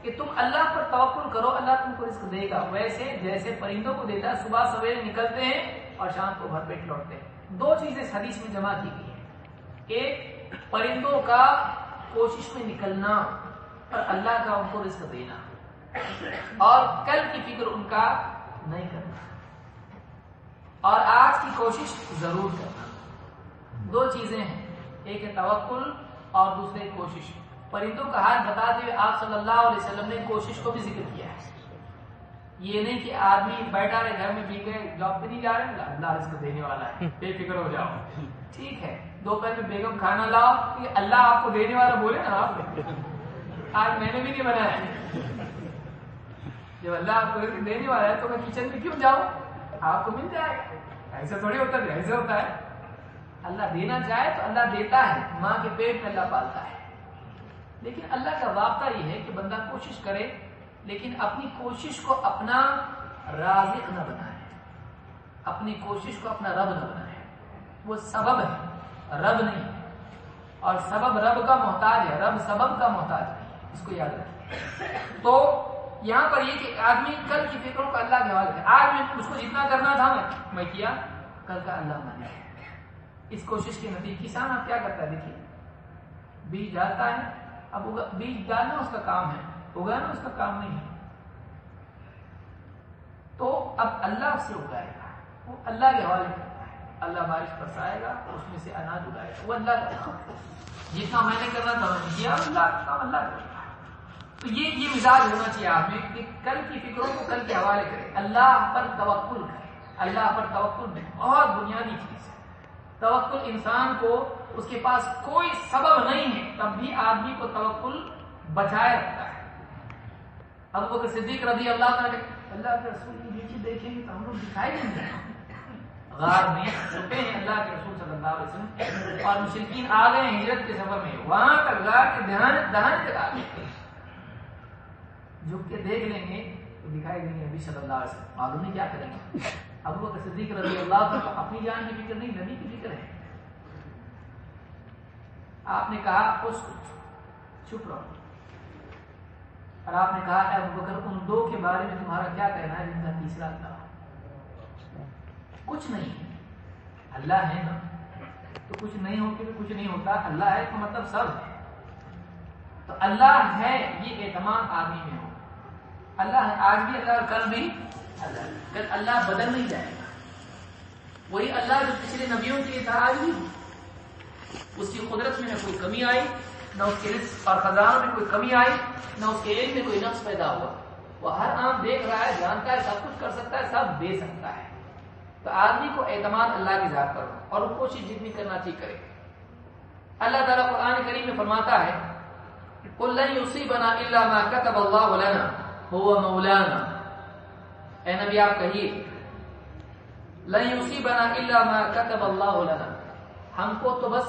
کہ تم اللہ پر توکل کرو، اللہ تم کو رزق دے گا، ویسے جیسے پرندوں کو دیتا ہے. صبح سویرے نکلتے ہیں اور شام کو بھر پیٹ لوٹتے ہیں. دو چیزیں اس حدیث میں جمع کی گئی ہیں. ایک پرندوں کا کوشش میں نکلنا اور اللہ کا ان کو رزق دینا، اور کل کی فکر ان کا نہیں کرنا، اور آج کی کوشش ضرور کرنا. دو چیزیں ہیں، ایک ہے توکل اور دوسرے کوشش. پرندوں کا حال بتاتے ہوئے آپ صلی اللہ علیہ وسلم نے کوشش کو بھی ذکر کیا ہے. یہ نہیں کہ آدمی بیٹھا رہے گھر میں بھی گئے، جاب پہ نہیں جا رہے، اللہ رزق دینے والا ہے، بے فکر ہو جاؤ. ٹھیک ہے، دوپہر میں بیگم کھانا لاؤ، کہ اللہ آپ کو دینے والا بولے نا. آپ آج میں نے بھی نہیں بنایا. جب اللہ آپ کو دینے والا ہے تو میں کچن میں کیوں جاؤں، آپ کو مل جائے گا. ایسا تھوڑی ہوتا ہے، ایسے ہوتا ہے. اللہ دینا چاہے تو اللہ دیتا ہے. ماں کے پیٹ میں اللہ پالتا ہے. لیکن اللہ کا ضابطہ یہ ہے کہ بندہ کوشش کرے، لیکن اپنی کوشش کو اپنا رازق نہ بنائے، اپنی کوشش کو اپنا رب نہ بنائے. وہ سبب ہے، رب نہیں. اور سبب رب کا محتاج ہے، رب سبب کا محتاج نہیں. اس کو یاد رکھیں. تو یہاں پر یہ کہ آدمی کل کی فکروں کا اللہ کے حوالے. آج میں اس کو جتنا کرنا تھا میں کیا، کل کا اللہ مانے. اس کوشش کے نتیجے کسان آپ کیا کرتا ہے، دیکھیے بیج ڈالتا ہے. اب بیج ڈالنا اس کا کام ہے، اگانا اس کا کام نہیں ہے. تو اب اللہ اس سے اگائے گا، وہ اللہ کے حوالے کرتا ہے. اللہ بارش برسائے گا، اس میں سے اناج اگائے گا، وہ اللہ کا کام ہے. جتنا میں نے کرنا تھا میں نے کیا، اللہ کا کام اللہ کرے گا. تو یہ مزاج ہونا چاہیے آپ میں کہ کل کی فکروں کو کل کے حوالے کرے، اللہ پر توکل کرے. اللہ پر توکل بہت بنیادی چیز ہے. توکل انسان کو، اس کے پاس کوئی سبب نہیں ہے تب بھی آدمی کو توکل بچائے رکھتا ہے. ابو بکر صدیق رضی اللہ عنہ، اللہ کے رسول کی نیچے دیکھیں گے تو ہم لوگ دکھائی دیں گے. غار میں چھپے ہیں اللہ کے رسول صلی اللہ علیہ وسلم، اور مشرکین آ گئے ہیں ہجرت کے سفر میں، وہاں تک غار کے دہانے تک آ گئے. جھک کے دیکھ لیں گے تو دکھائی دیں گے نبی صلی اللہ علیہ وسلم. معلوم نہیں کیا کریں گے. ابو بکر صدیق رضی اللہ عنہ اپنی جان کی فکر نہیں، نبی کی فکر ہے. آپ نے کہا اس چھپ رہو، اور آپ نے کہا اے ابو بکر ان دو کے بارے میں تمہارا کیا کہنا ہے جن کا تیسرا اللہ؟ کچھ نہیں، اللہ ہے نا، تو کچھ نہیں ہو کے کچھ نہیں ہوتا. اللہ ہے تو مطلب سب ہے. تو اللہ ہے یہ اعتماد آدمی میں ہو. اللہ ہے آج بھی اللہ، کل بھی اللہ. کل اللہ بدل نہیں جائے گا. وہی اللہ جو پچھلے نبیوں کے تھا آج بھی. اس کی قدرت میں نہ کوئی کمی آئی، نہ اس کے رزق اور خزانوں میں کوئی کمی آئی، نہ اس کے علم میں کوئی نقص پیدا ہوا. وہ ہر آنکھ دیکھ رہا ہے، جانتا ہے، سب کچھ کر سکتا ہے، سب دے سکتا ہے. تو آدمی کو اعتماد اللہ کی ذات پر ہو اور وہ کوشش جتنی کرنا چاہیے کرے. اللہ تعالیٰ قرآن کریم میں فرماتا ہے قُلْ لَن يُصِيبَنَا إِلَّا مَا كَتَبَ اللَّهُ لَنَا هُوَ مَوْلَانَا. اے نبی آپ کہیے لَن يُصِيبَنَا إِلَّا مَا كَتَبَ اللَّهُ لَنَا، ہم کو تو بس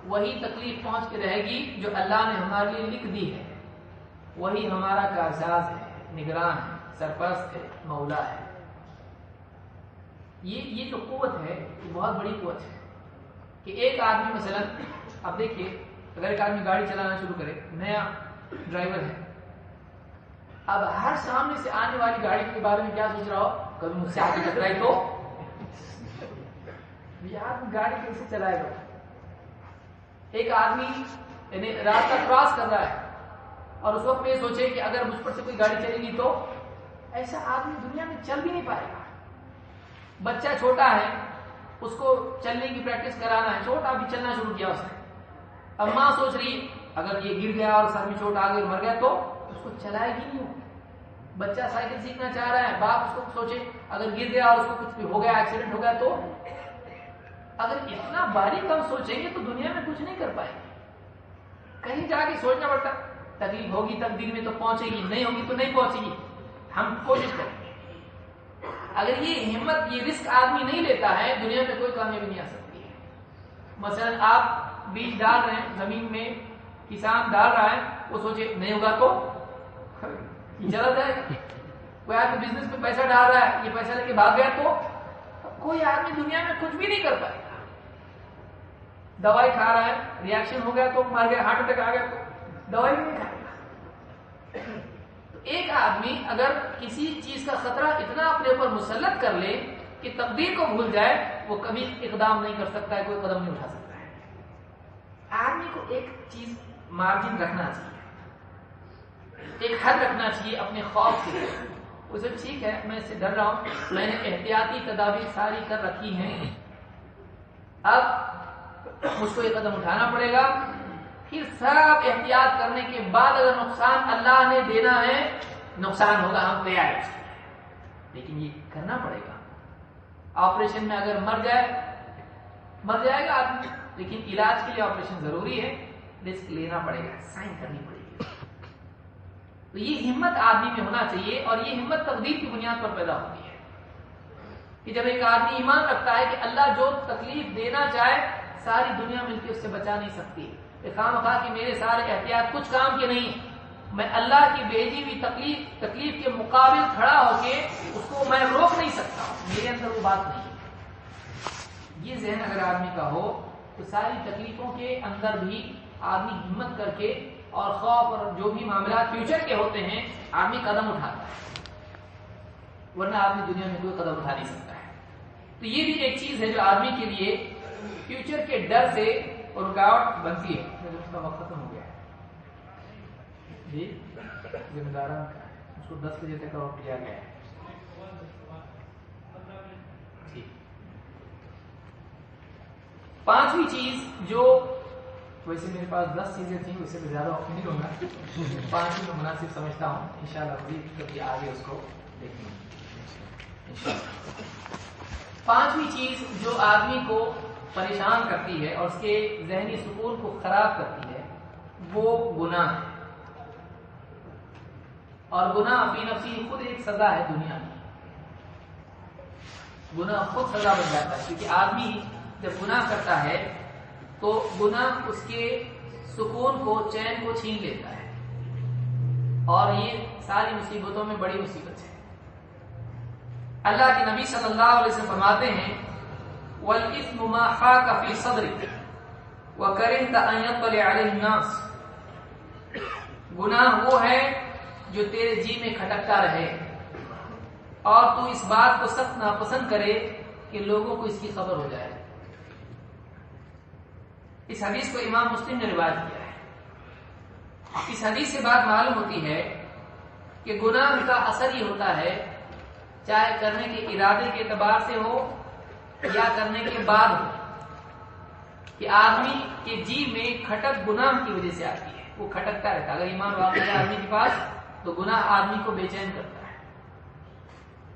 وہی تکلیف پہنچ کے رہے گی جو اللہ نے ہمارے لیے لکھ دی ہے. وہی ہمارا کارساز ہے، نگران ہے، سرپرست ہے، مولا ہے. یہ جو قوت ہے یہ بہت بڑی قوت ہے کہ ایک آدمی مثلا، اب دیکھیے اگر ایک آدمی گاڑی چلانا شروع کرے، نیا ڈرائیور ہے، اب ہر سامنے سے آنے والی گاڑی کے بارے میں کیا سوچ رہا ہو، کبھی مجھ سے آگے ٹکرائی تو. یہ آدمی گاڑی کیسے چلائے گا؟ ایک آدمی یعنی راستہ کراس کر رہا ہے اور اس وقت میں یہ سوچے کہ اگر مجھ پر سے کوئی گاڑی چلے گی تو ایسا آدمی دنیا میں چل بھی نہیں پائے گا. بچہ چھوٹا ہے, اس کو چلنے کی پریکٹس کرانا ہے, چھوٹا بھی چلنا شروع کیا اس نے. اب ماں سوچ رہی ہے اگر یہ گر گیا اور سر میں چوٹ آ گئی اور مر گیا تو اس کو چلائے گی نہیں. بچہ سائیکل سیکھنا چاہ رہا ہے, باپ اس کو سوچے اگر گر گیا اور اس کو کچھ بھی ہو گیا, ایکسیڈنٹ ہو گیا تو. اگر اتنا باریک ہم سوچیں گے تو دنیا میں کچھ نہیں کر پائیں گے. کہیں جا کے سوچنا پڑتا, تکلیف ہوگی تقدیر میں تو پہنچے گی, نہیں ہوگی تو نہیں پہنچے گی, ہم کوشش کریں گے. اگر یہ ہمت, یہ رسک آدمی نہیں لیتا ہے, دنیا میں کوئی کامیابی نہیں آ سکتی ہے. مثلا آپ بیج ڈال رہے ہیں زمین میں, کسان ڈال رہا ہے, وہ سوچے نہیں ہوگا تو چلا جائے گا. کوئی آدمی بزنس میں پیسہ ڈال رہا ہے, یہ پیسہ لے کے بھاگ گیا تو کوئی آدمی دنیا میں کچھ بھی نہیں کر پائے گا. دوائی کھا رہا ہے, ریئیکشن ہو گیا تو مر گیا, ہارٹ اٹیک آ گیا تو دوائی نہیں کھائے گا. ایک آدمی اگر کسی چیز کا خطرہ اتنا اپنے اوپر مسلط کر لے کہ تقدیر کو بھول جائے, وہ کبھی اقدام نہیں کر سکتا ہے, کوئی قدم نہیں اٹھا سکتا ہے. آدمی کو ایک چیز مارجن رکھنا چاہیے, ایک حد رکھنا چاہیے اپنے خوف کے. اسے ٹھیک ہے میں اس سے ڈر رہا ہوں, میں نے احتیاطی تدابیر ساری کر رکھی ہیں, اب مجھ کو یہ قدم اٹھانا پڑے گا. پھر سب احتیاط کرنے کے بعد اگر نقصان اللہ نے دینا ہے, نقصان ہوگا, ہم تیار ہیں, لیکن یہ کرنا پڑے گا. آپریشن میں اگر مر جائے گا آدمی, لیکن علاج کے لیے آپریشن ضروری ہے, رسک لینا پڑے گا, سائن کرنی پڑے گی. تو یہ ہمت آدمی میں ہونا چاہیے, اور یہ ہمت تقدیر کی بنیاد پر پیدا ہوتی ہے کہ جب ایک آدمی ایمان رکھتا ہے کہ اللہ جو تکلیف دینا چاہے ساری دنیا مل کے اس سے بچا نہیں سکتی. خام خواہ کہ میرے سارے احتیاط کچھ کام کے نہیں, میں اللہ کی بھیجی ہوئی تکلیف کے مقابل کھڑا ہو کے اس کو میں روک نہیں سکتا, میرے اندر وہ بات نہیں ہے. یہ ذہن اگر آدمی کا ہو تو ساری تکلیفوں کے اندر بھی آدمی ہمت کر کے اور خوف اور جو بھی معاملات فیوچر کے ہوتے ہیں آدمی قدم اٹھاتا ہے, ورنہ آدمی دنیا میں کوئی قدم اٹھا نہیں سکتا ہے. تو یہ بھی ایک چیز ہے جو آدمی کے لیے فیوچر کے ڈر سے رکاوٹ بنتی ہے. اس کا وقت ختم ہو گیا جی, ذمہ داران کا اس کو 10 بجے تک کا وقت دیا گیا ہے. پانچویں چیز جو, ویسے میرے پاس 10 چیزیں تھیں, اس سے بھی زیادہ وقت نہیں ہوگا, 5 میں مناسب سمجھتا ہوں. انشاءاللہ مزید کبھی آگے اس کو دیکھیں گے. پانچویں چیز جو آدمی کو پریشان کرتی ہے اور اس کے ذہنی سکون کو خراب کرتی ہے وہ گناہ ہے. اور گناہ فی نفسی خود ایک سزا ہے دنیا میں. گناہ خود سزا بن جاتا ہے, کیونکہ آدمی جب گناہ کرتا ہے تو گناہ اس کے سکون کو, چین کو چھین لیتا ہے, اور یہ ساری مصیبتوں میں بڑی مصیبت ہے. اللہ کے نبی صلی اللہ علیہ وسلم فرماتے ہیں وَالْإِثْمُ مَا حَاكَ فِي صَدْرِكَ وَكَرِهْتَ أَن يَطَّلِعَ عَلَيْهِ النَّاسُ. گناہ وہ ہے جو تیرے جی میں کھٹکتا رہے اور تو اس بات کو سخت ناپسند کرے کہ لوگوں کو اس کی خبر ہو جائے. اس حدیث کو امام مسلم نے روایت کیا ہے. اس حدیث سے بات معلوم ہوتی ہے کہ گناہ کا اثر یہ ہوتا ہے, چاہے کرنے کے ارادے کے اعتبار سے ہو یا کرنے کے بعد ہو, کہ آدمی کے جی میں کھٹک گناہ کی وجہ سے آتی ہے, وہ کھٹکتا رہتا ہے. اگر ایمان واقع ہے آدمی کے پاس تو گناہ آدمی کو بے چین کرتا ہے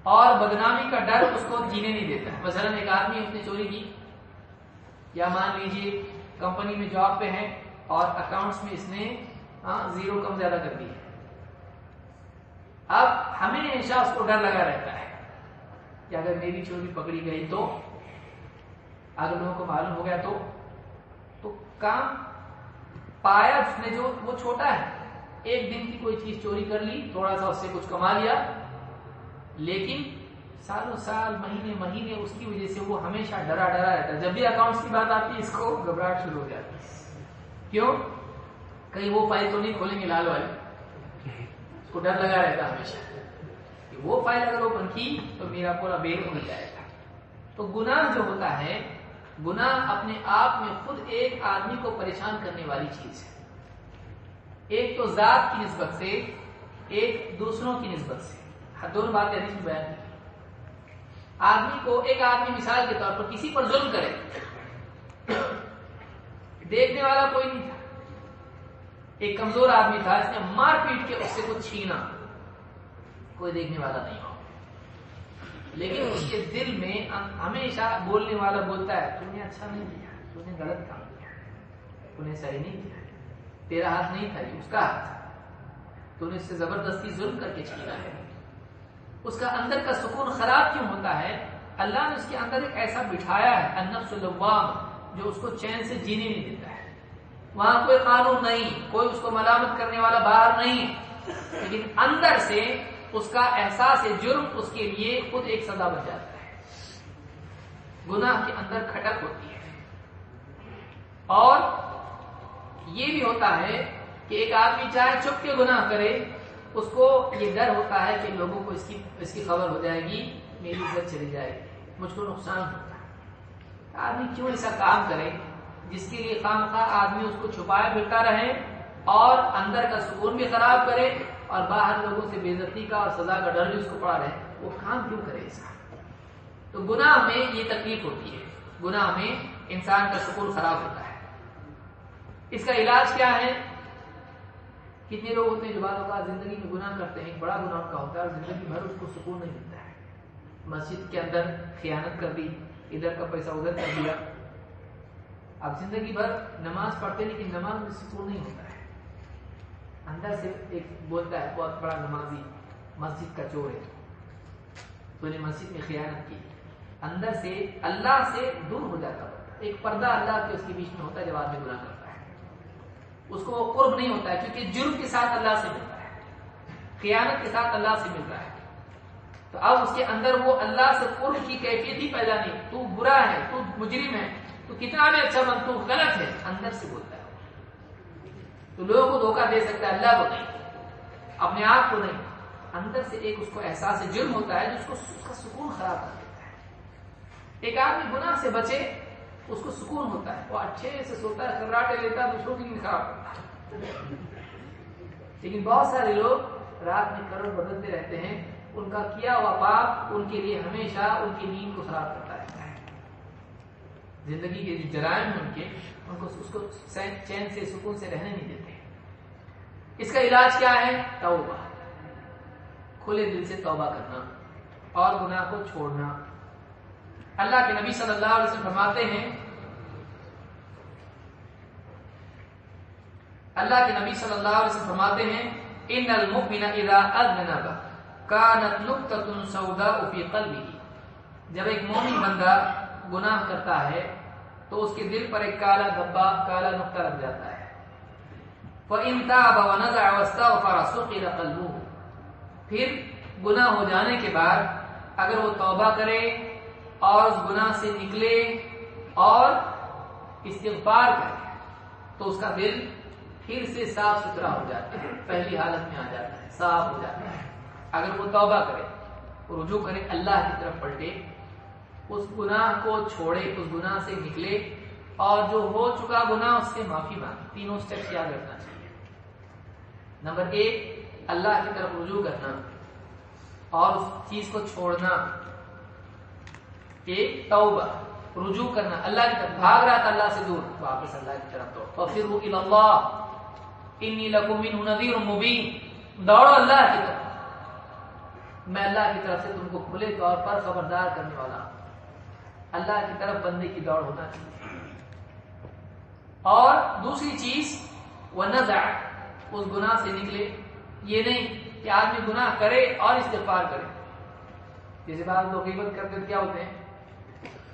اور بدنامی کا ڈر اس کو جینے نہیں دیتا ہے. مثلا ایک آدمی اس نے چوری کی, یا مان لیجیے کمپنی میں جاب پہ ہے اور اکاؤنٹس میں اس نے زیرو کم زیادہ کر دی ہے. اب ہمیں ہمیشہ اس کو ڈر لگا رہتا ہے کہ اگر میری چوری پکڑی گئی تو, اگر لوگوں کو معلوم ہو گیا تو کام پایا اس نے جو وہ چھوٹا ہے, ایک دن کی کوئی چیز چوری کر لی, تھوڑا سا اس سے کچھ کما لیا, لیکن سالوں سال مہینے مہینے اس کی وجہ سے وہ ہمیشہ ڈرا رہتا ہے. جب بھی اکاؤنٹس کی بات آتی ہے اس کو گھبراہٹ شروع ہو جاتی ہے. کیوں؟ کہیں وہ فائل تو نہیں کھولیں گے لال والے, اس کو ڈر لگا رہتا ہے ہمیشہ کہ وہ فائل اگر اوپن کی تو میرا پورا بیل ہو جائے گا. تو گناہ جو ہوتا ہے گناہ اپنے آپ میں خود ایک آدمی کو پریشان کرنے والی چیز ہے، ایک تو ذات کی نسبت سے، ایک دوسروں کی نسبت سے، دونوں باتیں حدیث میں بیان کی۔ آدمی کو، ایک آدمی مثال کے طور پر کسی پر ظلم کرے، دیکھنے والا کوئی نہیں تھا، ایک کمزور آدمی تھا، اس نے مار پیٹ کے اس سے کچھ چھینا، کوئی دیکھنے والا نہیں ہو، لیکن اس کے دل میں ہمیشہ بولنے والا بولتا ہے تم نے اچھا نہیں کیا، تم نے غلط کام کیا، تم نے صحیح نہیں کیا، تیرا ہاتھ نہیں تھا، یہ اس کا ہاتھ تھا، تو نے اس سے زبردستی ظلم کر کے چھینا ہے۔ اس کا اندر کا سکون خراب کیوں ہوتا ہے؟ اللہ نے اس کے اندر ایک ایسا بٹھایا ہے النفس اللوام، جو اس کو چین سے جینے نہیں دیتا ہے۔ وہاں کوئی قانون نہیں، کوئی اس کو ملامت کرنے والا باہر نہیں، لیکن اندر سے اس کا احساس جرم اس کے لیے خود ایک سزا بن جاتا ہے۔ گناہ کے اندر کھٹک ہوتی ہے، اور یہ بھی ہوتا ہے کہ ایک آدمی چاہے چھپ کے گناہ کرے، اس کو یہ ڈر ہوتا ہے کہ لوگوں کو اس کی خبر ہو جائے گی، میری عزت چلی جائے گی، مجھ کو نقصان ہوتا ہے۔ آدمی کیوں ایسا کام کرے جس کے لیے خواہ آدمی اس کو چھپائے پھرتا رہے اور اندر کا سکون بھی خراب کرے اور باہر لوگوں سے بے عزتی کا اور سزا کا ڈر بھی اس کو پڑا رہے، وہ کام کیوں کرے ایسا؟ تو گناہ میں یہ تکلیف ہوتی ہے، گناہ میں انسان کا سکون خراب ہوتا ہے۔ اس کا علاج کیا ہے؟ کتنے لوگ ہوتے ہیں جو بعض اوقات زندگی میں گناہ کرتے ہیں، ایک بڑا گناہ کا ہوتا ہے اور زندگی بھر اس کو سکون نہیں ملتا ہے۔ مسجد کے اندر خیانت کر دی، ادھر کا پیسہ ادھر کر دیا، اب زندگی بھر نماز پڑھتے لیکن نماز میں سکون نہیں ہوتا ہے۔ اندر سے ایک بولتا ہے بہت بڑا نمازی، مسجد کا چور ہے، تو نے مسجد میں خیانت کی، اندر سے اللہ سے دور ہو جاتا ہوتا ہے۔ ایک پردہ اللہ کے اس کے بیچ میں ہوتا ہے جب آدمی گناہ کرتا ہے، اس کو وہ قرب نہیں ہوتا ہے، کیونکہ جرم کے ساتھ اللہ سے ملتا ہے، خیانت کے ساتھ اللہ سے ملتا ہے، تو اب اس کے اندر وہ اللہ سے قرب کی کیفیت ہی پیدا نہیں۔ تو برا ہے، تو مجرم ہے، تو کتنا بھی اچھا بن، تو غلط ہے، اندر سے بولتا ہے۔ تو لوگوں کو دھوکہ دے سکتا ہے، اللہ کو نہیں، اپنے آپ کو نہیں، اندر سے ایک اس کو احساس جرم ہوتا ہے جو اس کو اس کا سکون خراب کر دیتا ہے۔ ایک آدمی گناہ سے بچے، اس کو سکون ہوتا ہے، وہ اچھے سے سوتا ہے، خراٹے لیتا ہے، دوسروں کی نیند خراب کرتا ہے۔ لیکن بہت سارے لوگ رات میں کروٹ بدلتے رہتے ہیں، ان کا کیا ہوا پاپ ان کے لیے ہمیشہ ان کی نیند کو خراب کرتا رہتا ہے۔ زندگی کے جو جرائم ہیں ان کے، ان کو اس کو چین سے سکون سے رہنے نہیں دیتے۔ اس کا علاج کیا ہے؟ توبہ، کھلے دل سے توبہ کرنا اور گناہ کو چھوڑنا۔ اللہ کے نبی صلی اللہ علیہ وسلم فرماتے ہیں، اللہ کے نبی صلی اللہ علیہ وسلم فرماتے ہیں ان المؤمن اذا اذنب كانت نقطة سوداء في قلبه، جب ایک مومن بندہ گناہ کرتا ہے تو اس کے دل پر ایک کالا دھبا، کالا نقطہ لگ جاتا ہے۔ فإن تاب ونزع واستغفر سقل قلبه، پھر گناہ ہو جانے کے بعد اگر وہ توبہ کرے اور اس گناہ سے نکلے اور استغفار کرے تو اس کا دل پھر سے صاف ستھرا ہو جاتا ہے، پہلی حالت میں آ جاتا ہے، صاف ہو جاتا ہے۔ اگر وہ توبہ کرے، رجوع کرے، اللہ کی طرف پلٹے، اس گناہ کو چھوڑے، اس گناہ سے نکلے اور جو ہو چکا گناہ اس سے معافی مانگے۔ تینوں سٹیپس یاد رکھنا چاہیے۔ نمبر 1 اللہ کی طرف رجوع کرنا اور اس چیز کو چھوڑنا، ایک توبہ، رجوع کرنا، اللہ کی طرف بھاگ رہا تھا اللہ سے دور، واپس اللہ کی طرف دوڑ، فَفِرُّوا إِلَى اللَّهِ إِنِّي لَكُم مِّنْهُ نَذِيرٌ مُّبِينٌ، دوڑو اللہ کی طرف، میں اللہ کی طرف سے تم کو کھلے طور پر خبردار کرنے والا ہوں۔ اللہ کی طرف بندے کی دوڑ ہونا چاہیے۔ اور دوسری چیز وَنَزَعَ، اس گناہ سے نکلے، یہ نہیں کہ آدمی گناہ کرے اور استغفار کرے۔ جیسے بعض لوگ غیبت کرتے کیا ہوتے ہیں،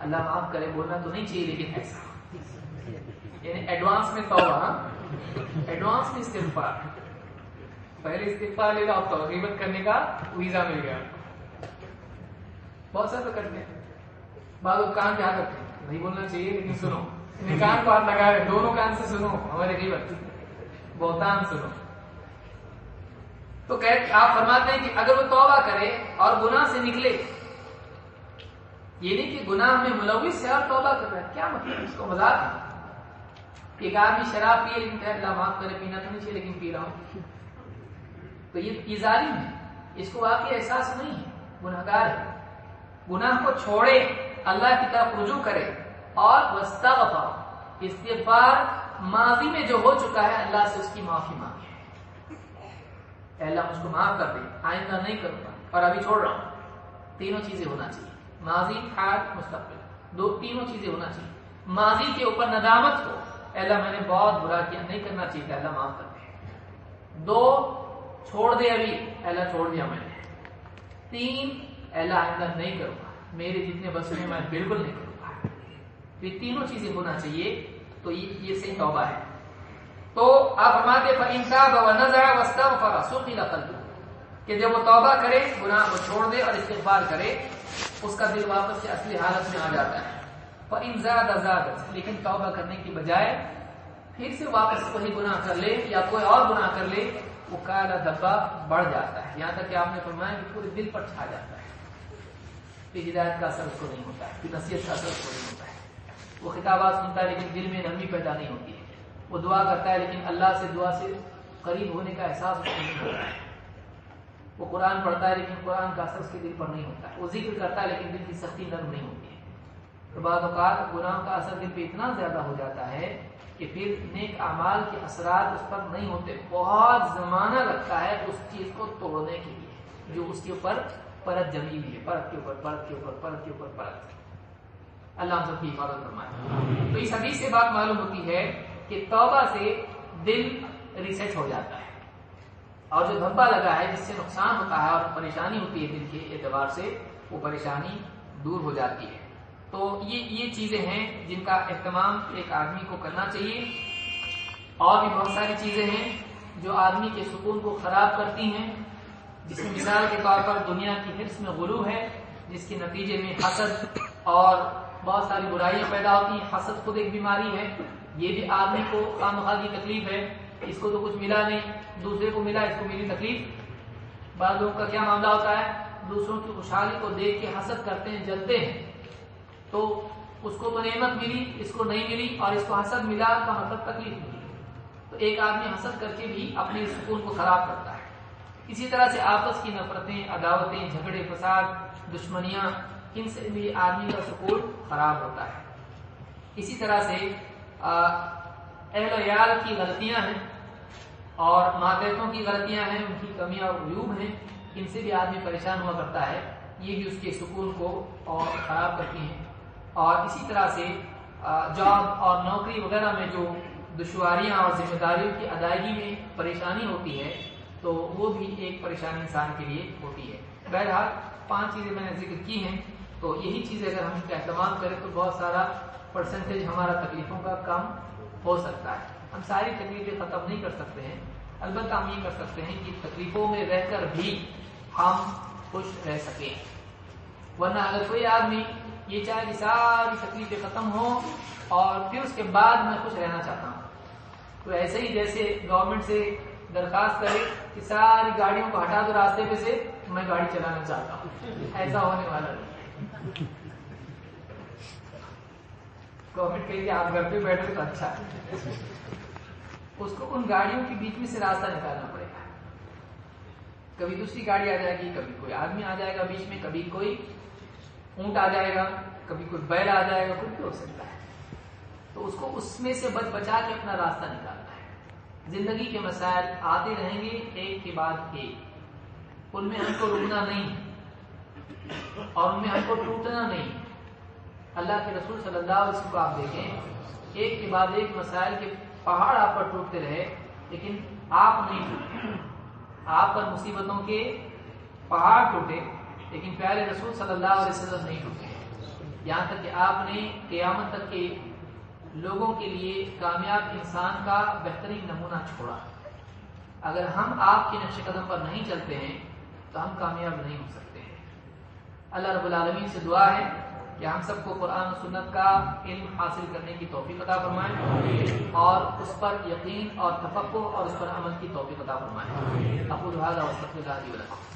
اللہ معاف کرے، بولنا تو نہیں چاہیے لیکن ایسا، یعنی ایڈوانس میں توبہ، ایڈوانس میں استغفار، پہلے استغفار لے لو، اب تو غیبت کرنے کا ویزا مل گیا۔ بہت سارے کرتے ہیں، بعض لوگ کان کیا کرتے ہیں، نہیں بولنا چاہیے لیکن سنو، کان کو ہاتھ لگا رہے، دونوں کان سے سنو ہمارے غیبت، بہتان سنو۔ تو آپ فرماتے ہیں کہ اگر وہ توبہ کرے اور گناہ سے نکلے یہ نہیں کہ گناہ میں ملوث ہے اور توبہ کر رہا ہے، کیا مطلب اس کو مذاق ہے؟ ایک آدمی شراب پیے لیکن کہ اللہ معاف کرے پینا تو نہیں چاہیے لیکن پی رہا ہوں، تو یہ ظالم ہے، اس کو واقعی احساس نہیں ہے، گناہگار ہے۔ گناہ کو چھوڑے، اللہ کی طرف رجوع کرے اور واستغفر، استغفار ماضی میں جو ہو چکا ہے اللہ سے اس کی معافی مانگے، اے اللہ مجھ کو معاف کر دے، آئندہ نہیں کروں گا اور ابھی چھوڑ رہا ہوں۔ تینوں چیزیں ہونا چاہیے، ماضی، حال، مستقبل، تینوں چیزیں ہونا چاہیے۔ ماضی کے اوپر ندامت ہو، اے اللہ میں نے بہت برا کیا، نہیں کرنا چاہیے تھا، اللہ معاف کر دے۔ 2 چھوڑ دے ابھی، اے اللہ چھوڑ دیا میں نے۔ 3 اے اللہ آئندہ نہیں کروں گا، میرے جتنے بس میں میں بالکل نہیں کروں گا۔ یہ تینوں چیزیں ہونا چاہیے، تو یہ صحیح توبہ ہے۔ تو آپ فرماتے فَإِن تَابَ وَنَزَعَ وَاسْتَغْفَرَ سُقِلَ قَلْبُهُ، کہ جب وہ توبہ کرے، گناہ کو چھوڑ دے اور استغفار کرے، اس کا دل واپس سے اصلی حالت میں آ جاتا ہے۔ فَإِن زَادَ زَادَتْ، لیکن توبہ کرنے کی بجائے پھر سے واپس وہی گناہ کر لے یا کوئی اور گناہ کر لے، وہ کالا دھبا بڑھ جاتا ہے، یہاں تک کہ آپ نے فرمایا کہ پورے دل پر چھا جاتا ہے، پھر ہدایت کا اثر اس کو نہیں ہوتا ہے، پھر نصیحت کا اثر اس کو نہیں ہوتا ہے۔ وہ خطابات سنتا ہے لیکن دل میں نرمی پیدا نہیں ہوتی ہے، وہ دعا کرتا ہے لیکن اللہ سے دعا سے قریب ہونے کا احساس اس کو نہیں ہوتا ہے، وہ قرآن پڑھتا ہے لیکن قرآن کا اثر اس کے دل پر نہیں ہوتا ہے، وہ ذکر کرتا ہے لیکن دل کی سختی نرم نہیں ہوتی ہے۔ تو بعض اوقات گناہ کا اثر دل پہ اتنا زیادہ ہو جاتا ہے کہ پھر نیک اعمال کے اثرات اس پر نہیں ہوتے، بہت زمانہ لگتا ہے اس چیز کو توڑنے کے لیے جو اس کے اوپر پرت جمی ہوئی ہے، پرت کے اوپر پرت کے اوپر پرت کے اوپر پرت۔ اللہ ہم سب کی حفاظت فرمائے۔ تو اس حدیث سے بات معلوم ہوتی ہے کہ توبہ سے دل ریسیٹ ہو جاتا ہے، اور جو دھبا لگا ہے جس سے نقصان ہوتا ہے اور پریشانی ہوتی ہے دل کے اعتبار سے، وہ پریشانی دور ہو جاتی ہے۔ تو یہ چیزیں ہیں جن کا اہتمام ایک آدمی کو کرنا چاہیے، اور بھی بہت ساری چیزیں ہیں جو آدمی کے سکون کو خراب کرتی ہیں، جس میں مثال کے طور پر دنیا کی حرص میں غلو ہے، جس کے نتیجے میں حسد اور بہت ساری برائیاں پیدا ہوتی ہیں۔ حسد خود ایک بیماری ہے، یہ بھی آدمی کو خامخواہ کی تکلیف ہے، اس کو تو کچھ ملا نہیں، دوسرے کو ملا، اس کو ملی تکلیف۔ بعض لوگوں کا کیا معاملہ ہوتا ہے، دوسروں کی خوشحالی کو دیکھ کے حسد کرتے ہیں، جلتے ہیں، تو اس کو تو نعمت ملی، اس کو نہیں ملی، اور اس کو حسد ملا کا مطلب تکلیف ملی۔ تو ایک آدمی حسد کر کے بھی اپنے سکون کو خراب کرتا ہے۔ اسی طرح سے آپس کی نفرتیں، عداوتیں، جھگڑے، فساد، دشمنیاں، ان سے بھی آدمی کا سکون خراب ہوتا ہے۔ اسی طرح سے اہل و عیال کی غلطیاں ہیں اور ماتحتوں کی غلطیاں ہیں، ان کی کمیاں اور عیوب ہیں، ان سے بھی آدمی پریشان ہوا کرتا ہے، یہ بھی اس کے سکون کو اور خراب کرتی ہیں۔ اور اسی طرح سے جاب اور نوکری وغیرہ میں جو دشواریاں اور ذمہ داریوں کی ادائیگی میں پریشانی ہوتی ہے، تو وہ بھی ایک پریشانی انسان کے لیے ہوتی ہے۔ بہرحال 5 چیزیں میں نے ذکر کی ہیں، تو یہی چیزیں اگر ہم اس کا اہتمام کریں تو بہت سارا پرسنٹیج ہمارا تکلیفوں کا کم ہو سکتا ہے۔ ہم ساری تکلیفیں ختم نہیں کر سکتے ہیں، البتہ ہم یہ کر سکتے ہیں کہ تکلیفوں میں رہ کر بھی ہم خوش رہ سکیں۔ ورنہ اگر کوئی آدمی یہ چاہے کہ ساری تکلیفیں ختم ہوں اور پھر اس کے بعد میں خوش رہنا چاہتا ہوں، تو ایسے ہی جیسے گورنمنٹ سے درخواست کرے کہ ساری گاڑیوں کو ہٹا دو راستے پہ سے، میں گاڑی چلانا چاہتا ہوں، ایسا ہونے والا نہیں۔ گورنمنٹ کہے کہ آپ گھر پہ بیٹھے تو اچھا ہے، اس کو ان گاڑیوں کے بیچ میں سے راستہ نکالنا پڑے گا۔ کبھی دوسری گاڑی آ جائے گی، کبھی کوئی آدمی آ جائے گا بیچ میں، کبھی کوئی اونٹ آ جائے گا، کبھی کوئی بیل آ جائے گا، کچھ بھی ہو سکتا ہے۔ تو اس کو اس میں سے بچا کے اپنا راستہ نکالنا ہے۔ زندگی کے مسائل آتے رہیں گے ایک کے بعد ایک، ان میں ہم کو رکنا نہیں اور ان میں ہم کو ٹوٹنا نہیں۔ اللہ کے رسول صلی اللہ علیہ وسلم کو آپ دیکھیں، ایک کے بعد ایک مسائل کے پہاڑ آپ پر ٹوٹتے رہے لیکن آپ نہیں ٹوٹے، آپ پر مصیبتوں کے پہاڑ ٹوٹے لیکن پیارے رسول صلی اللہ علیہ وسلم نہیں ٹوٹے، یہاں تک کہ آپ نے قیامت تک کے لوگوں کے لیے کامیاب انسان کا بہترین نمونہ چھوڑا۔ اگر ہم آپ کے نقش قدم پر نہیں چلتے ہیں تو ہم کامیاب نہیں ہو سکتے ہیں۔ اللہ رب العالمین سے دعا ہے کہ ہم سب کو قرآن و سنت کا علم حاصل کرنے کی توفیق عطا فرمائے اور اس پر یقین اور تفقہ اور اس پر عمل کی توفیق عطا فرمائے۔ اقول ھذا واستغفر اللہ لي ولکم۔